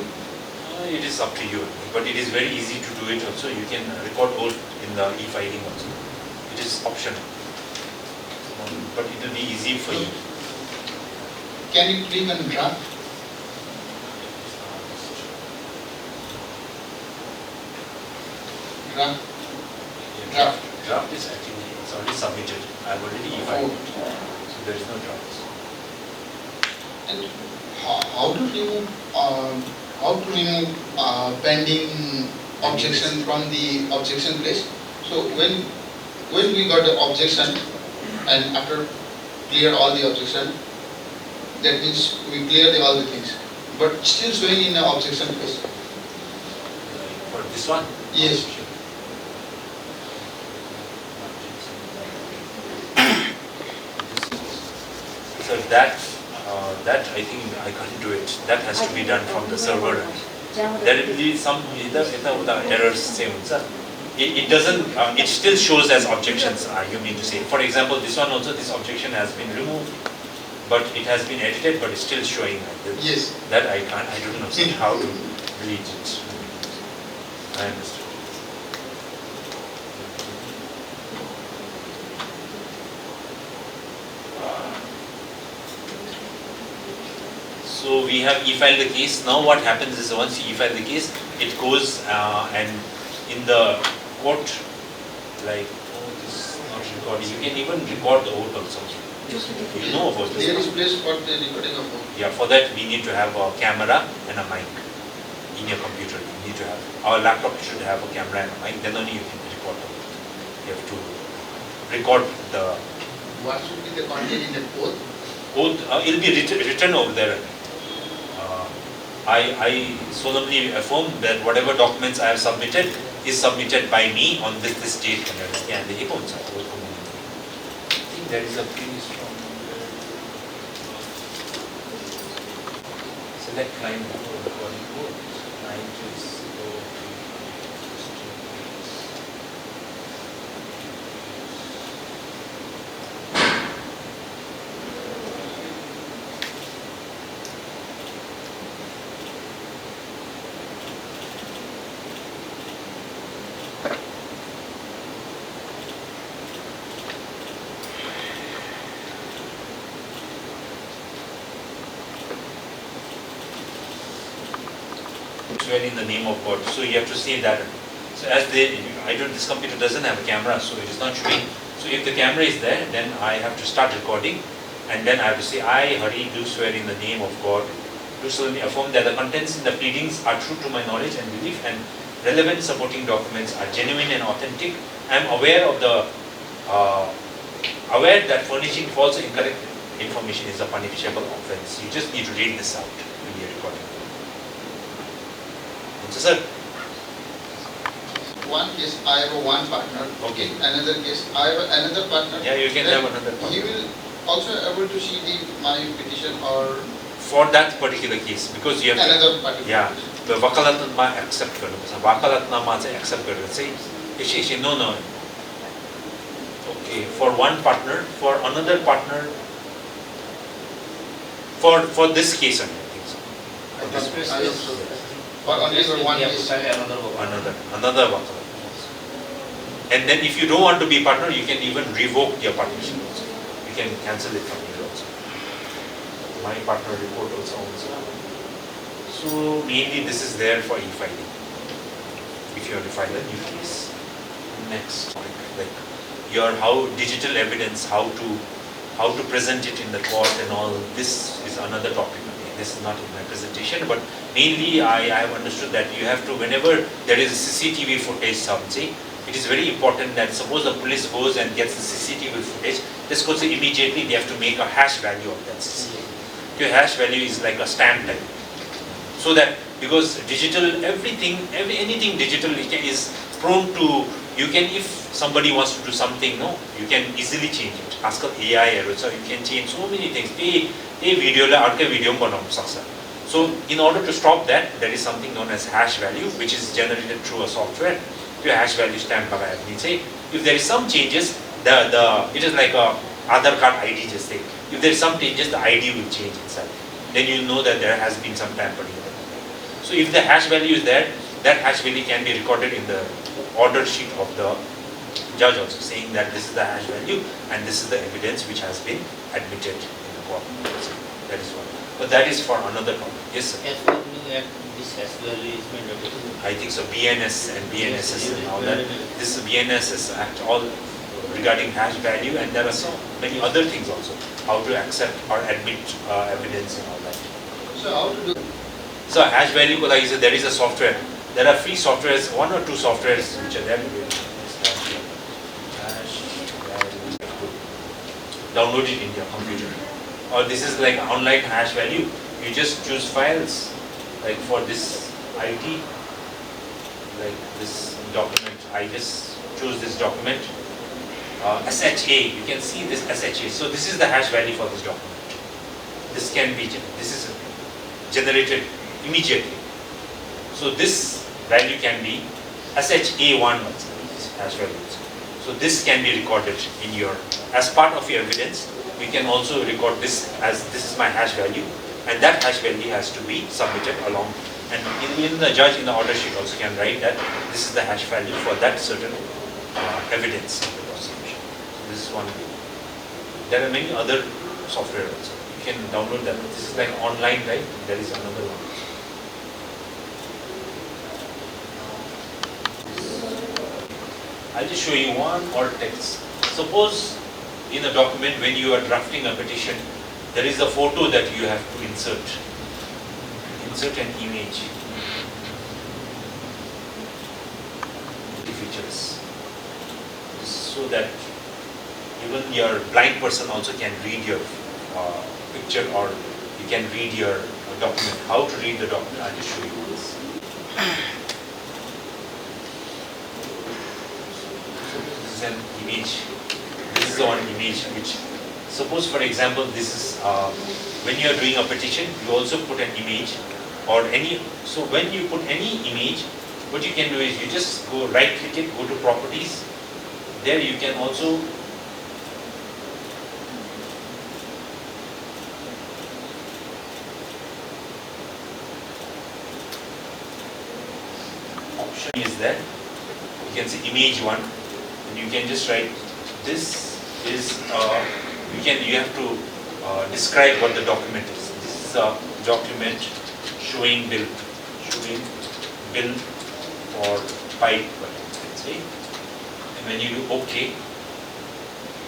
It is up to you, but it is very easy to do it also. You can record both in the e-filing also. It is optional, but it will be easy for you. Can you click on draft? Draft? Draft. Draft is actually, it's already submitted. I have already e-filed it. So there is no draft. And how to remove pending objection from the objection place? So when we got the objection and after clear all the objection, that means we clear all the things, but still showing in the objection place. For this one? Yes. So that I think I can't do it. That has to be done from the server. There will be some errors same. It doesn't. It still shows as objections. You mean to say? For example, this one also. This objection has been removed, but it has been edited, but it's still showing. Yes. That I can't. I don't know how to read it. I understood. So we have e-filed the case. Now what happens is once you e-file the case, it goes and in the court, like, oh, this is not recording. You can even record the vote also. You know about this. There is place for the recording of vote. Yeah, for that we need to have a camera and a mic in your computer. You need to have, our laptop should have a camera and a mic, then only you can record the vote. You have to record the... What should be the content in the oath? Oath, it will be written over there. I solemnly affirm that whatever documents I have submitted is submitted by me on this date. I think there is a pretty strong select client recording code. Swear in the name of God. So you have to say that. So as this computer doesn't have a camera, so it is not showing. So if the camera is there, then I have to start recording, and then I have to say, I, Hari, do swear in the name of God, do solemnly affirm that the contents in the pleadings are true to my knowledge and belief, and relevant supporting documents are genuine and authentic. I am aware that furnishing false or incorrect information is a punishable offense. You just need to read this out when you're recording. So, sir. One case, I have one partner. Okay. Another case, I have another partner. Yeah, you can then have another partner. He will also able to see my petition or... For that particular case, because you have another particular yeah, petition. the vakalatnama accept garनुपर्छ vakalatnama चाहिँ accept गरेर चाहिँ यसै no. Okay, for one partner, for another partner, for this case I think so. For this case. For only for one case. Another vakalat. And then if you don't want to be partner, you can even revoke your partnership also. You can cancel it from here also. My partner report also. So mainly this is there for e-filing. If you want to file a new case. Next, like your digital evidence, how to present it in the court and all. This is another topic. This is not in my presentation, but mainly I have understood that you have to, whenever there is a CCTV footage, it is very important that suppose the police goes and gets the CCTV footage, this goes immediately they have to make a hash value of that CCTV. Your hash value is like a stamp type. So that, because digital, anything digital is prone to, you can, if somebody wants to do something, you can easily change it. Ask AI, so you can change so many things. So in order to stop that, there is something known as hash value, which is generated through a software. Your hash value stamp means if there is some changes, it is like a Aadhaar card ID just say. If there is some changes, the ID will change itself. Then you know that there has been some tampering. So if the hash value is there, that hash value can be recorded in the order sheet of the judge also, saying that this is the hash value and this is the evidence which has been admitted in the court. That is one. But that is for another topic. Yes, sir. This hash value is mandatory. I think so. BNS and BNSS and all that. This BNSS Act, all regarding hash value, and there are so many other things also, how to accept or admit evidence and all that. So how to do? So hash value ko lagi there is a software. There are free softwares, one or two softwares which are there. Hash value. Download it in your computer. Or this is like online hash value. You just choose files, like for this IT, like this document. I just choose this document. SHA. You can see this SHA. So this is the hash value for this document. This can be. This is generated immediately. So this value can be SHA1 hash values. So this can be recorded in your, as part of your evidence, we can also record this as this is my hash value, and that hash value has to be submitted along. And even the judge in the order sheet also can write that this is the hash value for that certain evidence in the prosecution. So this is one way. There are many other software also. You can download that. This is like online, right? There is another one. I'll just show you one alt text. Suppose in a document when you are drafting a petition, there is a photo that you have to insert. Insert an image. The features. So that even your blind person also can read your picture, or you can read your document. How to read the document, I'll just show you this. This is an image. This is the one image which, suppose for example, this is when you are doing a petition, you also put an image or any. So when you put any image, what you can do is you just go right click it, go to properties. There you can also option is there. You can see image 1, and you can just write this is you have to describe what the document is. This is a document showing bill for pipe, see. And when you do OK,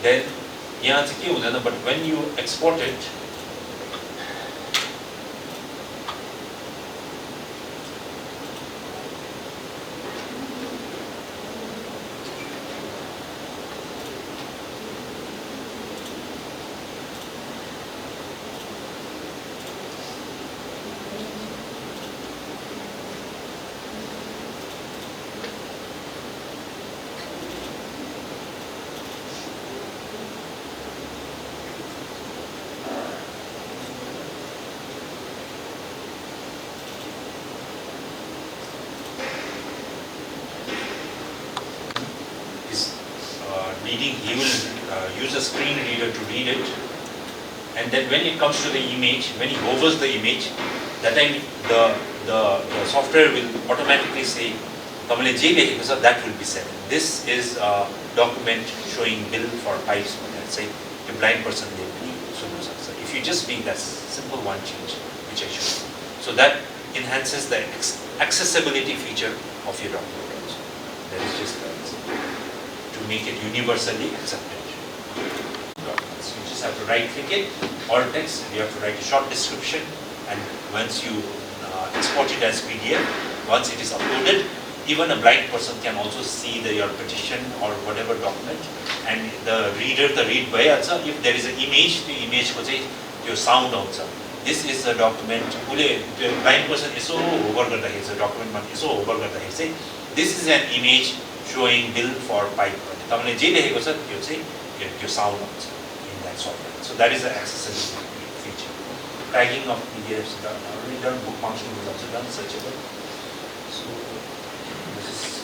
then but when you export it, reading, he will use a screen reader to read it, and then when it comes to the image, when he hovers the image, that time the software will automatically say, that will be said. This is a document showing bill for pipes, let's say, a blind person will be. So if you just make that simple one change, which I showed you. So that enhances the accessibility feature of your document also. That is just to make it universally accepted. Documents. You just have to right click it, alt text, and you have to write a short description, and once you export it as PDF, once it is uploaded, even a blind person can also see your petition or whatever document, and the reader, the read by also, if there is an image, the image will say your sound also. This is a document, the blind person is so over the document, say this is an image showing bill for pipe. Your sound also in that software. So that is the accessibility feature. Tagging of PDFs already done, book function is also done, searchable. So this is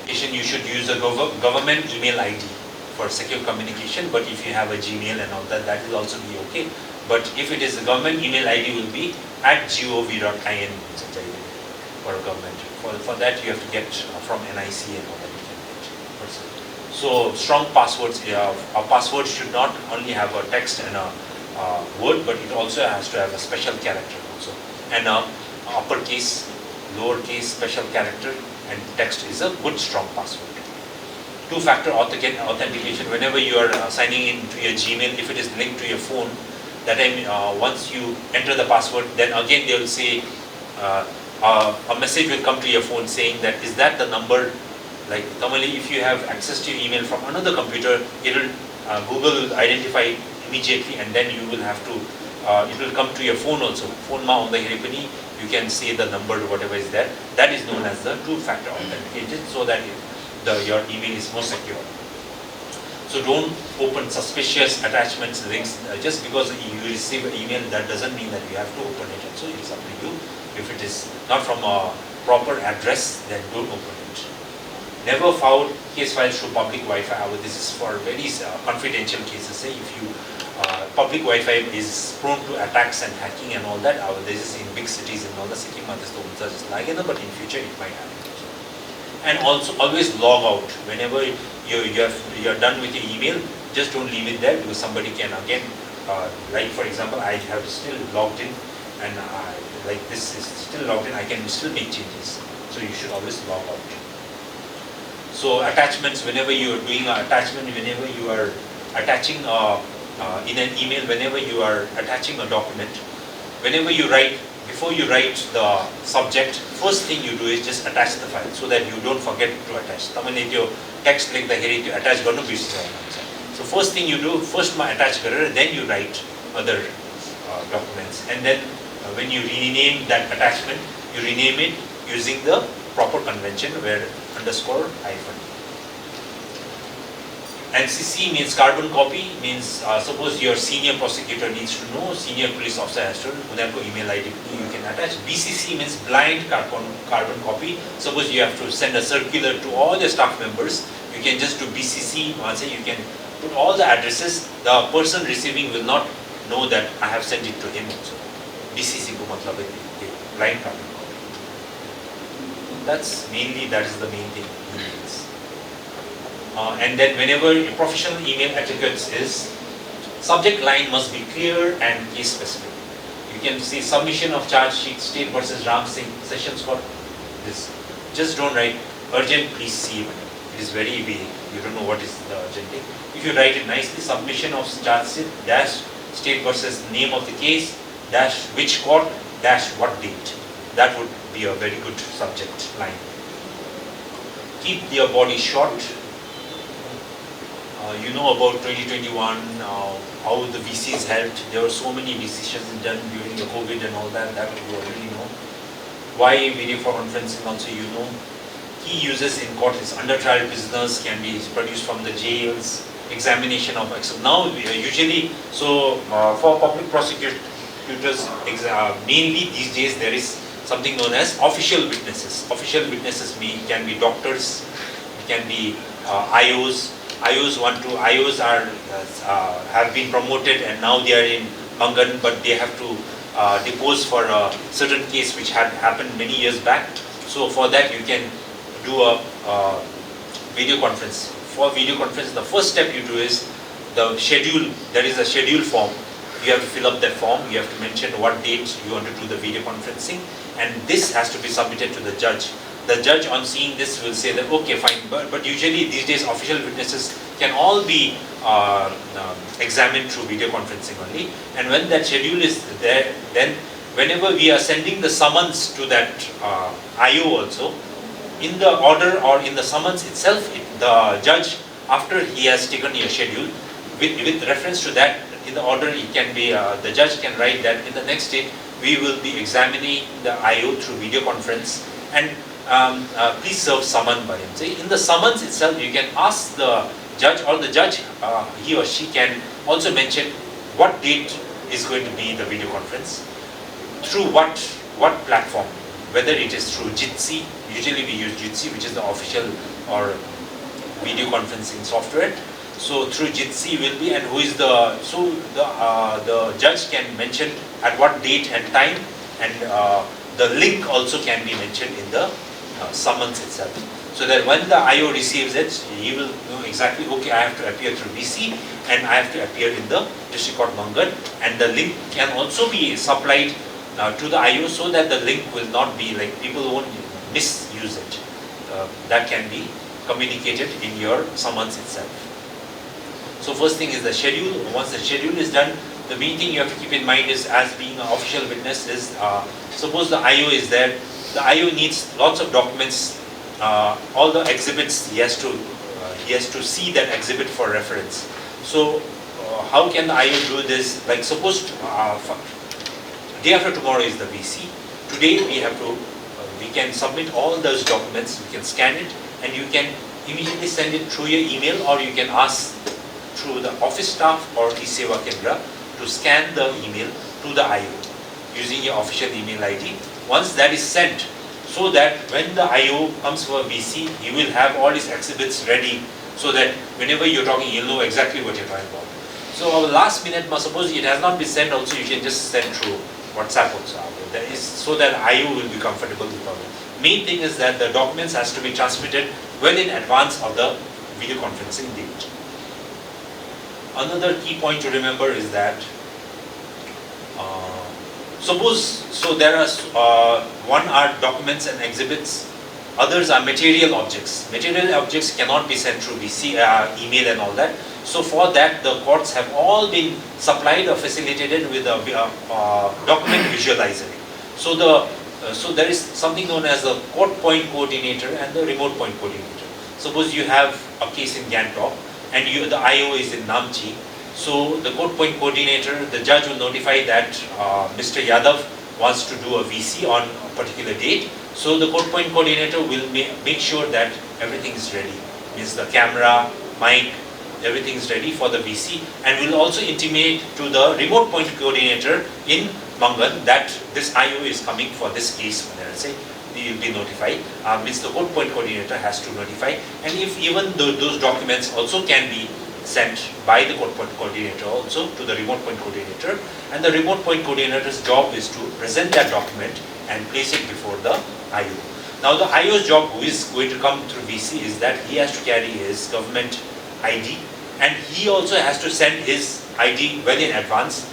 image. You should use a government email ID for secure communication, but if you have a Gmail and all that, that will also be okay. But if it is a government email ID, will be @gov.in for a government. For that you have to get from NIC and all that you can get. So strong passwords. A password should not only have a text and a word, but it also has to have a special character also. And uppercase, lowercase, special character, and text is a good strong password. two-factor authentication. Whenever you are signing in to your Gmail, if it is linked to your phone, that time once you enter the password, then again they will say a message will come to your phone saying that is that the number. Like normally, if you have access to your email from another computer, it will Google will identify immediately, and then you will have to. It will come to your phone also. Phone ma on the hiripani, you can say the number whatever is there. That is known as the two-factor authentication, so that your email is more secure. So don't open suspicious attachments, links. Just because you receive an email, that doesn't mean that you have to open it. So it's up to you. If it is not from a proper address, then don't open it. Never forward case files through public Wi-Fi. This is for very confidential cases. Say if you public Wi-Fi is prone to attacks and hacking and all that. This is in big cities and all the Sikkim but in future it might happen. And also always log out whenever you're done with your email. Just don't leave it there because somebody can again, like for example, I have still logged in and like this is still logged in. I can still make changes. So you should always log out. So attachments, whenever you are doing an attachment, whenever you are attaching in an email, whenever you are attaching a document, whenever you write, before you write the subject, first thing you do is just attach the file so that you don't forget to attach. Your text like the here to attach garnu bisira. So first thing you do, first attach karar, then you write other documents, and then when you rename that attachment, you rename it using the proper convention where underscore hyphen. NCC means carbon copy, means suppose your senior prosecutor needs to know, senior police officer has to know, email ID you can attach. BCC means blind carbon copy. Suppose you have to send a circular to all the staff members, you can just do BCC, you can put all the addresses, the person receiving will not know that I have sent it to him also. BCC ko matlab hai blind carbon copy. That is the main thing. And then whenever a professional email etiquette is, subject line must be clear and case specific. You can see submission of charge sheet, State versus Ram Singh, Sessions Court. This. Just don't write urgent, please see. It is very vague. You don't know what is the urgent thing. If you write it nicely, submission of charge sheet, dash, State versus name of the case, dash, which court, dash, what date. That would be a very good subject line. Keep your body short. You know about 2021, how the VCs helped. There were so many VCs done during the COVID and all that you already know. Why video conferencing also you know. Key uses in court is under trial prisoners can be produced from the jails, examination of, now usually, so for public prosecutors, mainly these days there is something known as official witnesses. Official witnesses can be doctors, it can be IOs. IOs have been promoted and now they are in Mangan, but they have to depose for a certain case which had happened many years back. So for that you can do a video conference. For video conference, the first step you do is the schedule. There is a schedule form. You have to fill up that form. You have to mention what date you want to do the video conferencing, and this has to be submitted to the judge. The judge on seeing this will say that okay fine, but usually these days official witnesses can all be examined through video conferencing only, and when that schedule is there, then whenever we are sending the summons to that IO also, in the order or in the summons itself, the judge, after he has taken your schedule, with reference to that, in the order it can be, the judge can write that in the next date we will be examining the IO through video conference, and please serve summon by him. So in the summons itself, you can ask the judge, or the judge, he or she can also mention what date is going to be the video conference, through what platform, whether it is through Jitsi. Usually we use Jitsi, which is the official or video conferencing software. So through Jitsi will be, and who is the, so the judge can mention at what date and time, and the link also can be mentioned in the summons itself. So that when the IO receives it, he will know exactly, okay, I have to appear through DC and I have to appear in the District Court Mangal, and the link can also be supplied to the IO so that the link will not be like, people won't misuse it. That can be communicated in your summons itself. So first thing is the schedule. Once the schedule is done, the main thing you have to keep in mind is, as being an official witness, is suppose the IO is there. The IO needs lots of documents, all the exhibits. He has to see that exhibit for reference. So how can the IO do this? Like suppose day after tomorrow is the VC. Today we can submit all those documents. You can scan it and you can immediately send it through your email, or you can ask through the office staff or e-Seva Kendra to scan the email to the IO using your official email ID. Once that is sent, so that when the IO comes for VC, he will have all his exhibits ready, so that whenever you're talking, he'll know exactly what you're talking about. So our last minute, suppose it has not been sent also, you can just send through WhatsApp also. That is so that IO will be comfortable with it. Main thing is that the documents has to be transmitted well in advance of the video conferencing date. Another key point to remember is that there are one are documents and exhibits, others are material objects. Material objects cannot be sent through VC, email and all that. So for that, the courts have all been supplied or facilitated with a document visualizer. So there is something known as the court point coordinator and the remote point coordinator. Suppose you have a case in Gangtok and the IO is in Namchi. So the court point coordinator, the judge will notify that Mr. Yadav wants to do a VC on a particular date. So the court point coordinator will make sure that everything is ready. Means the camera, mic, everything is ready for the VC, and will also intimate to the remote point coordinator in Mangan that this IO is coming for this case. Say he will be notified. Means the court point coordinator has to notify, and if even those documents also can be sent by the court point coordinator also to the remote point coordinator, and the remote point coordinator's job is to present that document and place it before the IO. Now the IO's job, who is going to come through VC, is that he has to carry his government ID, and he also has to send his ID well in advance,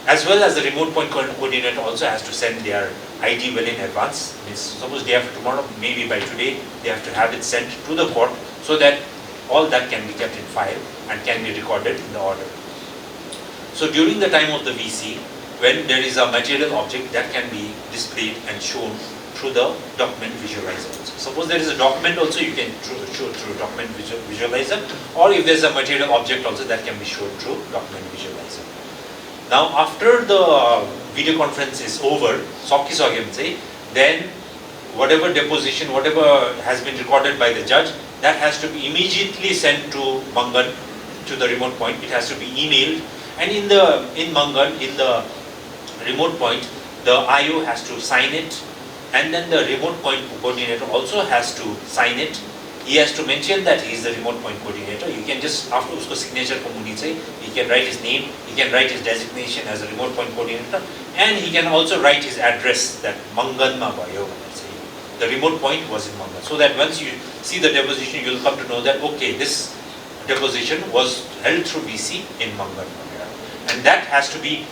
as well as the remote point coordinator also has to send their ID well in advance. Means suppose day after tomorrow, maybe by today, they have to have it sent to the court, so that all that can be kept in file and can be recorded in the order. So during the time of the VC, when there is a material object, that can be displayed and shown through the document visualizer. Suppose there is a document also, you can show through document visualizer, or if there is a material object also, that can be shown through document visualizer. Now after the video conference is over, then whatever deposition, whatever has been recorded by the judge, that has to be immediately sent to Mangan, to the remote point. It has to be emailed, and in Mangan, in the remote point, the IO has to sign it, and then the remote point coordinator also has to sign it. He has to mention that he is the remote point coordinator. You can just, after usko signature ko muni chahi, he can write his name, he can write his designation as a remote point coordinator, and he can also write his address, that Mangan ma bhayo. The remote point was in Mangan. So that once you see the deposition, you will come to know that, okay, this deposition was held through VC in Mangan. And that has to be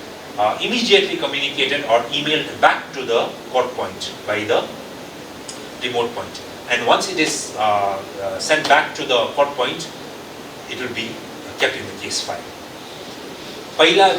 immediately communicated or emailed back to the court point by the remote point. And once it is sent back to the court point, it will be kept in the case file.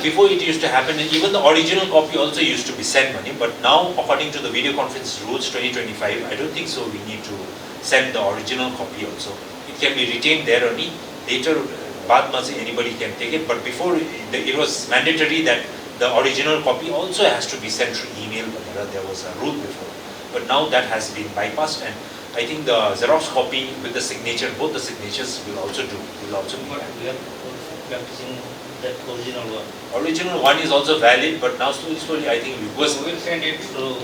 Before it used to happen, and even the original copy also used to be sent money, but now according to the video conference rules 2025, I don't think so we need to send the original copy also. It can be retained there only. Later, anybody can take it, but before it was mandatory that the original copy also has to be sent through email. There was a rule before, but now that has been bypassed, and I think the Xerox copy with the signature, both the signatures will also be. We are practicing that original one. Original one is also valid, but now slowly I think we will send it through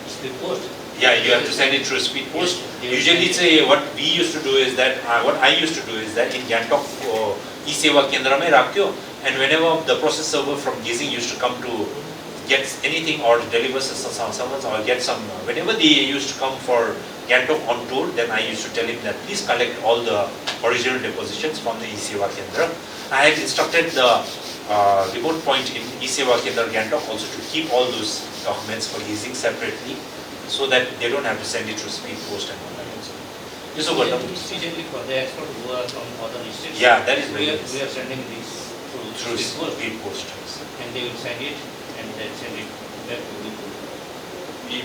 speed post. Yeah, you have to send it through speed post. Yes. Usually, what we used to do is that, what I used to do is that in Gangtok, e-Seva Kendra mein rakyo, and whenever the process server from Gyalshing used to come to get anything or deliver someone or get some, whenever they used to come for Gangtok on tour, then I used to tell him that please collect all the original depositions from the e-Seva Kendra. I had instructed the remote point in e-Seva Kendra Gangtok also to keep all those documents for Gyalshing separately, so that they don't have to send it through speed post and all that also. त्यसो गर्दा Especially for the expert who are from other states. Yeah, that is we very are, we are sending these through speed post, speed post. and they will send it and then send it back to the.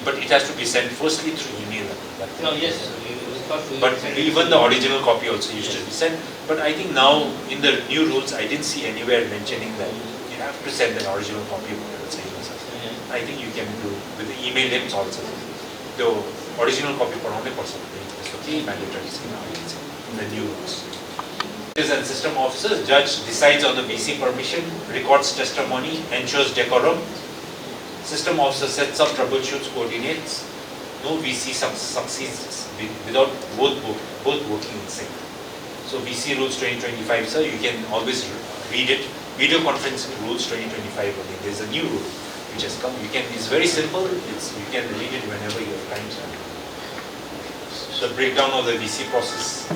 But it has to be sent firstly through email. No, yes, sir. First we But will send it even to the original copy also used to be sent. But I think now in the new rules, I didn't see anywhere mentioning that you have to send an original copy of the same. Yeah. I think you can do with the email names also. The original copy पढाउनै पर्छ त्यसको केही mandatory छैन अहिले चाहिँ in the new rules. And system officers, judge decides on the VC permission, records testimony, ensures decorum. System officer sets up, troubleshoots, coordinates. No VC succeeds without both working in sync. So VC rules 2025, sir, you can always read it. Video conferencing rules 2025 only. There's a new rule which has come. It's very simple. You can read it whenever you have time, sir. The breakdown of the VC process.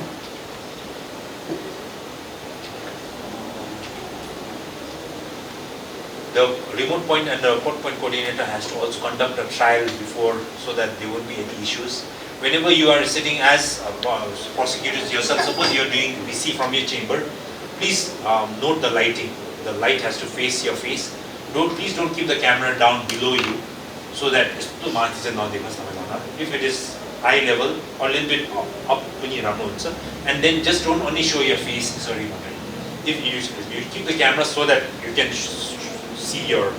The remote point and the report point coordinator has to also conduct a trial before, so that there won't be any issues. Whenever you are sitting as prosecutors yourself, suppose you are doing VC from your chamber, please note the lighting. The light has to face your face. Please don't keep the camera down below you, so that if it is eye level or a little bit up, and then just don't only show your face. Sorry, if you keep the camera so that you can see your.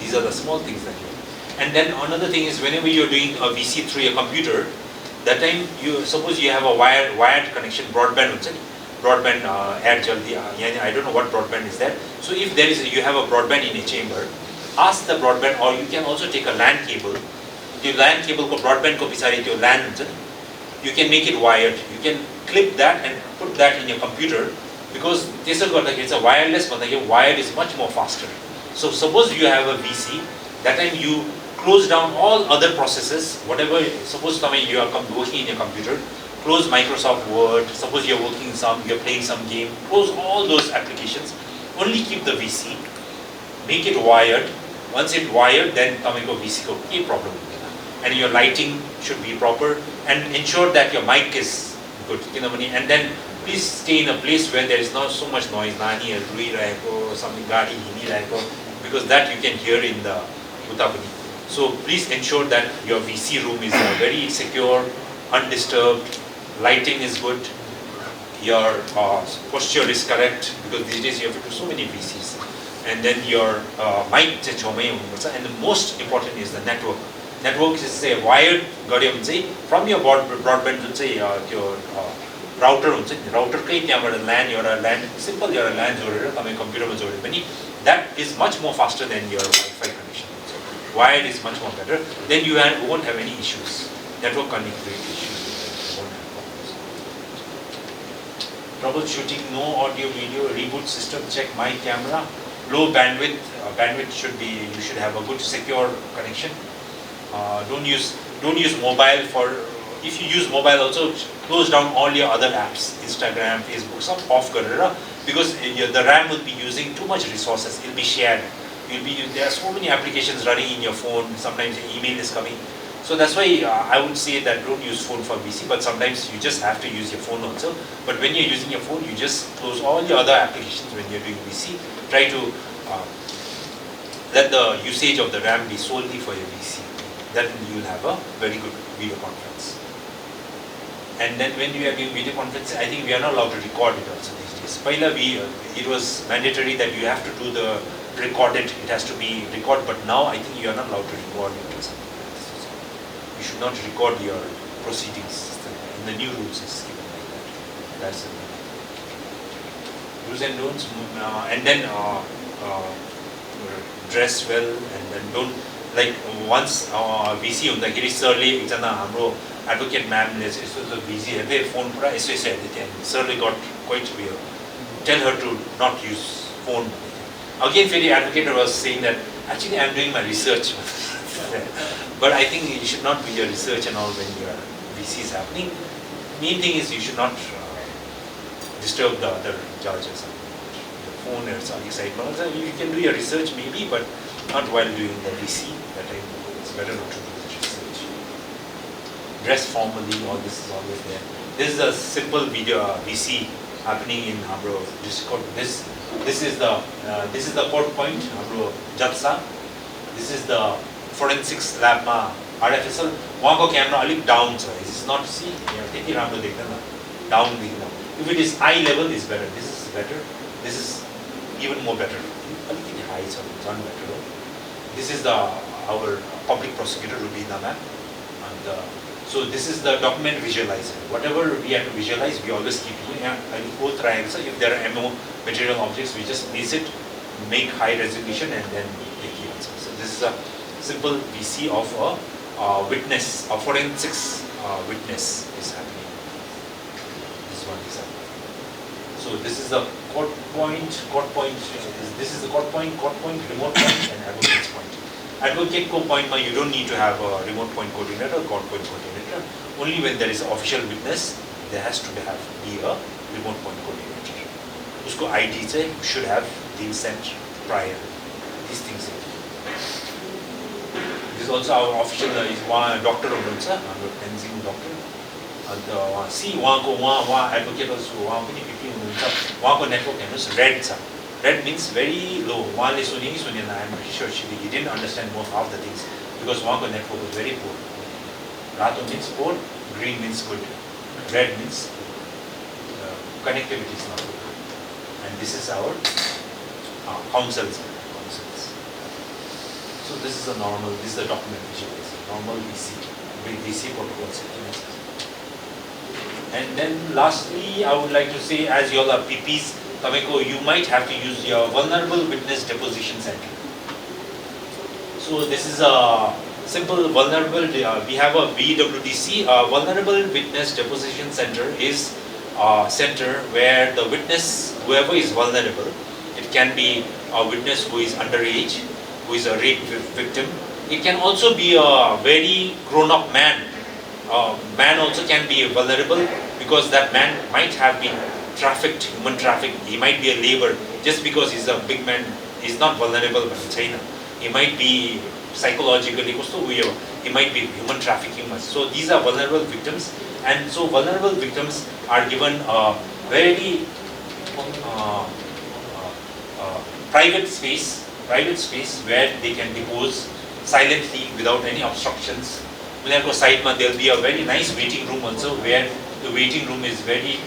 These are the small things that you. And then another thing is, whenever you're doing a VC through a computer, that time suppose you have a wired connection, broadband, add jaldi, I don't know what broadband is that. So if you have a broadband in a chamber, ask the broadband, or you can also take a LAN cable. The LAN cable ko broadband ko pisari त्यो LAN हुन्छ, you can make it wired. You can clip that and put that in your computer, because त्यसो गर्दाखेरि चाहिँ wireless भन्दाखेरि wired is much more faster. So suppose you have a VC, that time you close down all other processes, whatever. Suppose you are working in your computer, close Microsoft Word. Suppose you're you're playing some game, close all those applications. Only keep the VC, make it wired. Once it's wired, then go VC ko no problem. And your lighting should be proper, and ensure that your mic is good. And then please stay in a place where there is not so much noise, something because that you can hear in the Utapani. So please ensure that your VC room is very secure, undisturbed, lighting is good, your posture is correct, because these days you have to do so many VCs. And then your mic, and the most important is the network. Network is a wired from your broadband, your router, LAN, simple LAN computer, that is much more faster than your Wi-Fi connection. So wired is much more better. Then you won't have any issues. Network connectivity issues. Won't have problems. Troubleshooting, no audio, video, reboot system, check my camera. Low bandwidth. Bandwidth should be. You should have a good secure connection. Don't use mobile for. If you use mobile, also close down all your other apps, Instagram, Facebook, some off karera, because the RAM will be using too much resources. It'll be shared. There are so many applications running in your phone. Sometimes the email is coming. So that's why I would say that don't use phone for VC, but sometimes you just have to use your phone also. But when you're using your phone, you just close all your other applications when you're doing VC. Try to let the usage of the RAM be solely for your VC. Then you'll have a very good video conference. And then when we are doing video conference, I think we are not allowed to record it also these days. It was mandatory that you have to do the recorded, it has to be recorded, but now I think you are not allowed to record it or something like this. So you should not record your proceedings. In the new rules it's given like that. That's it. Do's and don'ts, and then dress well, and then don't, like once VC हुँदाखेरि सरले एकजना हाम्रो advocate ma'am ले यसो VC हेर्दै phone पुरा यसो हेर्दै थियो, सरले got quite weird. Tell her to not use phone. Again, the advocate was saying that actually I'm doing my research. But I think you should not do your research and all when your VC is happening. Main thing is you should not disturb the other judges. The phone or something side. You can do your research maybe, but not while doing the VC. That time it's better not to do the research. dress formally, all this is always there. This is a simple video VC happening in हाम्रो district court. This is the court point हाम्रो judge साहब. This is the forensics lab मा RFSL. वहाँको camera अलिक down छ. It is not see त्यति राम्रो देख्दैन. Down देख्दैन. If it is eye level, is better. This is better. This is even more better. अलिकति high छ, झन् better हो. This is our public prosecutor Rubina ma'am, and so this is the document visualizer. Whatever we have to visualize, we always keep doing. And both triangles. If there are MO material objects, we just place it, make high resolution, and then take the answer. So this is a simple VC of a witness, a forensics witness is happening. This one is happening. So this is the court point. This is the court point, remote point, and advocate's point. Advocate point, you don't need to have a remote point coordinator or court point coordinator. Only when there is an official witness, there has to be a remote point coordinator. Usko ID should have been sent prior. These things. This is also our official doctor of our cleansing doctor. And see, advocate also network red. Red means very low. I'm pretty sure he didn't understand most of the things because Wanko network was very poor. Rato means poor, green means good, red means connectivity is not good. And this is our councils. So this is a normal, this is the document visualization, normal VC protocols. And then lastly, I would like to say, as you all are PPs, you might have to use your vulnerable witness deposition center. So this is a simple vulnerable, we have a VWDC, vulnerable witness deposition center is a center where the witness, whoever is vulnerable, it can be a witness who is underage, who is a rape victim. It can also be a very grown-up man. Man also can be vulnerable because that man might have been trafficked, human trafficked. He might be a labor. Just because he's a big man, he's not vulnerable but China. He might be psychologically, he might be human trafficking. So these are vulnerable victims, and so vulnerable victims are given a very private space where they can depose silently without any obstructions. Side there will be a very nice waiting room also, where the waiting room is very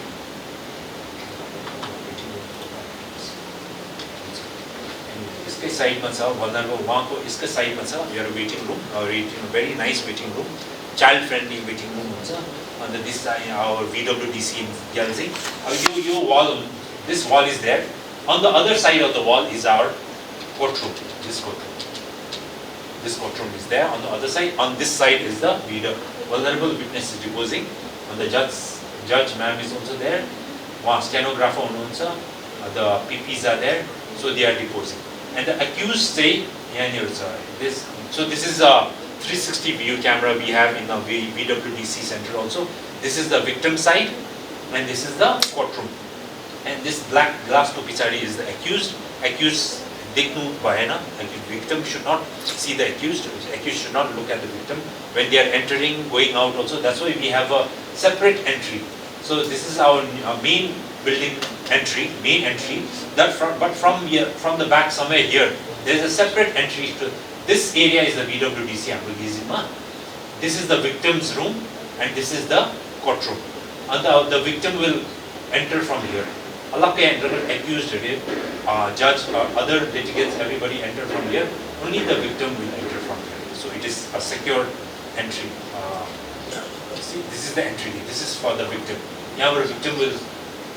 side vulnerable side we are a waiting room, very nice waiting room, child friendly waiting room also. And this is our VWDC in Gyalshing. Wall, this wall is there. On the other side of the wall is our courtroom. This courtroom is there. On the other side, on this side is the vulnerable witness is deposing. And the judge ma'am is also there. One stenographer also. The PPs are there, so they are deposing. And the accused say, so this is a 360 view camera we have in the VWDC center also. This is the victim side, and this is the courtroom. And this black glass to pichadi is the accused. Accused deknu bhayena. Victim should not see the accused. Accused should not look at the victim when they are entering, going out also. That's why we have a separate entry. So this is our main building entry, main entry. But from here, from the back somewhere here, there is a separate entry to this area. Is the VWDC Ambulgizima. This is the victim's room, and this is the courtroom. And the victim will enter from here. Accused, judge, other litigants, everybody enter from here. Only the victim will enter from here. So it is a secure entry. See, this is the entry. This is for the victim. Now the victim will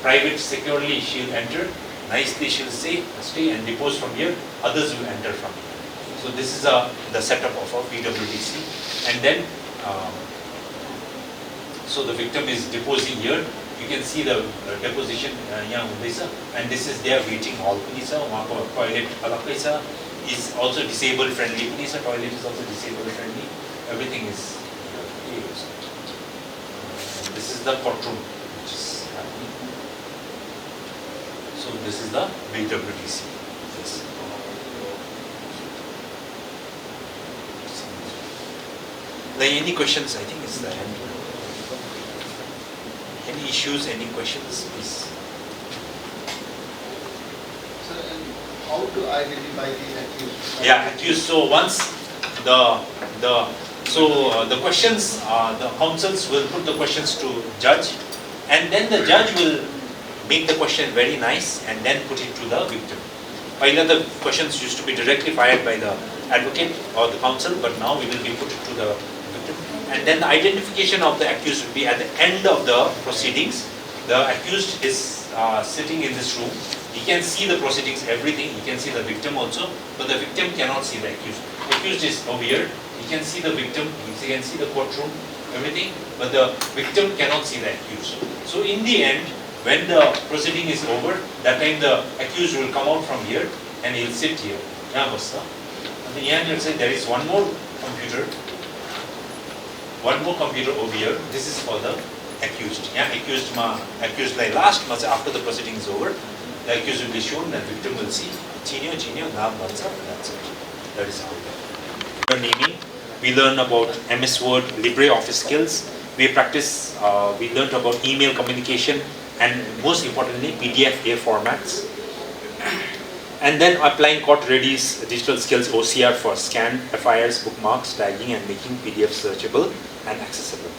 private, securely, she'll enter. Nicely, she'll stay and depose from here. Others will enter from here. So this is the setup of a VWDC. And then, so the victim is deposing here. You can see the deposition and this is their waiting hall. Toilet is also disabled friendly. Toilet is also disabled friendly. Everything is used. This is the courtroom which is happening. So this is the VWDC. Any questions? I think it's the end. Any issues, any questions, please? Sir, and how to identify the accused? Yeah, accused. So once the questions, the counsels will put the questions to judge, and then the judge will make the question very nice and then put it to the victim. Earlier the questions used to be directly fired by the advocate or the counsel, but now it will be put to the victim. And then the identification of the accused will be at the end of the proceedings. The accused is sitting in this room. He can see the proceedings, everything. He can see the victim also, but the victim cannot see the accused. The accused is over here. He can see the victim. He can see the courtroom, everything, but the victim cannot see the accused. So in the end, when the proceeding is over, that time the accused will come out from here and he'll sit here. And the end will say there is one more computer over here. This is for the accused. Yeah, accused like last month after the proceeding is over, the accused will be shown and the victim will see. Chinyo, naam, that's it. That is how it is. Naming, we learn about MS Word, LibreOffice skills. We practice, we learned about email communication, and most importantly PDF-A formats, and then applying court-ready's digital skills OCR for scanned FIRs, bookmarks, tagging and making PDF searchable and accessible.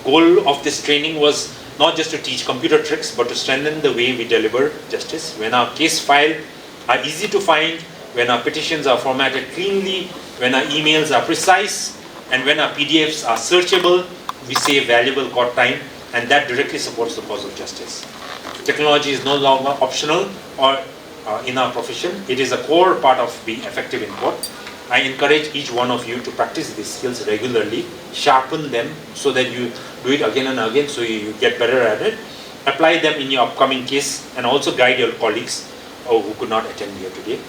Goal of this training was not just to teach computer tricks but to strengthen the way we deliver justice. When our case files are easy to find, when our petitions are formatted cleanly, when our emails are precise, and when our PDFs are searchable, we save valuable court time, and that directly supports the cause of justice. Technology is no longer optional or in our profession. It is a core part of being effective in court. I encourage each one of you to practice these skills regularly, sharpen them so that you do it again and again so you get better at it. Apply them in your upcoming case and also guide your colleagues who could not attend here today.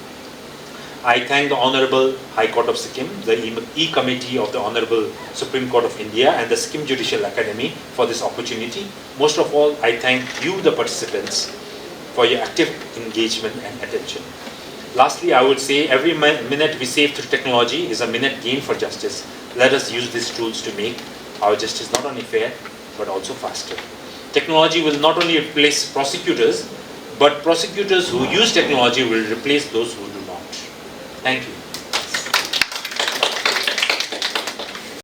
I thank the Honorable High Court of Sikkim, the E-Committee of the Honorable Supreme Court of India and the Sikkim Judicial Academy for this opportunity. Most of all, I thank you, the participants, for your active engagement and attention. Lastly, I would say every minute we save through technology is a minute gain for justice. Let us use these tools to make our justice not only fair, but also faster. Technology will not only replace prosecutors, but prosecutors who use technology will replace those who do not. Thank you.